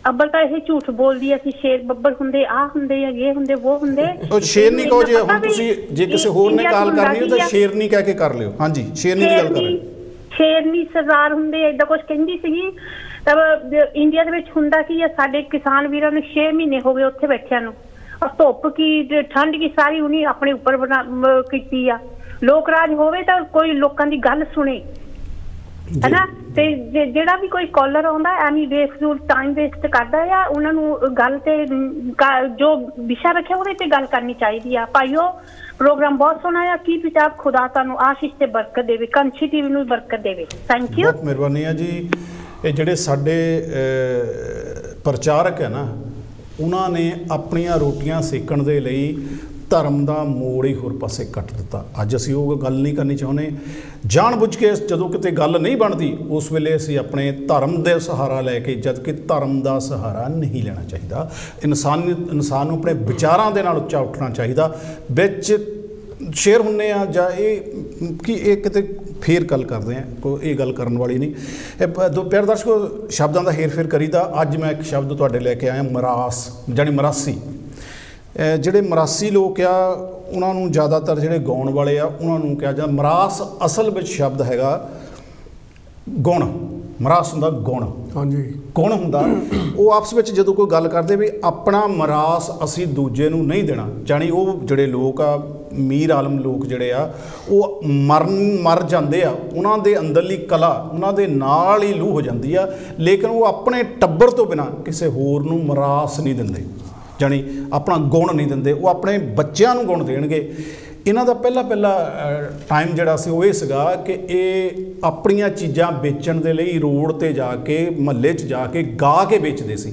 ਅੱਬਲ ਤਾਂ ਇਹ ਝੂਠ ਬੋਲਦੀ। ਅਸੀਂ ਸ਼ੇਰ ਬੱਬਰ ਹੁੰਦੇ, ਆਹ ਹੁੰਦੇ ਆ, ਇਹ ਹੁੰਦੇ, ਉਹ ਹੁੰਦੇ। ਉਹ ਸ਼ੇਰ ਨਹੀਂ ਕਹੋ। ਜੇ ਹੁਣ ਤੁਸੀਂ ਜੇ ਕਿਸੇ ਹੋਰ ਨੇ ਕਾਲ ਕਰਨੀ ਹੋ ਤਾਂ ਸ਼ੇਰ ਨਹੀਂ ਕਹਿ ਕੇ ਕਰ ਲਿਓ। ਹਾਂਜੀ, ਸ਼ੇਰ ਨਹੀਂ ਦੀ ਗੱਲ ਕਰ ਰਹੇ। ਸ਼ੇਰਨੀ ਸਰਦਾਰ ਹੁੰਦੇ, ਏਦਾਂ ਕੁਛ ਕਹਿੰਦੀ ਸੀਗੀ। ਇੰਡੀਆ ਦੇ ਵਿੱਚ ਹੁੰਦਾ ਕੀ ਆ, ਸਾਡੇ ਕਿਸਾਨ ਵੀਰਾਂ ਨੂੰ 6 ਮਹੀਨੇ ਹੋ ਗਏ ਉੱਥੇ ਬੈਠਿਆਂ ਨੂੰ। ਧੁੱਪ ਕੀ ਠੰਡ ਕੀ ਸਾਰੀ ਉਹਨੇ ਆਪਣੇ ਉੱਪਰ ਕੀਤੀ ਆ। ਲੋਕ ਰਾਜ ਹੋਵੇ ਤਾਂ ਕੋਈ ਲੋਕਾਂ ਦੀ ਗੱਲ ਸੁਣੇ, ਹੈਨਾ। ਤੇ ਜਿਹੜਾ ਵੀ ਕੋਈ ਕਾਲਰ ਆਉਂਦਾ ਐਨੀ ਬੇਫਜ਼ੂਲ ਟਾਈਮ ਵੇਸਟ ਕਰਦਾ ਆ, ਉਹਨਾਂ ਨੂੰ ਗੱਲ ਤੇ ਜੋ ਵਿਸ਼ਾ ਰੱਖਿਆ ਉਹਦੇ ਤੇ ਗੱਲ ਕਰਨੀ ਚਾਹੀਦੀ ਆ। ਭਾਈਓ ਪ੍ਰੋਗਰਾਮ ਬਹੁਤ ਸੋਹਣਾ ਆ। ਕੀ ਪੰਜਾਬ ਖੁਦਾ ਤੁਹਾਨੂੰ ਆਸ਼ੀਸ਼ ਤੇ ਬਰਕਤ ਦੇਵੇ, ਕੰਛੀ ਟੀਵੀ ਨੂੰ ਬਰਕਤ ਦੇਵੇ। ਥੈਂਕ ਯੂ, ਬਹੁਤ ਮਿਹਰਬਾਨੀ ਆ ਜੀ। ਇਹ ਜਿਹੜੇ ਸਾਡੇ ਪ੍ਰਚਾਰਕ ਹੈ ਨਾ, ਉਹਨਾਂ ਨੇ ਆਪਣੀਆਂ ਰੋਟੀਆਂ ਸੇਕਣ ਦੇ ਲਈ ਧਰਮ ਦਾ ਮੋੜ ਹੀ ਹੋਰ ਪਾਸੇ ਕੱਟ ਦਿੱਤਾ। ਅੱਜ ਅਸੀਂ ਉਹ ਗੱਲ ਨਹੀਂ ਕਰਨੀ ਚਾਹੁੰਦੇ। ਜਾਣ-ਬੁੱਝ ਕੇ ਜਦੋਂ ਕਿਤੇ ਗੱਲ ਨਹੀਂ ਬਣਦੀ ਉਸ ਵੇਲੇ ਅਸੀਂ ਆਪਣੇ ਧਰਮ ਦੇ ਸਹਾਰਾ ਲੈ ਕੇ, ਜਦ ਕਿ ਧਰਮ ਦਾ ਸਹਾਰਾ ਨਹੀਂ ਲੈਣਾ ਚਾਹੀਦਾ। ਇਨਸਾਨ ਨੂੰ ਆਪਣੇ ਵਿਚਾਰਾਂ ਦੇ ਨਾਲ ਉੱਚਾ ਉੱਠਣਾ ਚਾਹੀਦਾ। ਵਿੱਚ ਸ਼ੇਰ ਹੁੰਦੇ ਆ ਜਾਂ ਇਹ ਕਿਤੇ ਫੇਰ ਗੱਲ ਕਰਦੇ ਆ, ਕੋਈ ਇਹ ਗੱਲ ਕਰਨ ਵਾਲੀ ਨਹੀਂ। ਪਿਆਰੇ ਦਰਸ਼ਕੋ, ਸ਼ਬਦਾਂ ਦਾ ਹੇਰ ਫੇਰ ਕਰੀਦਾ। ਅੱਜ ਮੈਂ ਇੱਕ ਸ਼ਬਦ ਤੁਹਾਡੇ ਲੈ ਕੇ ਆਇਆ, ਮਰਾਸ, ਜਾਣੀ ਮਰਾਸੀ। ਜਿਹੜੇ ਮਰਾਸੀ ਲੋਕ ਆ ਉਹਨਾਂ ਨੂੰ ਜ਼ਿਆਦਾਤਰ ਜਿਹੜੇ ਗਾਉਣ ਵਾਲੇ ਆ ਉਹਨਾਂ ਨੂੰ ਕਿਹਾ ਜਾਂਦਾ। ਮਰਾਸ ਅਸਲ ਵਿੱਚ ਸ਼ਬਦ ਹੈਗਾ ਗੁਣ। ਮਰਾਸ ਹੁੰਦਾ ਗੁਣ। ਹਾਂਜੀ, ਗੁਣ ਹੁੰਦਾ। ਉਹ ਆਪਸ ਵਿੱਚ ਜਦੋਂ ਕੋਈ ਗੱਲ ਕਰਦੇ ਵੀ ਆਪਣਾ ਮਰਾਸ ਅਸੀਂ ਦੂਜੇ ਨੂੰ ਨਹੀਂ ਦੇਣਾ। ਜਾਣੀ ਉਹ ਜਿਹੜੇ ਲੋਕ ਆ, ਮੀਰ ਆਲਮ ਲੋਕ ਜਿਹੜੇ ਆ, ਉਹ ਮਰ ਜਾਂਦੇ ਆ। ਉਹਨਾਂ ਦੇ ਅੰਦਰਲੀ ਕਲਾ ਉਹਨਾਂ ਦੇ ਨਾਲ ਹੀ ਲੂਹ ਹੋ ਜਾਂਦੀ ਆ, ਲੇਕਿਨ ਉਹ ਆਪਣੇ ਟੱਬਰ ਤੋਂ ਬਿਨਾਂ ਕਿਸੇ ਹੋਰ ਨੂੰ ਮਰਾਸ ਨਹੀਂ ਦਿੰਦੇ। ਜਾਣੀ ਆਪਣਾ ਗੁਣ ਨਹੀਂ ਦਿੰਦੇ, ਉਹ ਆਪਣੇ ਬੱਚਿਆਂ ਨੂੰ ਗੁਣ ਦੇਣਗੇ। ਇਹਨਾਂ ਦਾ ਪਹਿਲਾ ਟਾਈਮ ਜਿਹੜਾ ਸੀ ਉਹ ਇਹ ਸੀਗਾ ਕਿ ਇਹ ਆਪਣੀਆਂ ਚੀਜ਼ਾਂ ਵੇਚਣ ਦੇ ਲਈ ਰੋਡ 'ਤੇ ਜਾ ਕੇ, ਮਹੱਲੇ 'ਚ ਜਾ ਕੇ ਗਾ ਕੇ ਵੇਚਦੇ ਸੀ।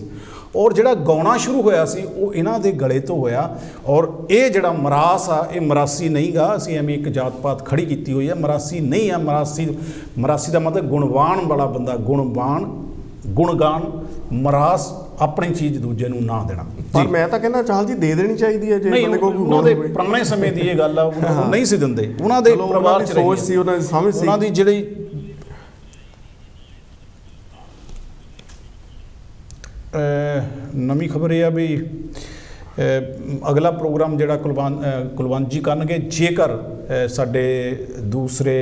ਔਰ ਜਿਹੜਾ ਗਾਉਣਾ ਸ਼ੁਰੂ ਹੋਇਆ ਸੀ ਉਹ ਇਹਨਾਂ ਦੇ ਗਲੇ ਤੋਂ ਹੋਇਆ। ਔਰ ਇਹ ਜਿਹੜਾ ਮਰਾਸ ਆ, ਇਹ ਮਰਾਸੀ ਨਹੀਂ ਗਾ। ਅਸੀਂ ਐਵੇਂ ਇੱਕ ਜਾਤ ਪਾਤ ਖੜੀ ਕੀਤੀ ਹੋਈ ਆ, ਮਰਾਸੀ ਨਹੀਂ ਆ। ਮਰਾਸੀ ਦਾ ਮਤਲਬ ਗੁਣਵਾਨ ਵਾਲਾ ਬੰਦਾ, ਗੁਣਗਾਨ। ਮਰਾਸ ਆਪਣੀ ਚੀਜ਼ ਦੂਜੇ ਨੂੰ ਨਾ ਦੇਣਾ। ਪਰ ਮੈਂ ਤਾਂ ਕਹਿੰਦਾ ਚਾਹਲ ਜੀ ਦੇ ਦੇਣੀ ਚਾਹੀਦੀ ਹੈ। ਜੇ ਬੰਦੇ ਕੋਲ ਉਹਨਾਂ ਦੇ ਪੁਰਾਣੇ ਸਮੇਂ ਦੀ ਇਹ ਗੱਲ ਆ, ਉਹ ਨਹੀਂ ਸੀ ਦਿੰਦੇ। ਉਹਨਾਂ ਦੇ ਪਰਿਵਾਰ 'ਚ ਸੋਚ ਸੀ, ਉਹਨਾਂ ਦੀ ਸਮਝ ਸੀ। ਉਹਨਾਂ ਦੀ ਜਿਹੜੀ ਨਵੀਂ ਖਬਰ ਇਹ ਆ ਵੀ ਅਗਲਾ ਪ੍ਰੋਗਰਾਮ ਜਿਹੜਾ ਕੁਲਵੰਤ ਜੀ ਕਰਨਗੇ। ਜੇਕਰ ਸਾਡੇ ਦੂਸਰੇ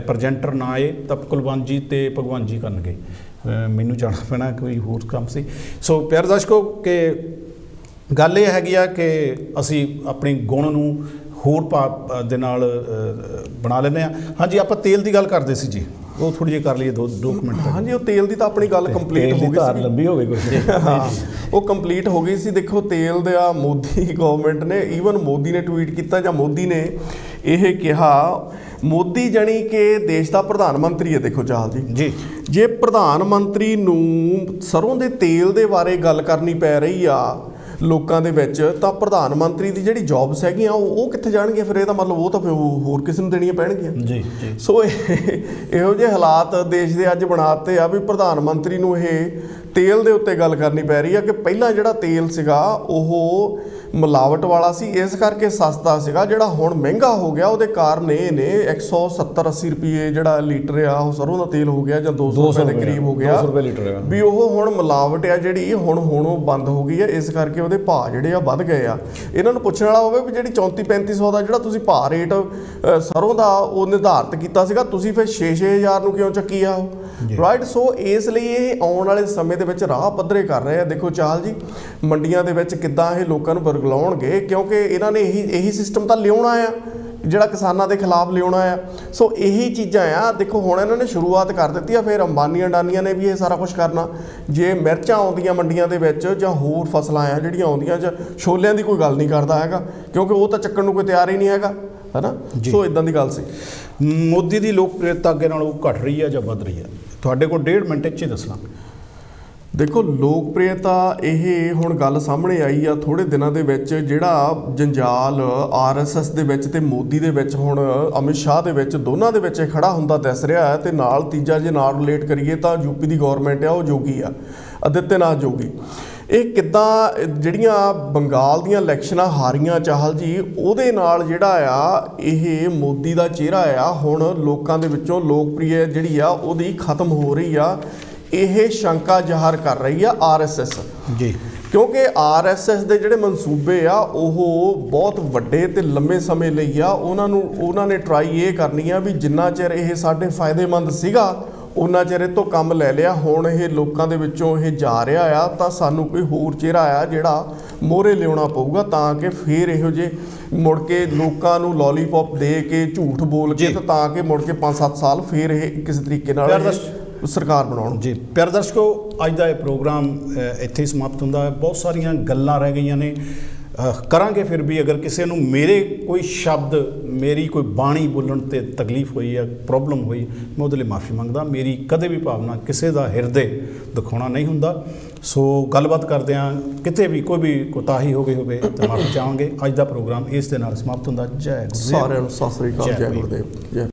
ਪ੍ਰੈਜੈਂਟਰ ਨਾ ਆਏ ਤਾਂ ਕੁਲਵੰਤ ਜੀ ਤੇ ਭਗਵੰਤ ਜੀ ਕਰਨਗੇ। ਮੈਨੂੰ ਜਾਣਾ ਪੈਣਾ, ਕੋਈ ਹੋਰ ਕੰਮ ਸੀ। ਸੋ ਪਿਆਰੇ ਦਰਸ਼ਕੋ, ਕਿ ਗੱਲ ਇਹ ਹੈਗੀ ਆ ਕਿ ਅਸੀਂ ਆਪਣੀ ਗੁਣ ਨੂੰ ਹੋਰ ਭਾਵ ਦੇ ਨਾਲ ਬਣਾ ਲੈਂਦੇ ਹਾਂ। ਹਾਂਜੀ, ਆਪਾਂ ਤੇਲ ਦੀ ਗੱਲ ਕਰਦੇ ਸੀ ਜੀ, ਉਹ ਥੋੜੀ ਜਿਹੀ ਕਰ ਲਈਏ 2 ਮਿੰਟ। ਹਾਂਜੀ, ਉਹ ਤੇਲ ਦੀ ਤਾਂ ਆਪਣੀ ਗੱਲ ਕੰਪਲੀਟ ਹੋ ਗਈ ਸੀ। ਲੰਬੀ ਹੋ ਗਈ ਕੁਛ। ਹਾਂ, ਉਹ ਕੰਪਲੀਟ ਹੋ ਗਈ ਸੀ। ਦੇਖੋ, ਤੇਲ ਦਾ ਮੋਦੀ ਗਵਰਨਮੈਂਟ ਨੇ, ਈਵਨ ਮੋਦੀ ਨੇ ਟਵੀਟ ਕੀਤਾ, ਜਾਂ ਮੋਦੀ ਨੇ ਇਹ ਕਿਹਾ, ਮੋਦੀ ਜਾਣੀ ਕਿ ਦੇਸ਼ ਦਾ ਪ੍ਰਧਾਨ ਮੰਤਰੀ ਹੈ। ਦੇਖੋ ਚਾਹਲ ਜੀ, ਜੇ ਪ੍ਰਧਾਨ ਮੰਤਰੀ ਨੂੰ ਸਰੋਂ ਦੇ ਤੇਲ ਦੇ ਬਾਰੇ ਗੱਲ ਕਰਨੀ ਪੈ ਰਹੀ ਆ ਲੋਕਾਂ ਦੇ ਵਿੱਚ, ਤਾਂ ਪ੍ਰਧਾਨ ਮੰਤਰੀ ਦੀ ਜਿਹੜੀ ਜੌਬਸ ਹੈਗੀਆਂ ਉਹ ਕਿੱਥੇ ਜਾਣਗੀਆਂ ਫਿਰ? ਇਹਦਾ ਮਤਲਬ ਉਹ ਤਾਂ ਫਿਰ ਹੋਰ ਕਿਸੇ ਨੂੰ ਦੇਣੀਆਂ ਪੈਣਗੀਆਂ। ਜੀ ਜੀ। ਸੋ ਇਹੋ ਜਿਹੇ ਹਾਲਾਤ ਦੇਸ਼ ਦੇ ਅੱਜ ਬਣਾਤੇ ਆ ਵੀ ਪ੍ਰਧਾਨ ਮੰਤਰੀ ਨੂੰ ਇਹ ਤੇਲ ਦੇ ਉੱਤੇ ਗੱਲ ਕਰਨੀ ਪੈ ਰਹੀ ਆ ਕਿ ਪਹਿਲਾਂ ਜਿਹੜਾ ਤੇਲ ਸੀਗਾ ਉਹ ਮਿਲਾਵਟ ਵਾਲਾ ਸੀ, ਇਸ ਕਰਕੇ ਸਸਤਾ ਸੀਗਾ। ਜਿਹੜਾ ਹੁਣ ਮਹਿੰਗਾ ਹੋ ਗਿਆ ਉਹਦੇ ਕਾਰਨ ਇਹ ਨੇ 170-80 ਰੁਪਏ ਜਿਹੜਾ ਲੀਟਰ ਆ ਉਹ ਸਰੋਂ ਦਾ ਤੇਲ ਹੋ ਗਿਆ, ਜਾਂ 200 ਰੁਪਏ ਦੇ ਕਰੀਬ ਹੋ ਗਿਆ, 200 ਰੁਪਏ ਲੀਟਰ ਆ ਵੀ ਉਹ ਹੁਣ ਮਿਲਾਵਟ ਆ ਜਿਹੜੀ ਹੁਣ ਉਹ ਬੰਦ ਹੋ ਗਈ ਹੈ। ਇਸ ਕਰਕੇ ਉਹਦੇ ਭਾਅ ਜਿਹੜੇ ਆ ਵੱਧ ਗਏ ਆ। ਇਹਨਾਂ ਨੂੰ ਪੁੱਛਣ ਵਾਲਾ ਹੋਵੇ ਵੀ ਜਿਹੜੀ 34-3500 ਦਾ ਜਿਹੜਾ ਤੁਸੀਂ ਭਾਅ ਰੇਟ ਸਰੋਂ ਦਾ ਉਹ ਨਿਰਧਾਰਿਤ ਕੀਤਾ ਸੀਗਾ, ਤੁਸੀਂ ਫਿਰ 6-6000 ਨੂੰ ਕਿਉਂ ਚੱਕੀ ਆ ਉਹ, ਰਾਈਟ। ਸੋ ਇਸ ਲਈ ਇਹ ਆਉਣ ਵਾਲੇ ਸਮੇਂ ਦੇ ਵਿੱਚ ਰਾਹ ਪੱਧਰੇ ਕਰ ਰਹੇ ਆ। ਦੇਖੋ ਚਾਹਲ ਜੀ, ਮੰਡੀਆਂ ਦੇ ਵਿੱਚ ਕਿੱਦਾਂ ਇਹ ਲੋਕਾਂ ਨੂੰ ਬਰਗਲਾਉਣਗੇ, ਕਿਉਂਕਿ ਇਹਨਾਂ ਨੇ ਇਹੀ ਸਿਸਟਮ ਤਾਂ ਲਿਆਉਣਾ ਆ ਜਿਹੜਾ ਕਿਸਾਨਾਂ ਦੇ ਖਿਲਾਫ ਲਿਆਉਣਾ ਆ। ਸੋ ਇਹੀ ਚੀਜ਼ਾਂ ਆ। ਦੇਖੋ ਹੁਣ ਇਹਨਾਂ ਨੇ ਸ਼ੁਰੂਆਤ ਕਰ ਦਿੱਤੀ ਆ, ਫਿਰ ਅੰਬਾਨੀਆਂ ਅਡਾਨੀਆਂ ਨੇ ਵੀ ਇਹ ਸਾਰਾ ਕੁਝ ਕਰਨਾ। ਜੇ ਮਿਰਚਾਂ ਆਉਂਦੀਆਂ ਮੰਡੀਆਂ ਦੇ ਵਿੱਚ ਜਾਂ ਹੋਰ ਫਸਲਾਂ ਆ ਜਿਹੜੀਆਂ ਆਉਂਦੀਆਂ, ਜਾਂ ਛੋਲਿਆਂ ਦੀ ਕੋਈ ਗੱਲ ਨਹੀਂ ਕਰਦਾ ਹੈਗਾ, ਕਿਉਂਕਿ ਉਹ ਤਾਂ ਚੱਕਣ ਨੂੰ ਕੋਈ ਤਿਆਰ ਹੀ ਨਹੀਂ ਹੈਗਾ, ਹੈ ਨਾ। ਸੋ ਇਦਾਂ ਦੀ ਗੱਲ ਸੀ। ਮੋਦੀ ਦੀ ਲੋਕਪ੍ਰਿਯਤਾ ਅੱਗੇ ਨਾਲੋਂ ਘਟ ਰਹੀ ਹੈ ਜਾਂ ਵੱਧ ਰਹੀ ਹੈ? ਤੁਹਾਡੇ ਕੋਲ 1.5 ਮਿੰਟ 'ਚ ਹੀ ਦੱਸਣਾ। ਦੇਖੋ ਲੋਕਪ੍ਰਿਯਤਾ ਇਹ ਹੁਣ ਗੱਲ ਸਾਹਮਣੇ ਆਈ ਆ ਥੋੜ੍ਹੇ ਦਿਨਾਂ ਦੇ ਵਿੱਚ, ਜਿਹੜਾ ਜੰਜਾਲ RSS ਦੇ ਵਿੱਚ ਤੇ ਮੋਦੀ ਦੇ ਵਿੱਚ, ਹੁਣ ਅਮਿਤ ਸ਼ਾਹ ਦੇ ਵਿੱਚ, ਦੋਨਾਂ ਦੇ ਵਿੱਚ ਖੜਾ ਹੁੰਦਾ ਦਿਸ ਰਿਹਾ ਹੈ। ਤੇ ਨਾਲ ਤੀਜਾ ਜੇ ਨਾਲ ਰਿਲੇਟ ਕਰੀਏ ਤਾਂ ਯੂਪੀ ਦੀ ਗੌਰਮੈਂਟ ਆ, ਉਹ ਜੋਗੀ ਆ, ਆਦਿੱਤਿਆਨਾਥ ਜੋਗੀ। ਇਹ ਕਿੱਦਾਂ ਜਿਹੜੀਆਂ ਬੰਗਾਲ ਦੀਆਂ ਇਲੈਕਸ਼ਨਾਂ ਹਾਰੀਆਂ ਚਾਹਲ ਜੀ, ਉਹਦੇ ਨਾਲ ਜਿਹੜਾ ਆ ਇਹ ਮੋਦੀ ਦਾ ਚਿਹਰਾ ਆ ਹੁਣ ਲੋਕਾਂ ਦੇ ਵਿੱਚੋਂ ਲੋਕਪ੍ਰਿਯ ਜਿਹੜੀ ਆ ਉਹਦੀ ਖਤਮ ਹੋ ਰਹੀ ਆ। ਇਹ ਸ਼ੰਕਾ ਜ਼ਾਹਰ ਕਰ ਰਹੀ ਆ RSS ਜੀ, ਕਿਉਂਕਿ RSS ਦੇ ਜਿਹੜੇ ਮਨਸੂਬੇ ਆ ਉਹ ਬਹੁਤ ਵੱਡੇ ਤੇ ਲੰਮੇ ਸਮੇਂ ਲਈ ਆ। ਉਹਨਾਂ ਨੇ ਟਰਾਈ ਇਹ ਕਰਨੀ ਆ ਵੀ ਜਿੰਨਾ ਚਿਰ ਇਹ ਸਾਡੇ ਫਾਇਦੇਮੰਦ ਸੀਗਾ ਉਹਨਾਂ ਚਿਰ ਇਹ ਤੋਂ ਕੰਮ ਲੈ ਲਿਆ, ਹੁਣ ਇਹ ਲੋਕਾਂ ਦੇ ਵਿੱਚੋਂ ਇਹ ਜਾ ਰਿਹਾ ਆ, ਤਾਂ ਸਾਨੂੰ ਕੋਈ ਹੋਰ ਚਿਹਰਾ ਆ ਜਿਹੜਾ ਮੋਹਰੇ ਲਿਆਉਣਾ ਪਊਗਾ, ਤਾਂ ਕਿ ਫਿਰ ਇਹੋ ਜਿਹੇ ਮੁੜ ਕੇ ਲੋਕਾਂ ਨੂੰ ਲੋਲੀਪੌਪ ਦੇ ਕੇ ਝੂਠ ਬੋਲ ਕੇ ਤਾਂ ਕਿ ਮੁੜ ਕੇ 5-7 ਸਾਲ ਫਿਰ ਇਹ ਕਿਸੇ ਤਰੀਕੇ ਨਾਲ ਸਰਕਾਰ ਬਣਾਉਣ। ਜੀ ਪਿਆਰੇ ਦਰਸ਼ਕੋ, ਅੱਜ ਦਾ ਇਹ ਪ੍ਰੋਗਰਾਮ ਇੱਥੇ ਹੀ ਸਮਾਪਤ ਹੁੰਦਾ ਹੈ। ਬਹੁਤ ਸਾਰੀਆਂ ਗੱਲਾਂ ਰਹਿ ਗਈਆਂ ਨੇ, ਕਰਾਂਗੇ ਫਿਰ ਵੀ। ਅਗਰ ਕਿਸੇ ਨੂੰ ਮੇਰੇ ਕੋਈ ਸ਼ਬਦ, ਮੇਰੀ ਕੋਈ ਬਾਣੀ ਬੋਲਣ 'ਤੇ ਤਕਲੀਫ ਹੋਈ ਹੈ, ਪ੍ਰੋਬਲਮ ਹੋਈ, ਮੈਂ ਉਹਦੇ ਲਈ ਮਾਫੀ ਮੰਗਦਾ। ਮੇਰੀ ਕਦੇ ਵੀ ਭਾਵਨਾ ਕਿਸੇ ਦਾ ਹਿਰਦੇ ਦਿਖਾਉਣਾ ਨਹੀਂ ਹੁੰਦਾ। ਸੋ ਗੱਲਬਾਤ ਕਰਦੇ ਹਾਂ, ਕਿਤੇ ਵੀ ਕੋਈ ਵੀ ਕੋਤਾਹੀ ਹੋ ਗਈ ਹੋਵੇ ਤਾਂ ਮਾਫੀ ਚਾਹਾਂਗੇ। ਅੱਜ ਦਾ ਪ੍ਰੋਗਰਾਮ ਇਸ ਦੇ ਨਾਲ ਸਮਾਪਤ ਹੁੰਦਾ। ਜੈ ਗੁਰਦੇਵ। ਸਾਰਿਆਂ ਨੂੰ ਸਤਿ ਸ੍ਰੀ ਅਕਾਲ। ਜੈ ਗੁਰਦੇਵ।